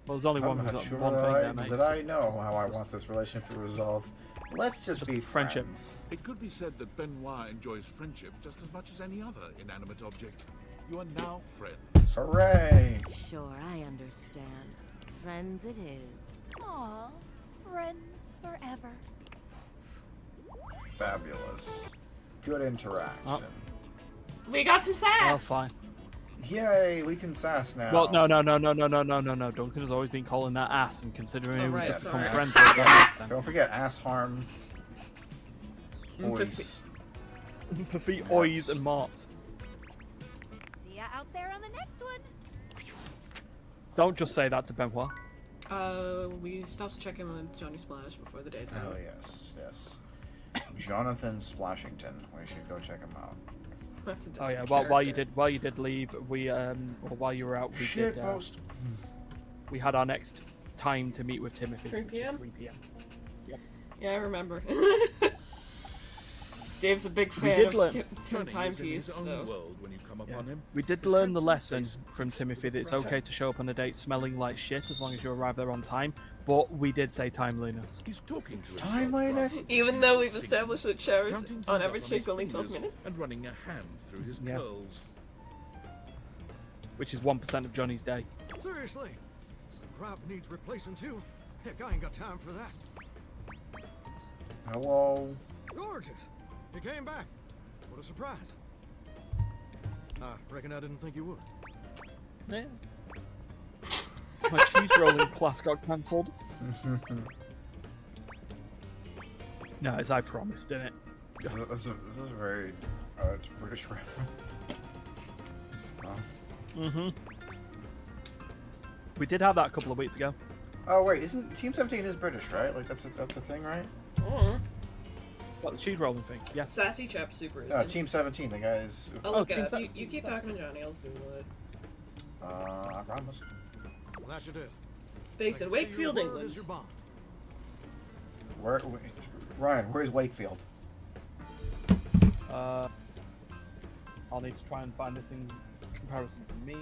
Well, there's only I'm one, not sure one that thing I, there, mate. that I know how I want this relationship to resolve. Let's just be friendship. friends. It could be said that Benoit enjoys friendship just as much as any other inanimate object. You are now friends. Hooray! Sure, I understand. Friends it is. Aw, friends forever. Fabulous. Good interaction. Oh. We got some sass. Oh, fine. Yay, we can sass now. Well, no. Duncan has always been calling that ass, and considering who right, we get to become sorry. friends with. then- Don't forget ass harm. Boys. Empathy, oys, and marts. See ya out there on the next one. Don't just say that to Benoit. We still have to check in with Johnny Splash before the day's Oh out. yes. Jonathan Splashington. We should go check him out. That's a Oh yeah. different While you character. did leave, we or while you were out, we Shit did. post. We had our next time to meet with Timothy. 3 which is p.m.? 3 p.m. Yep. Yeah, I remember. Dave's a big We fan did of learn- Tim Johnny is in Timepiece, his own so... world when you come upon him. We did His learn the handsome lesson face from creeps Timothy to that it's the front. okay to show up on a date smelling like shit as long as you arrive there on time, but we did say timeliness. He's talking to Timeliness? himself. Even though we've established that showers Counting on things average up take his only 12 fingers minutes. and running a hand through his Yeah. curls. Which is 1% of Johnny's day. Seriously, crop needs replacement too. Heck, I ain't got time for that. Hello. Gorgeous. You came back. What a surprise. I reckon I didn't think you would. Yeah. My cheese rolling class got cancelled. No, as I promised, didn't it? This is a very it's a British reference. Mm-hmm. We did have that a couple of weeks ago. Oh wait, isn't Team 17 is British, right? Like that's a thing, right? Oh. What, the cheese rolling thing? Yeah. Sassy Chap Super is Team 17, the guys. I'll look Team it up. Se- You keep talking to Johnny, I'll Google it. I promise. Well, that's your deal. Based in Wakefield, England. Your bond. Where, Ryan? Where's Wakefield? I'll need to try and find this in comparison to me.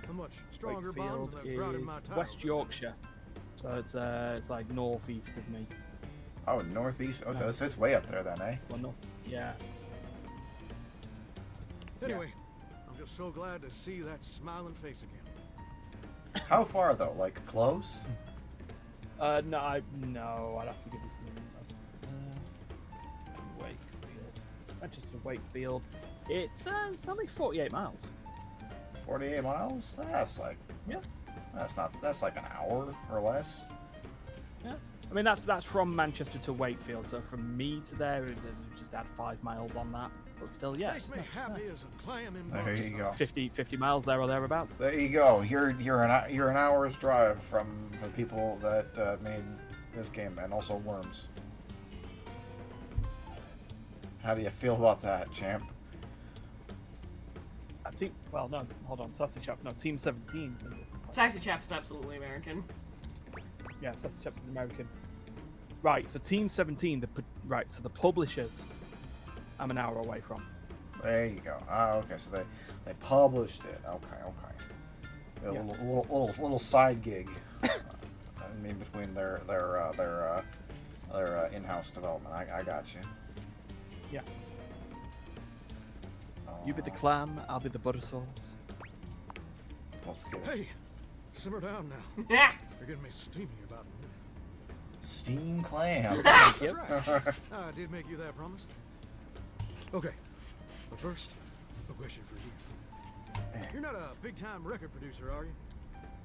How much stronger Wakefield bond than I've brought in my is title. West Yorkshire, so it's like northeast of me. Oh, northeast. Okay, No. so it's way up there then, eh? Well, no, yeah. Anyway, I'm just so glad to see that smiling face again. How far though? Like close? No, I'd have to give this Wakefield. Manchester Wakefield. It's only 48 miles. 48 miles? That's like That's like an hour or less. Yeah. I mean that's from Manchester to Wakefield, so from me to there, just add 5 miles on that. But still, yeah. Makes me happy as a clam in There you go. 50 miles there or thereabouts. There you go. You're an hour's drive from the people that made this game, and also Worms. How do you feel about that, champ? Well, no, hold on. Sassy Chap. No, Team 17. Sassy Chap is absolutely American. Yeah, Sassy Chap is American. Right, so Team 17, so the publishers, I'm an hour away from. There you go. Okay, so they published it. Okay. A little side gig. In between their in-house development. I got you. Yeah. You be the clam, I'll be the butter sauce. Let's get it. Hey, simmer down now. You're getting me steamy about a minute. Steam clams. That's right. I did make you that promise. Okay, but first, a question for you. You're not a big-time record producer, are you?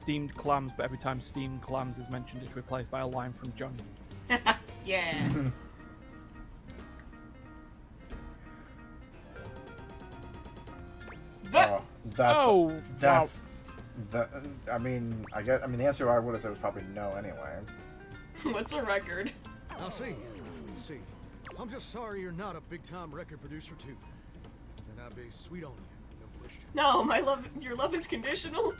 Steamed clams, but every time steamed clams is mentioned, it's replaced by a line from Johnny. Yeah. That's I mean, the answer I would have said was probably no anyway. What's a record? I'll see. I'm just sorry you're not a big-time record producer too. And I'd be sweet on you, no question. No, your love is conditional.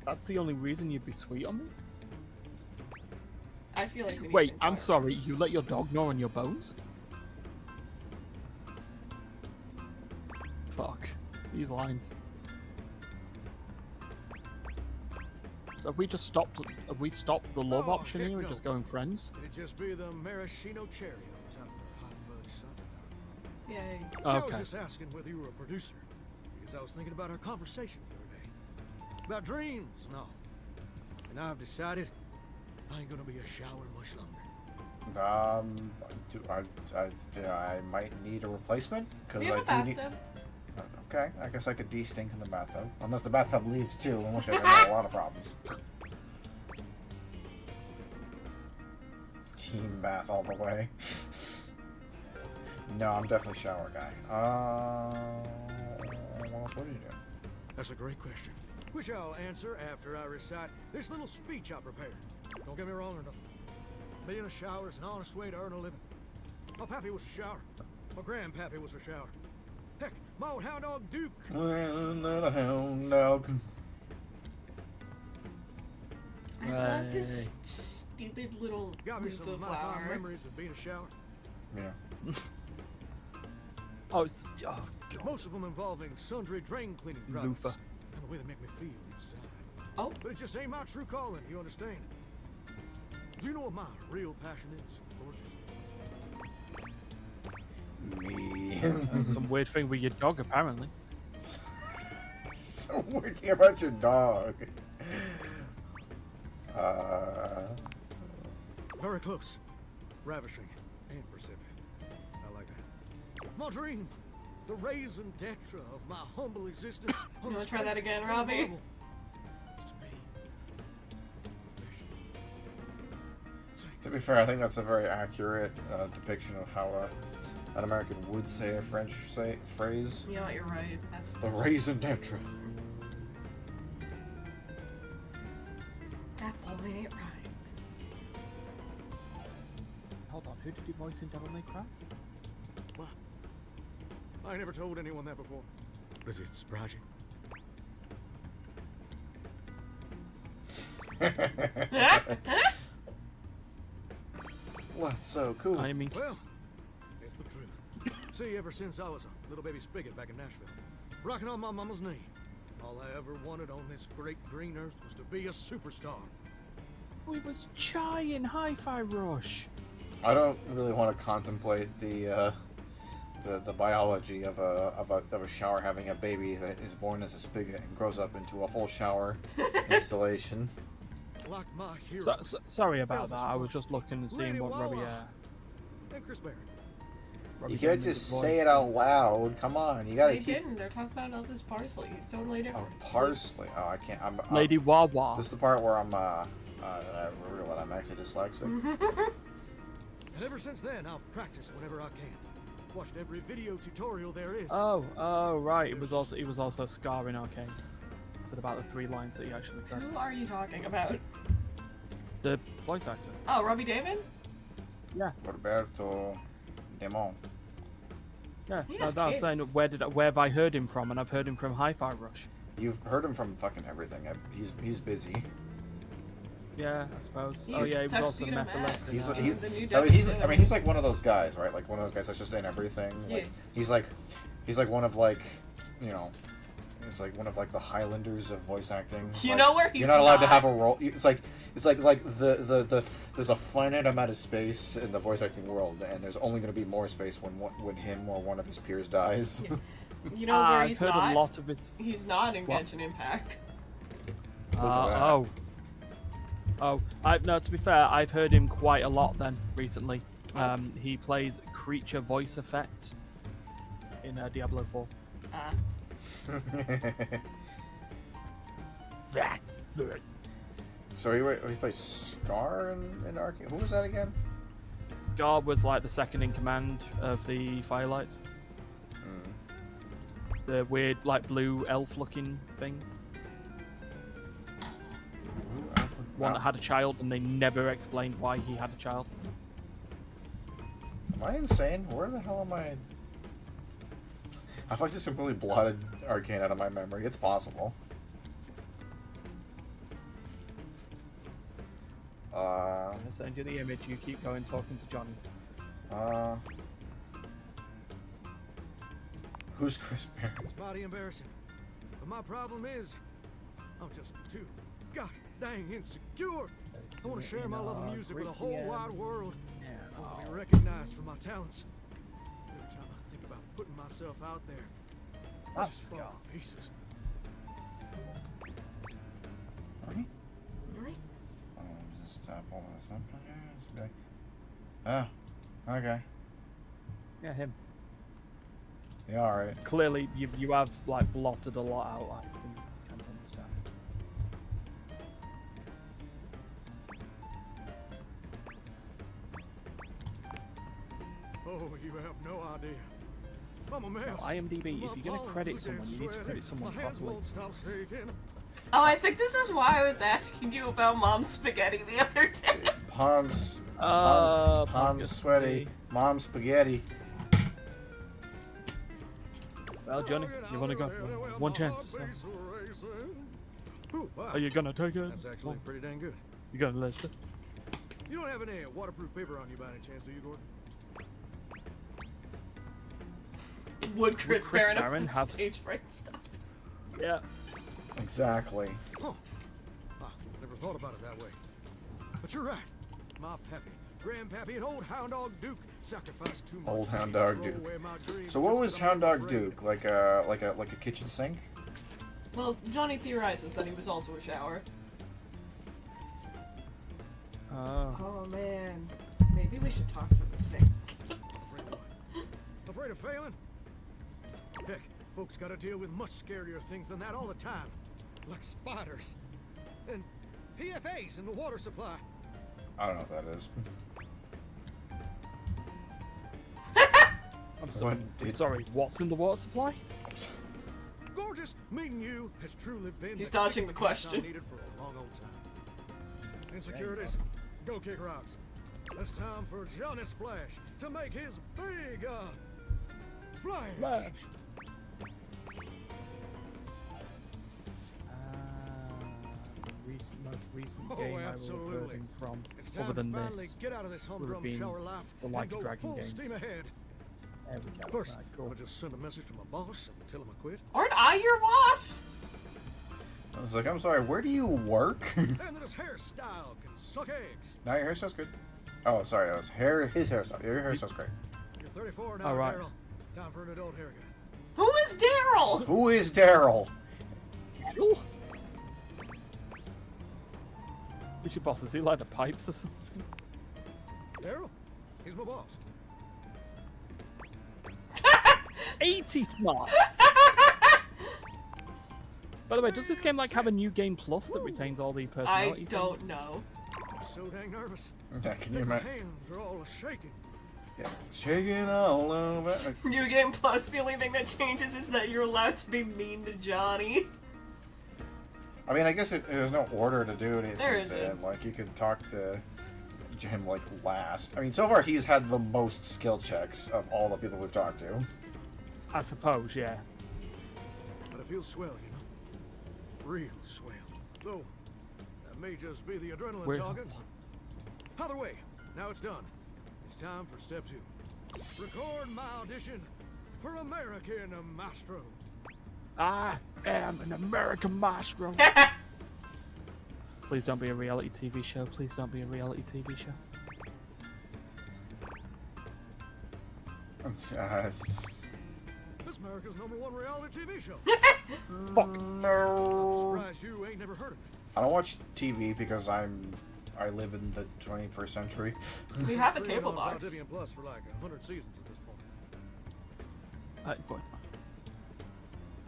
That's the only reason you'd be sweet on me? I feel like we need Wait, to I'm sorry, you let your dog gnaw on your bones? Fuck. These lines. So have we stopped the love option heck here and no. just going friends? It'd just be the maraschino cherry on top of her hot fudge sundae. Yay. So I Okay. was just asking whether you were a producer, because I was thinking about our conversation the other day. About dreams and all. And I've decided I ain't gonna be a shower much longer. I might need a replacement because We have a bathtub. Okay, I guess I could de-stink in the bathtub, unless the bathtub leaves too, in which case I got a lot of problems. Team bath all the way. No, I'm definitely a shower guy. What did you do? That's a great question, which I'll answer after I recite this little speech I prepared. Don't get me wrong or nothing. Being a shower is an honest way to earn a living. My pappy was a shower. My grandpappy was a shower. Heck, my old hound dog Duke. Not a hound dog. I love his stupid little Got me some loofah mighty fond flower. memories of being a shower. Yeah. Oh, it's oh god. Most of them involving sundry drain cleaning Loofah. products. And the way they make me feel inside. Oh. But it just ain't my true calling, you understand? Do you know what my real passion is, gorgeous? Me. Some weird thing with your dog, apparently. So weird thing about your dog. Very close. Ravishing and perceptive. I like that. My dream. The raison d'etre of my humble existence. You wanna try that again, Robbie? To be fair, I think that's a very accurate depiction of how an American would say a French phrase. You know what, you're right. That's The raison d'etre. that boy ain't right. Hold on, who did you voice in Devil May Cry? What? I ain't never told anyone that before. Does it surprise you? What's so cool? I mean, Well, it's the truth. See, ever since I was a little baby spigot back in Nashville, rocking on my mama's knee, all I ever wanted on this great green earth was to be a superstar. we was trying Hi-Fi Rush. I don't really want to contemplate the biology of a shower having a baby that is born as a spigot and grows up into a full shower installation. Like my heroes. Sorry about that. Elvis I was Presley, just looking and seeing Lady what Robbie. Wawa, and Chris Barrett. Robbie You can't Damon's just voice. say it out loud. Come on, you gotta They keep. didn't. They're talking about Elvis Parsley. He's totally different. Oh, parsley. Oh, I can't. I'm Lady Wawa. This is the part where I'm I realize I'm actually dyslexic. And ever since then, I've practiced whenever I can. Watched every video tutorial there is. Oh, right. It was also Scar in Arcane. Said about the 3 lines that he actually said. Who are you talking about? The voice actor. Oh, Robbie David? Yeah. Roberto Demon. Yeah. He I has was saying kids. where have I heard him from, and I've heard him from Hi-Fi Rush. You've heard him from fucking everything. He's busy. Yeah, I suppose. He's Oh yeah, he was also Tuxedo Mephiles. Mask. He's, The he, new I mean, he's like one of those guys, right? Like one of those guys that's just in everything. Like, he's like one of like, you know, he's like one of like the Highlanders of voice acting. It's You like, know where he's you're not allowed to not? have a role. It's like the there's a finite amount of space in the voice acting world, and there's only going to be more space when him or one of his peers dies. You know where I've he's heard not? a lot of his. He's not in What? Genshin Impact. Oh. No, to be fair, I've heard him quite a lot then recently. He plays creature voice effects in Diablo 4. So he plays Scar in Arcane. Who was that again? Gar was like the second in command of the Firelights. The weird, like, blue elf-looking thing. One that had a child, and they never explained why he had a child. Am I insane? Where the hell am I? I've like just simply blotted Arcane out of my memory. It's possible. I'm gonna send you the image. You keep going talking to Johnny. Who's Chris Barrett? It's mighty embarrassing. But my problem is, I'm just too gosh dang insecure. I want to share my love of music with the whole wide world. I want to be recognized for my talents. Every time I think about putting myself out there, I just fall to pieces. Right? Just all this up. Oh, okay. Yeah, him. Yeah, all right. Clearly, you have like blotted a lot out. I can't understand. Oh, you have no idea. I'm a mess. No, IMDb, if you're gonna credit someone, you need to credit someone My hands properly. won't stop shaking. Oh, I think this is why I was asking you about Mom's spaghetti the other day. Palms sweaty. Mom spaghetti. Well, Johnny, you wanna go? One chance. Ooh, wow. Are you gonna take it? That's actually pretty dang good. You gonna listen? You don't have any waterproof paper on you by any chance, do you, Gordon? Would Chris Barron Barron have have- stage fright stuff? Yeah. Exactly. Huh. Ah, never thought about it that way. But you're right. My pappy, grandpappy, and old hound dog Duke sacrificed too much. Old to Hound throw Dog Duke. away my dreams So what just was 'cause I'm Hound Dog afraid. Duke? Like a kitchen sink? Well, Johnny theorizes that he was also a shower. Oh man, maybe we should talk to the sink. Afraid of failing? Heck, folks gotta deal with much scarier things than that all the time. Like spiders. And PFAs in the water supply. I don't know what that is. I'm sorry. What did- Sorry, what's in the water supply? Gorgeous, meeting you has truly been He's the dodging kick the in ass question. I needed for a long old time. Insecurities, go kick rocks. It's time for Johnny Splash to make his big, splash. Splash. Most recent Oh, game absolutely. I will have from, It's time other than to finally this, get out of this would have humdrum been shower life the and Like a go Dragon full games. steam ahead. There we go. First, Right, cool. I'll just send a message to my boss and tell him I quit. Aren't I your boss? I was like, I'm sorry, where do you work? And that his hairstyle can suck eggs. Now your hairstyle's good. Oh, sorry, that was his hairstyle. Your hairstyle's great. You're 34 now, All right. Daryl. Time for an adult haircut. Who is Daryl? Who is Daryl? Who's your boss? Is he like the pipes or something? Daryl, he's my boss. 80 smart! By the way, does this game like have a new game plus that retains all the personality? I don't things? know. I'm so dang nervous. Yeah, can you My imagine? hands are all shaking. Yeah, shaking all over. New Game Plus, the only thing that changes is that you're allowed to be mean to Johnny. I mean, I guess there's no order to do anything. There isn't. Like, you could talk to him, like, last. I mean, so far he's had the most skill checks of all the people we've talked to. I suppose, yeah. But it feels swell, you know? Real swell. Though, that may just be the adrenaline Where- talking. Either way, now it's done. It's time for step 2. Record my audition for American Maestro. I am an American maestro. Please don't be a reality TV show. Please don't be a reality TV show. This America's #1 reality TV show. Fuck. No. I'm surprised you ain't never heard of it. I don't watch TV because I live in the 21st century. We have a Streaming cable on box. Valdivia Plus for like 100 seasons at this point. Fine.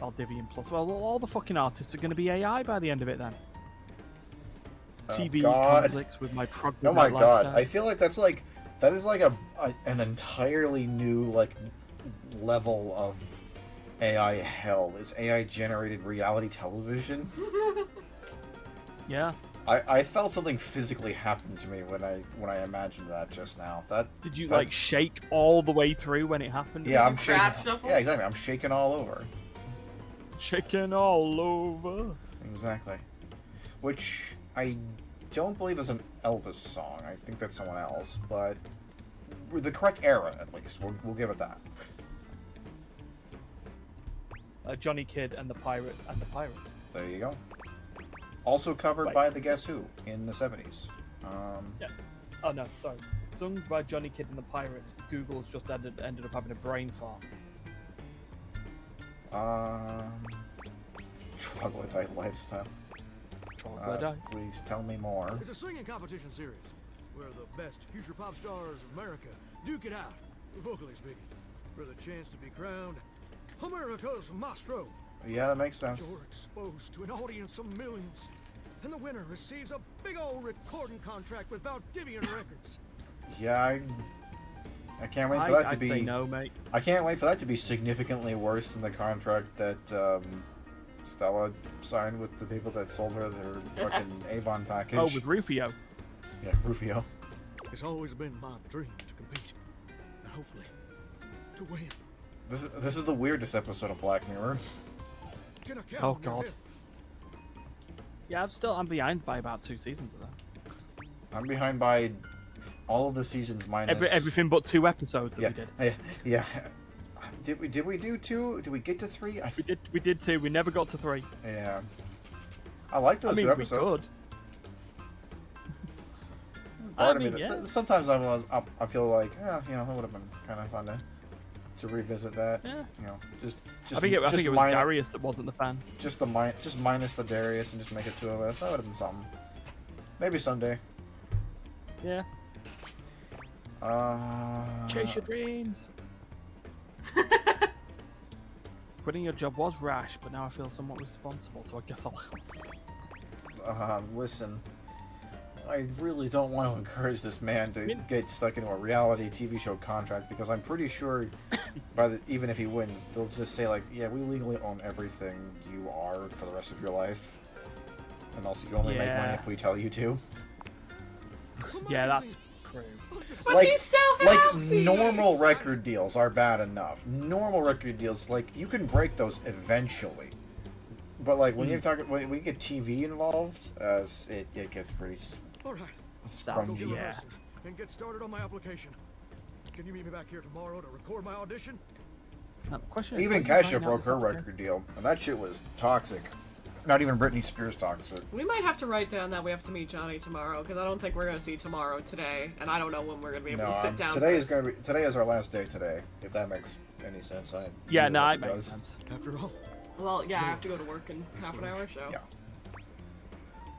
Valdivian Plus. Well, all the fucking artists are going to be AI by the end of it then. TV God. conflicts with my troglodyte Oh my god, lifestyle. I feel like that is like an entirely new like level of AI hell. Is AI generated reality television? Yeah. I felt something physically happen to me when I imagined that just now. Did you that- like shake all the way through when it happened? Yeah, I'm shaking. Yeah, exactly. I'm shaking all over. Shaking all over. Exactly. Which I don't believe is an Elvis song. I think that's someone else, but the correct era at least. We'll give it that. Johnny Kidd and the Pirates and the Pirates. There you go. Also covered Right. by the Guess Who in the 70s. Yeah. Oh no, sorry. Sung by Johnny Kidd and the Pirates. Google's just ended up having a brain fart. Troglodyte lifestyle. Troglodyte. Please tell me more. It's a singing competition series where the best future pop stars of America duke it out, vocally speaking, for the chance to be crowned America's Maestro. Yeah, that makes sense. You're exposed to an audience of millions, and the winner receives a big old recording contract with Valdivian Records. Yeah, I can't wait for that to I'd be. say no, mate. I can't wait for that to be significantly worse than the contract that Stella signed with the people that sold her their fucking Avon package. Oh, with Rufio. Yeah, Rufio. It's always been my dream to compete, and hopefully, to win. This is the weirdest episode of Black Mirror. Can I count Oh on your god. help? Yeah, I'm behind by about 2 seasons of that. I'm behind by all of the seasons minus everything but 2 episodes that yeah, we did. Yeah. Did we do 2? Did we get to 3? We did 2. We never got to 3. Yeah. I like those 2 we episodes. could. Part of me, sometimes I feel like, you know, it would have been kind of fun to revisit that. Yeah. You know, just I think it was Darius that wasn't the fan. Just minus the Darius and just make it 2 of us. That would have been something. Maybe someday. Yeah. Chase your dreams. Quitting your job was rash, but now I feel somewhat responsible, so I guess I'll help. Listen. I really don't want to encourage this man to get stuck into a reality TV show contract because I'm pretty sure, even if he wins, they'll just say like, "Yeah, we legally own everything you are for the rest of your life, and also you only make money if we tell you to." Yeah, that's true. But he's so happy. Normal record deals are bad enough. Normal record deals, like you can break those eventually, but like when you're talking when you get TV involved, it gets pretty. All right. Scrungy. Yeah. And get started on my application. Can you meet me back here tomorrow to record my audition? Question even Kesha broke her record deal, and that shit was toxic. Not even Britney Spears toxic. We might have to write down that we have to meet Johnny tomorrow because I don't think we're gonna see tomorrow today, and I don't know when we're gonna be able to sit down. Today is our last day today. If that makes any sense, it makes sense. After all. Well, yeah, I have to go to work in half an hour, so. Yeah.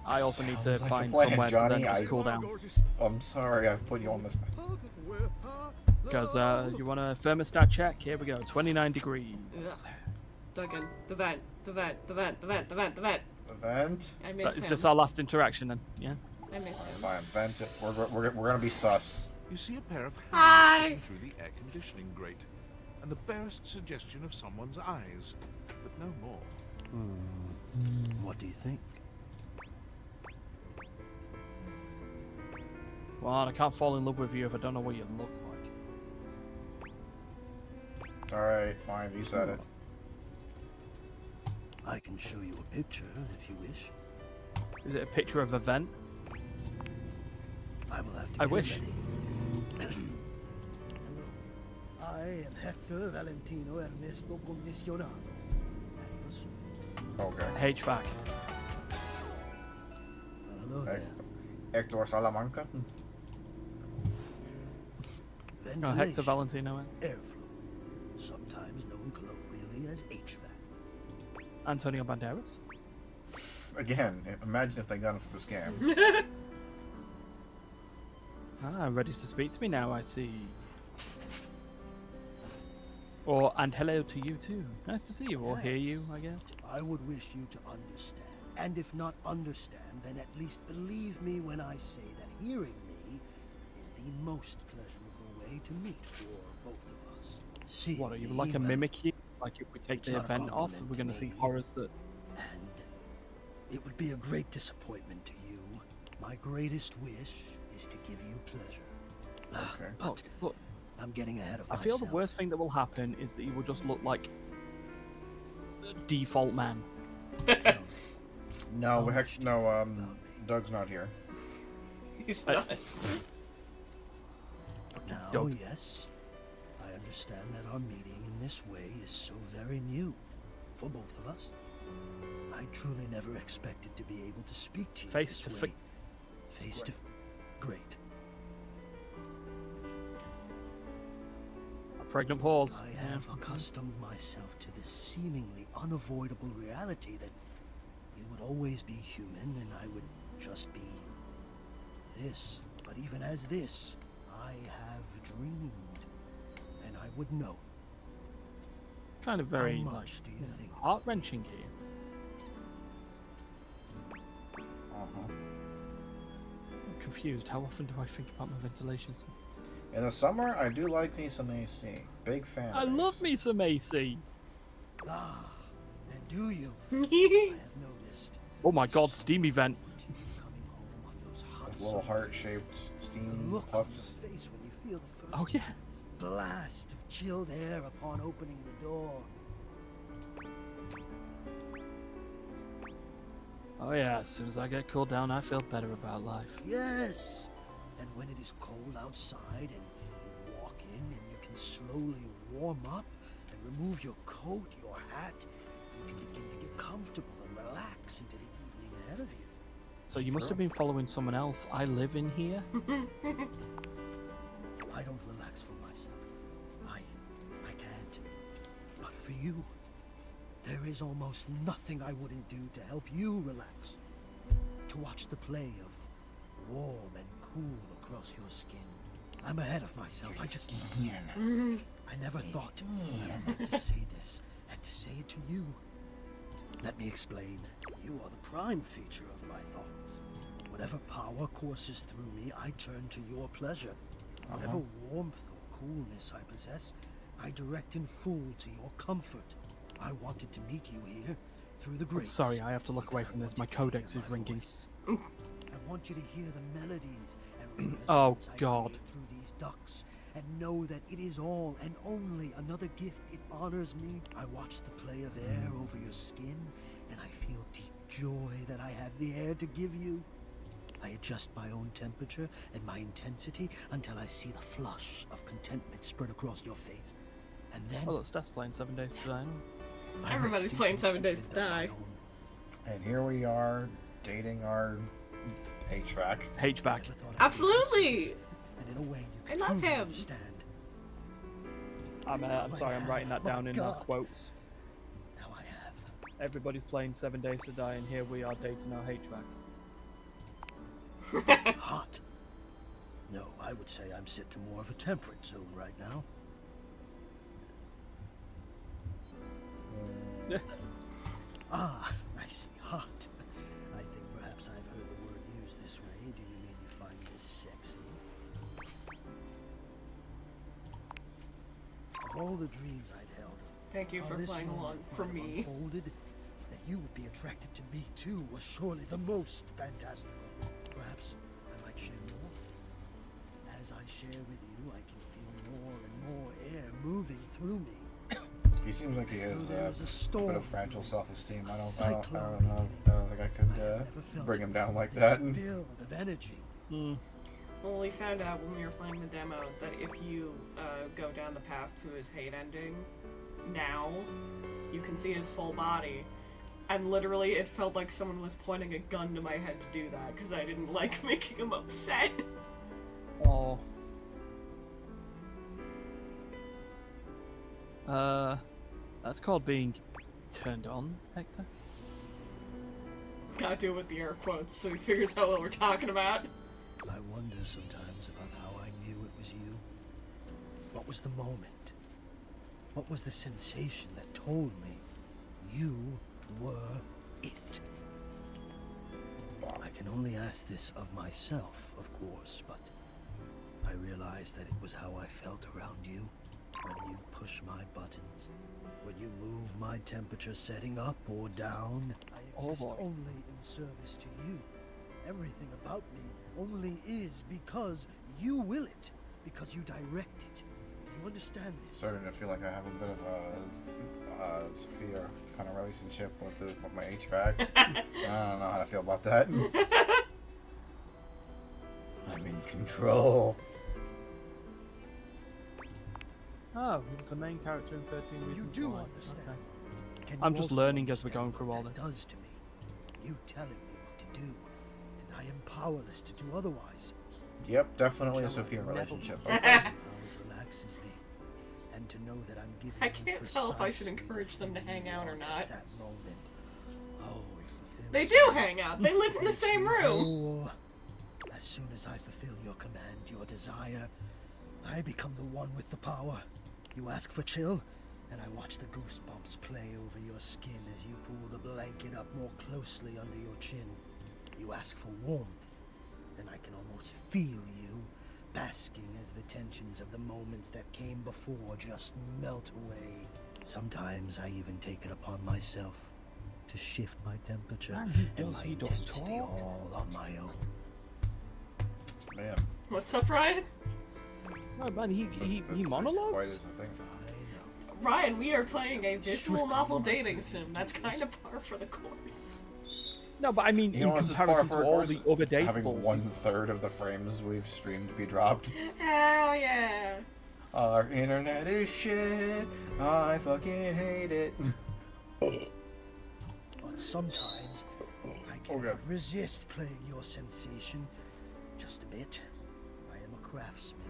I also need to Sounds find like a plan, somewhere Johnny. to then just cool down. I'm sorry I've put you on this. Because you want a thermostat check? Here we go. 29 degrees. Yeah. Duggan, the vent. Event? I miss him. Is this our last interaction then? Yeah. I miss him. Fine, vent it. We're gonna be sus. You see a pair of Hi. hands through the air conditioning grate, and the barest suggestion of someone's eyes, but no more. What do you think? Well, I can't fall in love with you if I don't know what you look like. Alright, fine, you said it. I can show you a picture if you wish. Is it a picture of a vent? I will have to I get wish. it ready. Hello. I am Hector Valentino Ernesto Condicionado. Okay. HVAC. Hello there. Hector Salamanca? Oh, Hector Valentino. Airflow, sometimes known colloquially as HVAC. Antonio Banderas. Again, imagine if they got him for the scam. Ready to speak to me now, I see. And hello to you too. Nice to see you, or hear you, I guess. I would wish you to understand. And if not understand, then at least believe me when I say that hearing me is the most pleasurable way to meet for both of us. Seeing What, are you me, like a well, mimic here? Like if we take it's the not a event off, compliment we're going to to see me. horrors that... And it would be a great disappointment to you. My greatest wish is to give you pleasure. Okay. But Look, I'm getting ahead of I myself. feel the worst thing that will happen is that you will just look like the default man. No, Doug's not here. He's not. Now, Doug. yes, I understand that our meeting in this way is so very new for both of us. I truly never expected to be able to speak to you Face this to way. face. Face to great. A pregnant pause. I have accustomed myself to this seemingly unavoidable reality that you would always be human and I would just be this. But even as this, I have dreamed, and I would know. Kind of very, How like, much do you think? heart-wrenching here. Uh-huh. I'm confused. How often do I think about my ventilation system? In the summer, I do like me some AC. Big fan. I love me some AC. Ah, and do you? I have noticed. Oh my god, steamy vent. Coming home on those hot Little summer heart-shaped days. steam The look on puffs. your face when you feel the first Oh yeah. blast of chilled air upon opening the door. Oh yeah, as soon as I get cooled down, I feel better about life. Yes! And when it is cold outside and you walk in and you can slowly warm up and remove your coat, your hat, you can begin to get comfortable and relax into the evening ahead of you. So you must have been following someone else. I live in here. I don't relax for myself. I can't. But for you, there is almost nothing I wouldn't do to help you relax. To watch the play of warm and cool across your skin. I'm ahead of myself. I just... I never thought I wanted to say this and to say it to you. Let me explain. You are the prime feature of my thoughts. Whatever power courses through me, I turn to your pleasure. Whatever warmth or coolness I possess, I direct in full to your comfort. I wanted to meet you here through the grates. Sorry, I have to look away from this. My codex is ringing. I want you to hear the melodies and Oh resonance I God. create through these ducts, and know that it is all and only another gift. It honors me. I watch the play of air over your skin, and I feel deep joy that I have the air to give you. I adjust my own temperature and my intensity until I see the flush of contentment spread across your face. And then... Oh, look, Steph's playing 7 Days to Die. Everybody's playing 7 Days to Die. And here we are, dating our HVAC. HVAC. Absolutely! And in a way you I love him. understand. I'm sorry, I'm writing that down in God. quotes. Now I have. Everybody's playing 7 Days to Die, and here we are dating our HVAC. Hot. No, I would say I'm set to more of a temperate zone right now. Ah, I see. Hot. I think perhaps I've heard the word used this way. Do you mean you find this sexy? Of all the dreams I'd held, Thank you how for this playing along moment for might have me. unfolded, that you would be attracted to me too was surely the most fantastic. Perhaps I might share more. As I share with you, I can feel more and more air moving through me. He seems like he has There's a bit of fragile self-esteem. I don't think I could bring him down like that. Build of energy. Well, we found out when we were playing the demo that if you go down the path to his hate ending, now, you can see his full body. And literally, it felt like someone was pointing a gun to my head to do that, because I didn't like making him upset. Oh. That's called being turned on, Hector. Gotta do it with the air quotes so he figures out what we're talking about. I wonder sometimes about how I knew it was you. What was the moment? What was the sensation that told me you were it? I can only ask this of myself, of course, but I realized that it was how I felt around you. When you push my buttons, when you move my temperature setting up or down, I exist only in service to you. Everything about me only is because you will it, because you direct it. Do you understand this? Starting to feel like I have a bit of a Sophia kind of relationship with my HVAC. I don't know how to feel about that. I'm in control. Oh, he was the main character in 13 Reasons You do Why. understand. Okay. Can I'm you just also learning as we're going understand through all what this. that does to me? You telling me what to do, and I am powerless to do otherwise. Yep, definitely a Sophia relationship. How it relaxes me, and to know that I'm giving I you can't tell if I should precisely encourage them to hang out or not. at that moment. Oh, it fulfills They do hang out. They live in the makes same me room. whole. As soon as I fulfill your command, your desire, I become the one with the power. You ask for chill, and I watch the goosebumps play over your skin as you pull the blanket up more closely under your chin. You ask for warmth, and I can almost feel you, basking as the tensions of the moments that came before just melt away. Sometimes I even take it upon myself to shift my temperature and my intensity all on my own. Man. What's up, Ryan? Oh man, he Quite monologues? as a thing. Ryan, we are playing a visual novel dating sim. That's kind of par for the course. No, but I mean, You in know what's comparison to all the other having datables. 1/3 of the frames we've streamed be dropped. Hell yeah. Our internet is shit. I fucking hate it. But sometimes I cannot resist playing your sensation. Just a bit. I am a craftsman,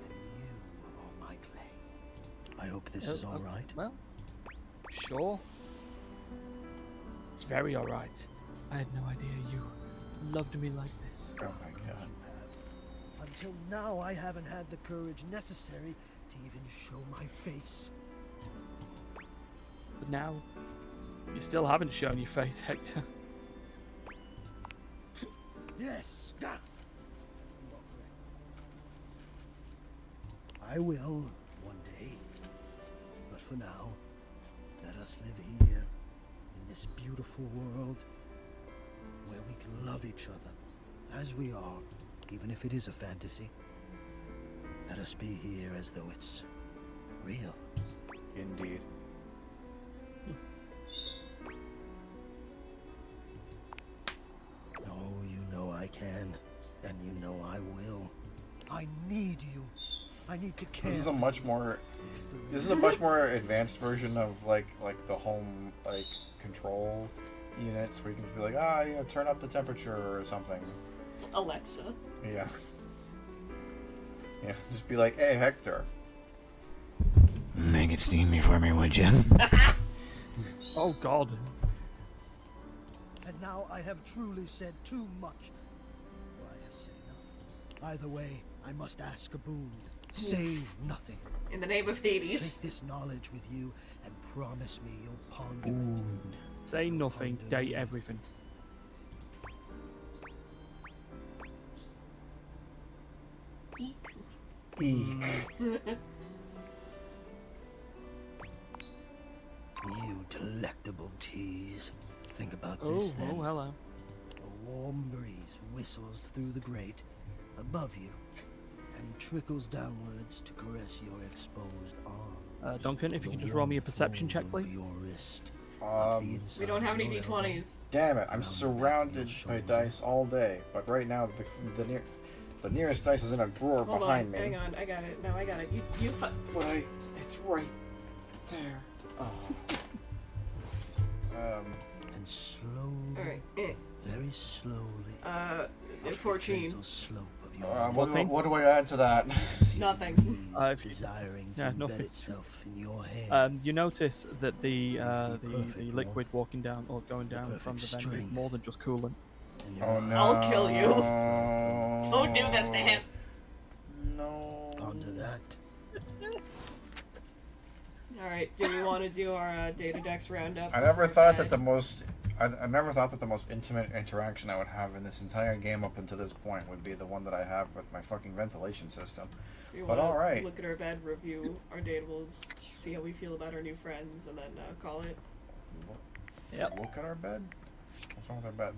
and you are my clay. I hope this is all right. Well, sure. It's very all right. I had no idea you loved me like this. Oh my god. Until now, I haven't had the courage necessary to even show my face. But now, you still haven't shown your face, Hector. Yes. You are correct. I will one day. But for now, let us live here in this beautiful world where we can love each other as we are, even if it is a fantasy. Let us be here as though it's real. Indeed. Oh, you know I can, and you know I will. I need you. I need to care. This is a much more advanced version of like the home control units where you can just be like, yeah, turn up the temperature or something. Alexa. Yeah. Yeah, just be like, hey Hector. Make it steamy for me, would you? Oh God. And now I have truly said too much. Or I have said enough. Either way, I must ask a boon. Say nothing. In the name of Hades. Take this knowledge with you and promise me you'll ponder it. Say nothing, date everything. Eek. You delectable tease. Think about this then. Oh, hello. A warm breeze whistles through the grate above you and trickles downwards to caress your exposed arm. Duncan, if you can just roll me a perception check, please. Your wrist. We don't have any d20s. Damn it! I'm surrounded by dice all day, but right now the nearest dice is in a drawer Hold behind on, me. hang on, I got it. No, I got it. You But it's right there. Oh. And slowly, Alright. very slowly. 14. Gentle slope of your What do I add to that? Nothing. desiring to yeah, embed nothing. itself in your head. You notice that the liquid walking down or going down from the vent is more than just coolant. Oh no! I'll kill you. Don't do this to him. No. Ponder that. Alright, do we want to do our data decks roundup? I never thought that the most intimate interaction I would have in this entire game up until this point would be the one that I have with my fucking ventilation system. You But wanna alright. Look at our bed, review our datables, see how we feel about our new friends, and then call it. Yep. Look at our bed? What's wrong with our bed?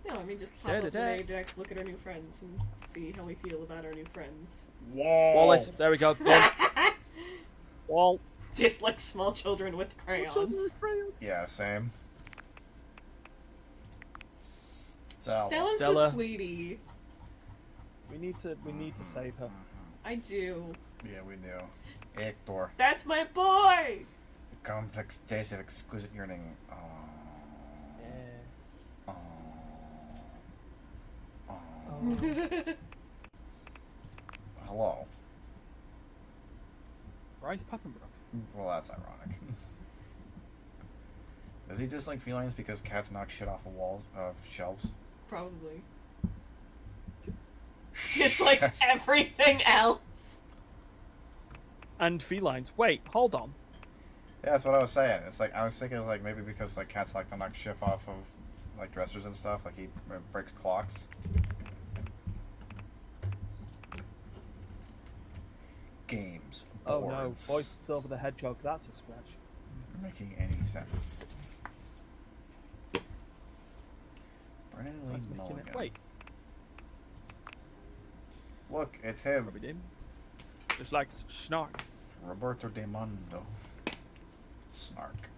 No, I mean just pop Data up the data decks. decks, look at our new friends, and see how we feel about our new friends. Whoa! Wallace, there we go. Wall. Just like small children with crayons. Yeah, same. Stella. Stella's Stella. a sweetie. We need to save her. I do. Yeah, we do. Hector. That's my boy! Complex taste of exquisite yearning. Oh. Yes. Oh. Hello. Bryce Papenbrook. Well, that's ironic. Does he dislike felines because cats knock shit off of shelves? Probably. Dislikes everything else. And felines. Wait, hold on. Yeah, that's what I was saying. It's like I was thinking like maybe because like cats like to knock shit off of like dressers and stuff. Like he breaks clocks. Games. Oh no, boards. Voice Silver the Hedgehog. That's a scratch. Making any sense. Brennan Lee That's making Mulligan. it. Wait. Look, it's him. Probably did. Just like Snark. Roberto De Mondo. Snark.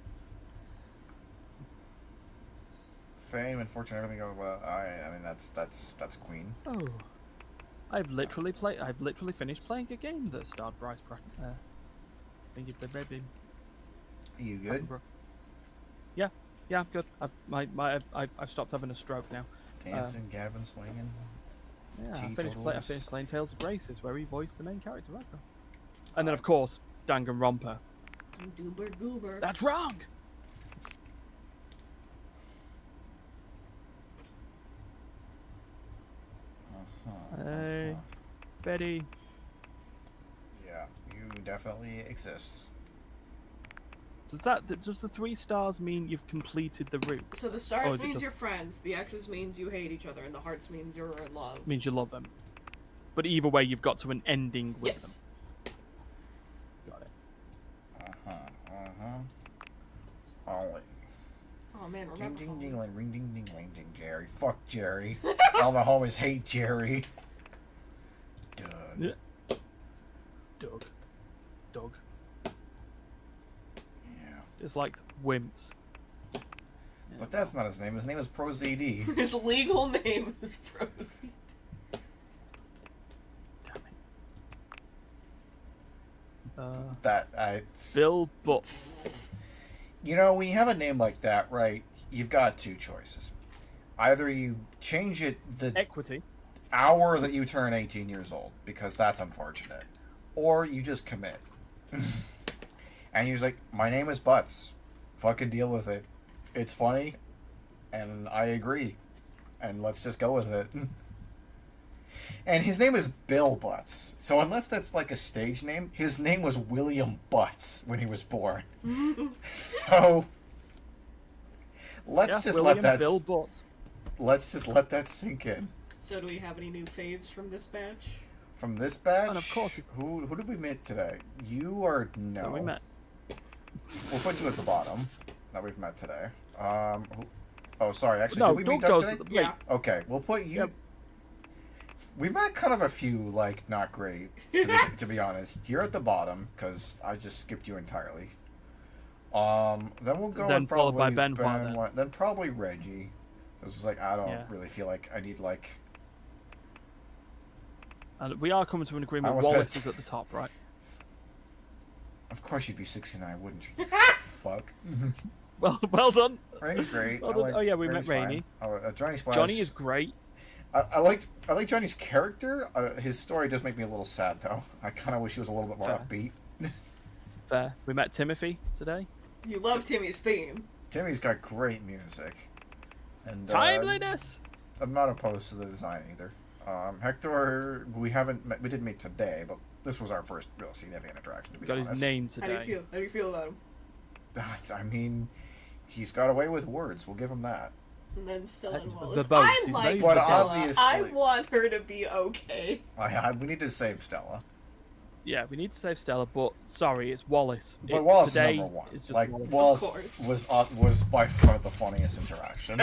fame and fortune, everything goes well. I mean, that's Queen. Oh, I've literally finished playing a game that starred Bryce Pratt. Thank you, baby. You good? Yeah, I'm good. I've stopped having a stroke now. Dancing, gabbing, swinging. Yeah, I finished Teetotals. playing Tales of Graces, where he voiced the main character, Rascal. And then, of course, Danganronpa. Goober goober. That's wrong! Hey, Betty. Yeah, you definitely exist. Does the 3 stars mean you've completed the route? So the stars means you're friends, the X's means you hate each other, and the hearts means you're in love. Means you love them. But either way, you've got to an ending with them. Got it. Ollie. Oh man, Ding remember ding ding ring ding ding ling ding Jerry. Fuck Jerry. All my homies hate Jerry. Doug. Yeah. Doug. Yeah. Dislikes wimps. But that's not his name. His name is ProZD. His legal name is Proceed. Bill Butt. You know, when you have a name like that, right, you've got 2 choices. Either you change it the equity hour that you turn 18 years old, because that's unfortunate, or you just commit. And you're just like, my name is Butts. Fucking deal with it. It's funny, and I agree. And let's just go with it. And his name is Bill Butts. So unless that's like a stage name, his name was William Butts when he was born. So let's just let that Bill Butts. Let's just let that sink in. So do we have any new faves from this batch? From this batch? And of course, who did we meet today? You are no. So we met. We'll put you at the bottom that we've met today. Oh, sorry. Actually, no, did we meet Doug Doug goes today? Yeah. Okay, we'll put you. Yep. We met kind of a few, like, not great, to be honest. You're at the bottom, because I just skipped you entirely. Then we'll go then with followed probably by Ben. Then probably Reggie. It was like, I don't really feel like I need, like... And we are coming to an agreement. Wallace is at the top, right? Of course you'd be 69, wouldn't you? Fuck. Well done. Rainey's great. Well done. Oh yeah, we met Rainey. Johnny Splash. Johnny is great. I like Johnny's character. His story does make me a little sad, though. I kind of wish he was a little bit more upbeat. Fair. We met Timothy today. You love Timmy's theme. Timmy's got great music. And timeliness. I'm not opposed to the design either. Hector, we didn't meet today, but this was our first real significant interaction. To be honest. His name today. How do you feel about him? I mean, he's got away with words. We'll give him that. And then Stella and Wallace. The boats. I like Stella. I want her to be okay. We need to save Stella. Yeah, we need to save Stella, but sorry, it's Wallace. But Wallace is number one. Like, Wallace was by far the funniest interaction.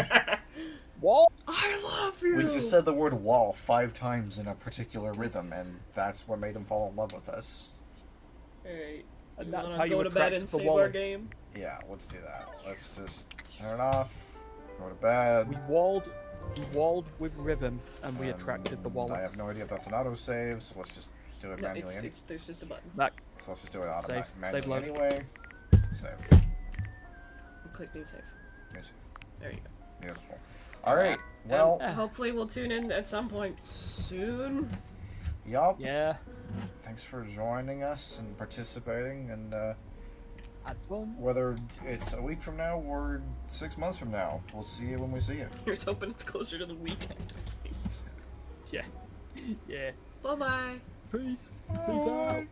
Wall? I love you! We just said the word wall 5 times in a particular rhythm, and that's what made him fall in love with us. Alright. And that's how you go to bed and save our game? Yeah, let's do that. Let's just turn it off, go to bed. We walled with rhythm, and we attracted the Wallace. I have no idea if that's an autosave, so let's just do it manually. There's just a button. Back. So let's just do it manually Save load. anyway. Save. Click new save. New save. There you go. Beautiful. Alright, well... hopefully we'll tune in at some point soon. Yup. Yeah. Thanks for joining us and participating, and had fun. Whether it's a week from now or 6 months from now, we'll see you when we see you. Here's hoping it's closer to the weekend. Yeah. Yeah. Bye-bye. Peace. Peace out.